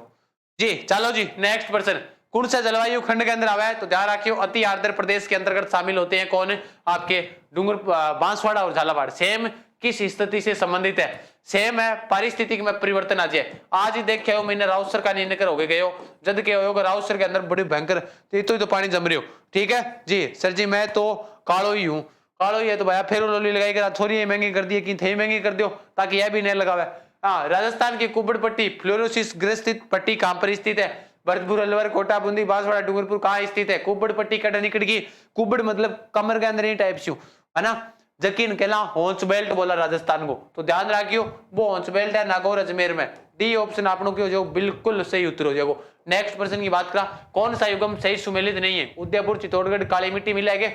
जी। चलो जी, नेक्स्ट पर्सन कौन सा जलवायु खंड के अंदर आवा है? तो ध्यान रखियो अति आर्द्र प्रदेश के अंतर्गत शामिल होते हैं कौन? आपके डूंगर, बांसवाड़ा और झालावाड़। सेम किस स्थिति से संबंधित है? सेम है पारिस्थितिक में परिवर्तन आ जाए। आज ही देखे हो मैंने राउसर का निर्णय कर हो गए हो, जद के होगा राउसर के अंदर बड़ी भयंकर तो पानी जम रही हो। ठीक है जी सर जी, मैं तो कालो ही हूँ, कालो ही है तो भाई फिर लोली लगाई कर थोड़ी महंगी कर दी कि थे महंगी कर दो ताकि यह भी नहीं लगावे। हाँ, राजस्थान की कुबड़ पट्टी फ्लोरोसिस ग्रस्थित पट्टी कहां पर स्थित है? भरतपुर, अलवर, कोटा, बूंदी, बांसवाड़ा, डूंगरपुर कहां स्थित है? कुबड़ पट्टी कट निकट की, कुबड़ मतलब कमर के अंदर ही टाइप से है ना। जकीन कहला हॉन्स बेल्ट बोला राजस्थान को, तो ध्यान रखियो वो हॉन्स बेल्ट है नागौर अजमेर में। डी ऑप्शन आपनों की जो बिल्कुल सही उत्तर हो जाएगा। नेक्स्ट पर्सन की बात करा, कौन सा युगम सही सुमेलित नहीं है? उदयपुर, चित्तौड़गढ़ काली मिट्टी मिलेगी।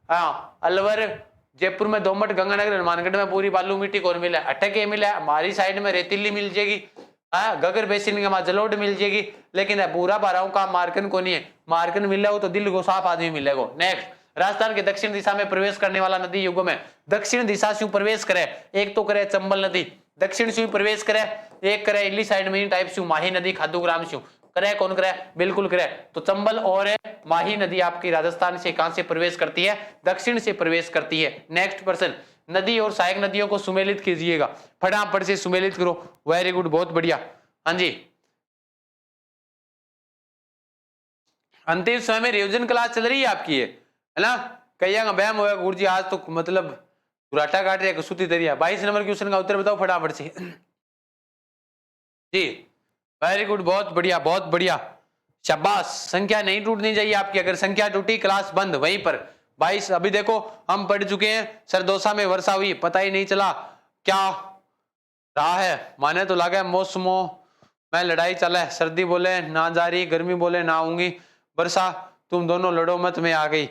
हाँ, अलवर, जयपुर में दोमट, गंगानगर, हनुमानगढ़ में पूरी बालू मिट्टी कौन मिला? अटके मिला। हमारी साइड में रेतीली मिल जाएगी, गगर बेसिन में जलोढ़ मिल जाएगी, लेकिन पूरा बाराऊ का मार्कन को नहीं है। मार्कन मिल रहा हो तो दिल को साफ आदमी मिलेगा। नेक्स्ट, राजस्थान के दक्षिण दिशा में प्रवेश करने वाला नदी युगम है। दक्षिण दिशा से प्रवेश करे, एक तो करे चंबल नदी, दक्षिण से प्रवेश करे, एक करे इली साइड में टाइप से माही नदी, खादूग्राम से करे। कौन करे? बिल्कुल करे। तो चंबल और माही नदी आपकी राजस्थान से कहां से प्रवेश करती है? दक्षिण से प्रवेश करती है। नेक्स्ट पर्सन, नदी और सहायक नदियों को सुमेलित कीजिएगा, फटाफट से सुमेलित करो। वेरी गुड, बहुत बढ़िया। हाँ जी, अंतिम समय में रिविजन क्लास चल रही है आपकी है ना? कहिएगा बैम होगा गुरुजी आज तो मतलब घुराटा काट रहे कसूती तरिया। 22 नंबर क्वेश्चन का उत्तर बताओ फटाफट से जी। वेरी गुड, बहुत बढ़िया बहुत बढ़िया, शाबाश। संख्या नहीं टूटनी चाहिए आपकी, अगर संख्या टूटी क्लास बंद वहीं पर। 22 अभी देखो हम पढ़ चुके हैं। सरदोसा में वर्षा हुई, पता ही नहीं चला क्या रहा है। माने तो लगा मौसमों में लड़ाई चला है, सर्दी बोले ना जा रही, गर्मी बोले ना आऊंगी, वर्षा तुम दोनों लड़ो मत में आ गई।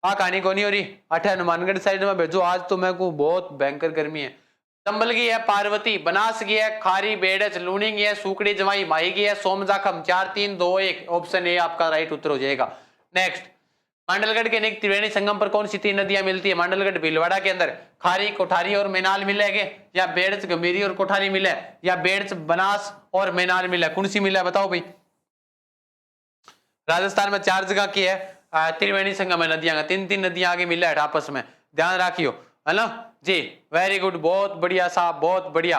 कहानी को नहीं हो रही। अठे हनुमानगढ़ साइड में भेजो, आज तो मैं को बहुत भयंकर गर्मी है। चंबल की है पार्वती, बनास की है खारी, बेड़च, लूणी की है सूकड़ी जमाई, माही की है सोमजाखम। 4 3 2 1 ऑप्शन ए आपका राइट उत्तर हो जाएगा। नेक्स्ट, मांडलगढ़ के निकट त्रिवेणी संगम पर कौन सी 3 नदियां मिलती है? मांडलगढ़ भीलवाड़ा के अंदर खारी, कोठारी और मेनाल मिलेंगे, या बेड़च गंभीरी और कोठारी मिले, या बेड़च बनास और मेनाल मिले? कौन सी मिले बताओ भाई। राजस्थान में 4 जगह की है त्रिवेणी संगम है नदियां, 3 नदियां आगे मिले है आपस में, ध्यान रखियो है ना जी। वेरी गुड, बहुत बढ़िया साहब, बहुत बढ़िया।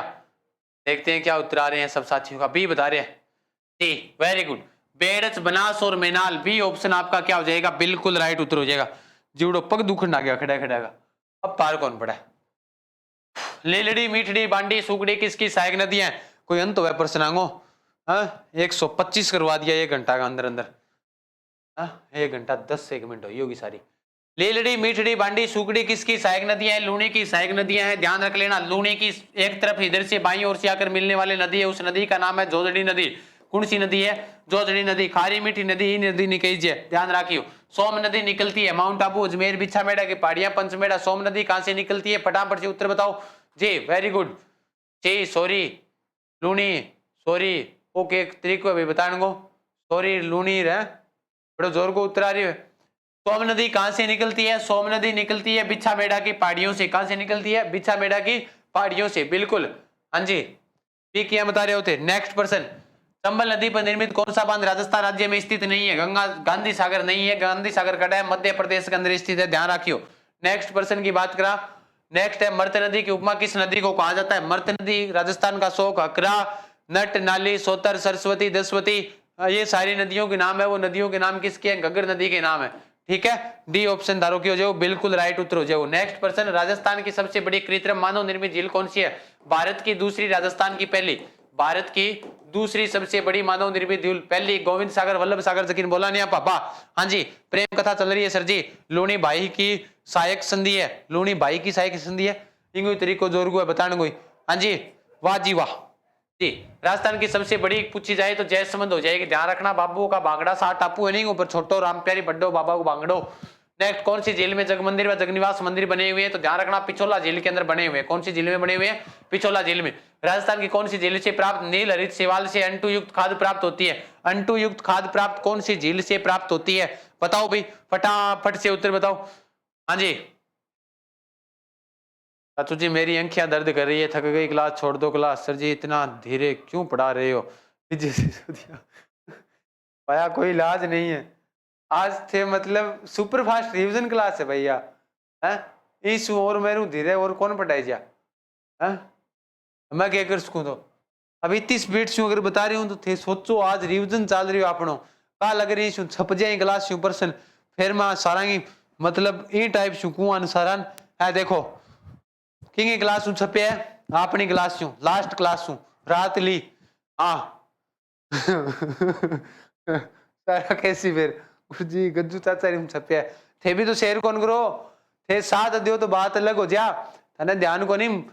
देखते हैं क्या उत्तर आ रहे हैं सब साथियों का। बी बता रहे हैं जी, वेरी गुड। बेड़च, बनास और मेनाल, बी ऑप्शन आपका क्या हो जाएगा? बिल्कुल राइट उत्तर हो जाएगा। जीवड़ो पग दुखन आ गया खड़ा खड़ा का। अब पार कौन पड़ा है? लीलड़ी, मीठड़ी, बांडी, सुगड़ी किसकी सहायक नदी है? कोई अंत हो प्रश्नांगो? 125 करवा दिया 1 घंटा का अंदर अंदर। 1 घंटा 10 एक मिनट हुई होगी सारी। लीलड़ी, मीठड़ी, बांडी, सुगड़ी किसकी सहायक नदियां हैं? लूणी की सहायक नदियां हैं, ध्यान रख लेना। लूणी की एक तरफ इधर से बाईं ओर से आकर मिलने वाली नदी है, उस नदी का नाम है जोजड़ी नदी। कौन सी नदी है? जोजड़ी नदी। खारी मीठी नदी ही नदी निकलीजिए, ध्यान रखियो। सोम नदी निकलती है माउंट आबू, अजमेर, बिछामेड़ा की पहाड़ियां, पंचमेड़ा। सोम नदी कहां से निकलती है? फटाफट से उत्तर बताओ जी। वेरी गुड जी, सॉरी लूणी, सॉरी ओके, एक तरीको अभी बताने को, सॉरी लूणी है, बड़ो जोर को उत्तर आ रही है। सोम नदी कहां से निकलती है? सोम नदी निकलती है बिछामेड़ा की पहाड़ियों से। कहां से निकलती है? बिछामेड़ा की पहाड़ियों से, बिल्कुल। हाँ जी, ये क्या बता रहे होते। नेक्स्ट पर्सन, चंबल नदी पर निर्मित कौन सा बांध राजस्थान राज्य में स्थित नहीं है? गंगा गांधी सागर नहीं है, गांधी सागर का डैम मध्य प्रदेश के अंदर स्थित है, ध्यान रखियो। नेक्स्ट पर्सन की बात करा, नेक्स्ट है मर्त नदी की उपमा किस नदी को कहा जाता है? मर्त नदी राजस्थान का शोक, हकरा, नट, नाली, सोतर, सरस्वती, दसवती, ये सारी नदियों के नाम है। वो नदियों के नाम किसके हैं? घग्गर नदी के नाम है। ठीक है, डी ऑप्शन धारो की हो जाओ, बिल्कुल राइट उत्तर हो जाओ। नेक्स्ट पर्सन, राजस्थान की सबसे बड़ी कृत्रिम मानव निर्मित झील कौन सी है? भारत की दूसरी, राजस्थान की पहली। भारत की दूसरी सबसे बड़ी मानव निर्मित झील, पहली गोविंद सागर, वल्लभ सागर, जकीन बोला नहीं पापा? हाँ जी, प्रेम कथा चल रही है सर जी। लूणी भाई की सहायक संधि है, लूणी भाई की सहायक संधि है, इंगु तरीको जोरगु है बताने कोई। हाँ जी, वाह जी वाह जी। राजस्थान की सबसे बड़ी पूछी जाए तो जयसमंद हो जाएगी, ध्यान रखना। बाबू का बांगड़ा 7 टापू है नहीं, ऊपर छोटो राम प्यारी बड्डो बाबा को बांगड़ो। नेक्स्ट, कौन सी झील में जग मंदिर व जगनिवास मंदिर बने हुए हैं? तो ध्यान रखना, पिछोला झील के अंदर बने हुए हैं। कौन सी झील में बने हुए हैं? पिछोला झील में। राजस्थान की कौन सी झील से प्राप्त नील हरित शैवाल से अंटू युक्त खाद प्राप्त होती है? अंटू युक्त खाद प्राप्त कौन सी झील से प्राप्त होती है? बताओ भाई, फटाफट से उत्तर बताओ। हाँ जी चाचू जी, मेरी आंखें दर्द कर रही है, थक गई, क्लास छोड़ दो। क्लास सर जी इतना धीरे क्यों पढ़ा रहे हो? भैया कोई इलाज नहीं है, आज थे मतलब सुपर फास्ट रिवीजन क्लास है भैया। हैं इस और मेरू धीरे और कौन पढ़ाई जा? हैं मैं क्या कर सकूं? तो अब इतनी स्पीड से अगर बता रही हूं तो थे सोचो, आज रिवीजन चल रही हो आपनो, का लग रही छू छप जाए क्लास छू पर्सन, फिर मैं सारा की मतलब ई टाइप छू कुआं अनुसारन है। देखो किंग क्लास छू छपे है, अपनी क्लास छू लास्ट क्लास छू रात ली। हाँ सारा कैसी फिर जी गज्जू चाचा री छपे है, थे भी तो शेयर कौन करो, थे साथ दियो तो बात अलग हो जा। तने ध्यान को नहीं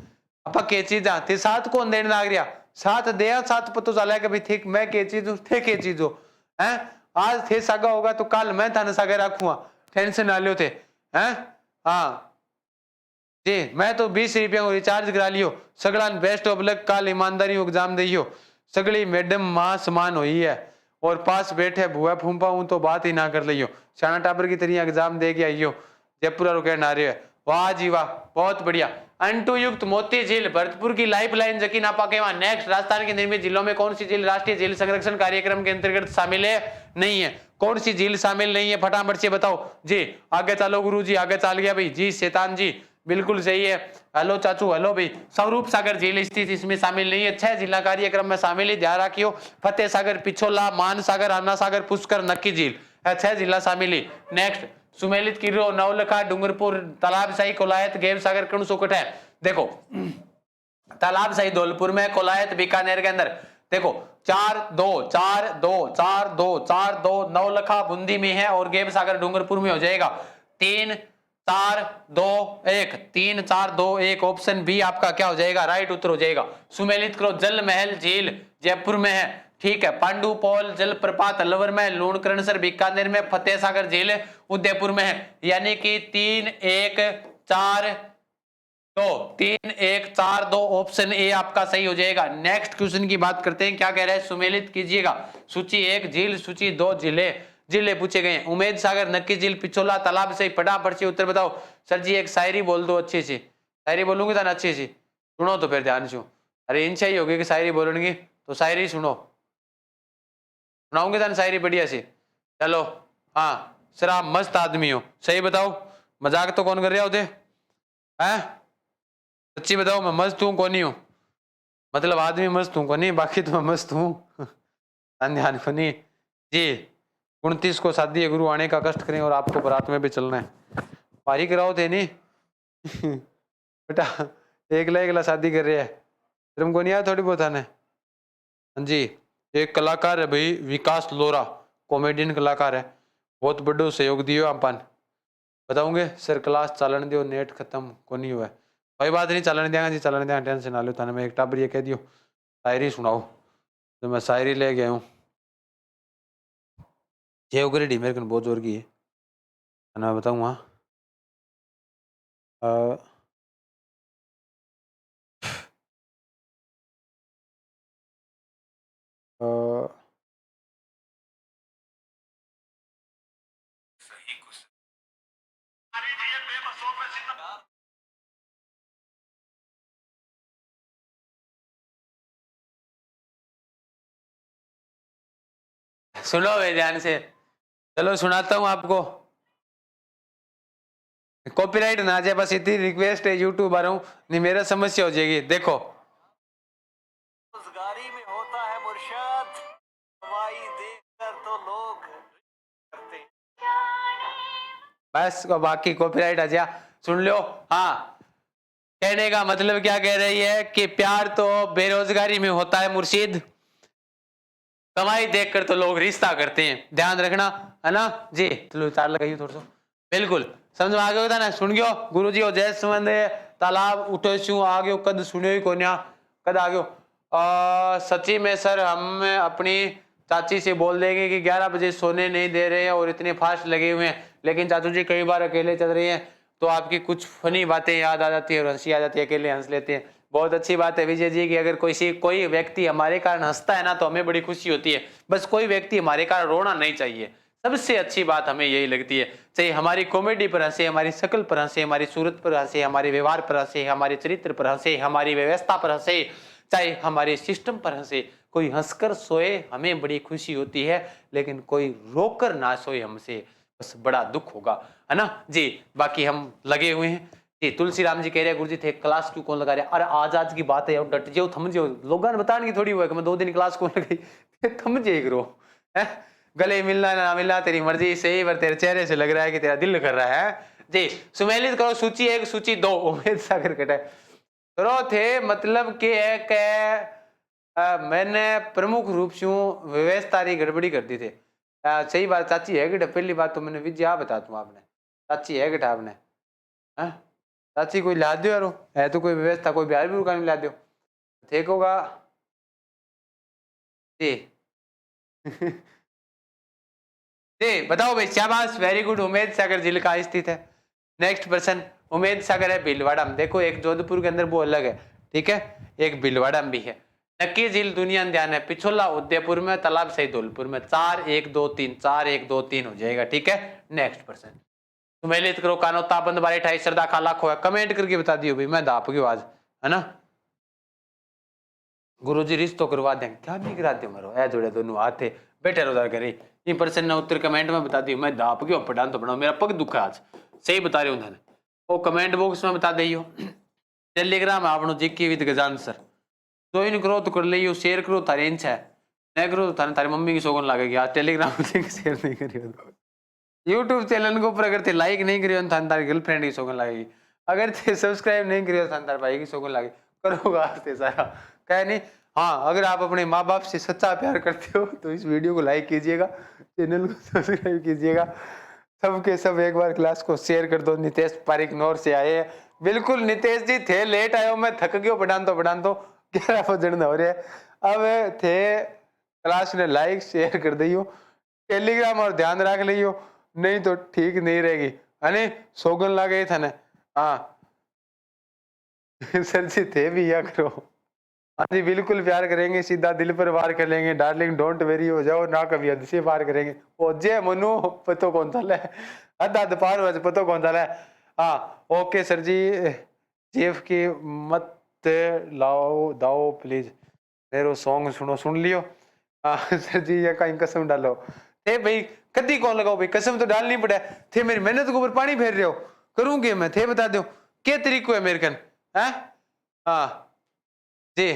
अपा के चीज थे साथ कौन देने लाग रिया? साथ दे साथ पतो चला कि भाई ठीक मैं के चीज हूं, थे के चीज हो हैं। आज थे सागा होगा तो कल मैं थाने सागा रखूंगा, टेंशन ना लियो थे हैं। हाँ जी, मैं तो 20 रुपया को रिचार्ज करा लियो, सगड़ा बेस्ट ऑफ लक, काल ईमानदारी एग्जाम दियो, सगड़ी मैडम मां समान हुई है और पास बैठे बुआ फूंपा हूं तो बात ही ना कर लियो, शाना टाबर की तरह एग्जाम दे के आइयो, जयपुरा रुके नारे है। वाह जी वाह, बहुत बढ़िया। अंटू युक्त मोती झील भरतपुर की लाइफ लाइन जकीन आपा के। नेक्स्ट, राजस्थान के निर्मित जिलों में कौन सी झील राष्ट्रीय झील संरक्षण कार्यक्रम के अंतर्गत शामिल है? नहीं है। कौन सी झील शामिल नहीं है? फटाफट से बताओ जी। आगे चलो गुरु जी, आगे चल गया भाई जी। शैतान जी बिल्कुल सही है। हेलो चाचू, हेलो भाई। स्वरूप सागर झील स्थित इसमें शामिल नहीं है। 6 जिला कार्यक्रम में शामिल है, ध्यान रखियो। फतेह सागर, पिछोला, मान सागर, अन्ना सागर, पुष्कर, नक्की झील, 6 जिला शामिल है। नेक्स्ट, सुमेलित किरो, नवलखा, डूंगरपुर, तालाब शाही, कोलायत, गेव सागर, कणसुकट है। देखो तालाब शाही धौलपुर में, कोलायत बीकानेर के अंदर। देखो 4-2 नवलखा बूंदी में है और गेव सागर डूंगरपुर में हो जाएगा। 3-4-2-1 3-4-2-1 ऑप्शन बी आपका क्या हो जाएगा? राइट उत्तर हो जाएगा। सुमेलित करो, जल महल झील जयपुर में है, ठीक है। पांडु पॉल जलप्रपात अलवर में, लूणकरणसर बीकानेर में, फतेह सागर झील उदयपुर में है। यानी कि 3-1-4-2 ऑप्शन ए आपका सही हो जाएगा। नेक्स्ट क्वेश्चन की बात करते हैं, क्या कह रहा है? सुमेलित कीजिएगा सूची 1 झील, सूची 2 जिले, जिले पूछे गए। उमेद सागर, नक्की झील, पिछोला, तालाब से फटाफट से उत्तर बताओ। सर जी एक शायरी बोल दो अच्छी सी। शायरी बोलूंगी तो अच्छी सी सुनो तो फिर ध्यान से। अरे इनसे ही होगी कि शायरी बोलूंगी तो शायरी सुनो, सुनाऊंगे तो शायरी बढ़िया सी। चलो हाँ, सर आप मस्त आदमी हो, सही बताओ, मजाक तो कौन कर रहा होते हैं? सच्ची बताओ, मैं मस्त हूँ कौन नहीं हूँ? मतलब आदमी मस्त हूँ कौन नहीं, बाकी तो मैं मस्त हूँ। ध्यान को नहीं जी। 29 को शादी है, गुरु आने का कष्ट करें और आपको बारात में भी चलना है, पारी कराओ थे नहीं। बेटा एकला एकला शादी कर रहे हैं, शर्म को नहीं आया थोड़ी बहुत आने? हाँ जी, एक कलाकार है भाई विकास लोरा, कॉमेडियन कलाकार है, बहुत बड़ो सहयोग दियो अपन। बताऊंगे सर क्लास चालन दियो, नेट खत्म को नहीं हुआ है। कोई बात नहीं, चलन देंगे जी, चलन देंगे, टेंशन ना लो। थाने में एक टाबर ये कह दियो शायरी सुनाओ, तो मैं शायरी ले गया हूँ। ये उगरी मेरे को बहुत जोर की है, मैं बताऊँ। हाँ सुनो भाई ध्यान से, चलो सुनाता हूँ आपको। कॉपीराइट ना आ जाए बस इतनी रिक्वेस्ट है यूट्यूब आ रहा हूँ, नहीं मेरा समस्या हो जाएगी। देखो रोजगारी में होता है मुर्शद, कमाई देखकर तो लोग करते हैं। बस बाकी कॉपीराइट आ जाए, सुन लो। हाँ, कहने का मतलब क्या कह रही है कि प्यार तो बेरोजगारी में होता है मुर्शिद, कमाई देखकर तो लोग रिश्ता करते हैं, ध्यान रखना, है ना जी। चलो तार लगाइए थोड़ा सा, बिल्कुल समझ में आ गया होता ना। सुन गयो गुरु जी, जय संबंध तालाब उठो छू आ गयो, कद सुनियो ही कोन्या, कद आ गयो। सच्ची में सर हम अपनी चाची से बोल देंगे कि 11 बजे सोने नहीं दे रहे हैं और इतने फास्ट लगे हुए हैं, लेकिन चाचू जी कई बार अकेले चल रही हैं तो आपकी कुछ फनी बातें याद आ जाती है और हंसी आ जाती है, अकेले हंस लेते हैं। बहुत अच्छी बात है विजय जी कि अगर कोई व्यक्ति हमारे कारण हंसता है ना तो हमें बड़ी खुशी होती है। बस कोई व्यक्ति हमारे कारण रोना नहीं चाहिए, सबसे अच्छी बात हमें यही लगती है। चाहे हमारी कॉमेडी पर हंसे, हमारी शक्ल पर हंसे, हमारी सूरत पर हंसे, हमारे व्यवहार पर हंसे, हमारे चरित्र पर हंसे, हमारी व्यवस्था पर हंसे, चाहे हमारे सिस्टम पर हंसे, कोई हंसकर सोए हमें बड़ी खुशी होती है, लेकिन कोई रोकर ना सोए हमसे बस बड़ा दुख होगा, है ना जी। बाकी हम लगे हुए हैं जी। तुलसी राम जी कह रहे हैं गुरुजी थे क्लास क्यों कौन लगा रहे? अरे आज की बात है, डट जाओ, थम जाओ, लोगों ने बताने की थोड़ी हुआ कि मैं 2 दिन क्लास कौन लगाई थम जाए करो, है गले मिलना ना मिलना तेरी मर्जी, सही पर तेरे चेहरे से लग रहा है कि तेरा दिल कर रहा है जी। सुमेलित करो सूची 1 सूची 2, उमेद सागर कटे करो थे, मतलब कि मैंने प्रमुख रूप से व्यवस्था गड़बड़ी कर दी थी। सही बात चाची है कि पहली बात तो मैंने विजय बता दूं आपने, चाची है कि आपने चाची कोई ला दो यारो, है तो कोई व्यवस्था कोई बिहार भी ला दो ठीक होगा जी। जी बताओ भाई, शाबाश वेरी गुड। उमेद सागर जिले का स्थित है। नेक्स्ट पर्सन उमेद सागर है भीलवाड़ा में। देखो एक जोधपुर के अंदर वो अलग है, ठीक है, एक भीलवाड़ा में भी है। नक्की झील दुनिया ध्यान है, पिछोला उदयपुर में, तालाब सही धौलपुर में। 4 1 2 3 4 1 2 3 हो जाएगा, ठीक है। नेक्स्ट पर्सन सुमेलित करो कानो ताबंद बारे 28 श्रद्धा खाला खोया, कमेंट करके बता दियो भाई, मैं दाप गयो आज, है ना। गुरुजी रिश्तो करवा दें, क्या नहीं करा दो मारो ऐ जोड़े दोनों हाथ बैठे रहो करे। इन पर्सन ने उत्तर कमेंट में बता दियो, मैं दाप गयो पढ़ान तो पढ़ाओ, मेरा पग दुखा आज, सही बता रहे हो उन्होंने, वो कमेंट बॉक्स में बता दियो। टेलीग्राम आपनो जीकी विद गजान सर, ज्वाइन करो तो कर लियो, शेयर करो तारे इंच है, नहीं करो तो थाने तारी मम्मी की सोगन लगेगी। आज टेलीग्राम में शेयर नहीं करियो तो यूट्यूब चैनल को ऊपर अगर थे लाइक नहीं करियो थाने तारी गर्लफ्रेंड की सोगन लगेगी, अगर थे सब्सक्राइब नहीं करियो थाने तारे भाई की सोगन लगेगी, करोगा आज सारा कह नहीं। हाँ, अगर आप अपने माँ बाप से सच्चा प्यार करते हो तो इस वीडियो को लाइक कीजिएगा, चैनल को सब्सक्राइब कीजिएगा, सबके सब एक बार क्लास को शेयर कर दो। नितेश पारिक नौर से आए हैं, बिल्कुल नितेश जी थे लेट आयो, मैं थक गयो पढ़ान तो 11 बजन हो रहे हैं। अब थे क्लास ने लाइक शेयर कर दियो, टेलीग्राम और ध्यान रख लियो, नहीं तो ठीक नहीं रहेगी, है सोगन लगे था ना। हाँ सर जी थे भी या करो, हाँ जी बिल्कुल प्यार करेंगे, सीधा दिल पर वार कर लेंगे, डार्लिंग डोंट वेरी हो जाओ ना, कभी हद से पार करेंगे। ओ जे मनु पतो कौन था ले, हद हद पार हो पतो कौन था ले। हाँ ओके सर जी, जेफ की मत लाओ दाओ प्लीज, मेरे सॉन्ग सुनो, सुन लियो। हाँ सर जी ये कहीं कसम डालो थे भाई, कदी कौन लगाओ भाई, कसम तो डालनी पड़े थे, मेरी मेहनत के ऊपर पानी फेर रहे हो, करूंगे मैं थे बता दो क्या तरीको है मेरे कन है। हाँ जी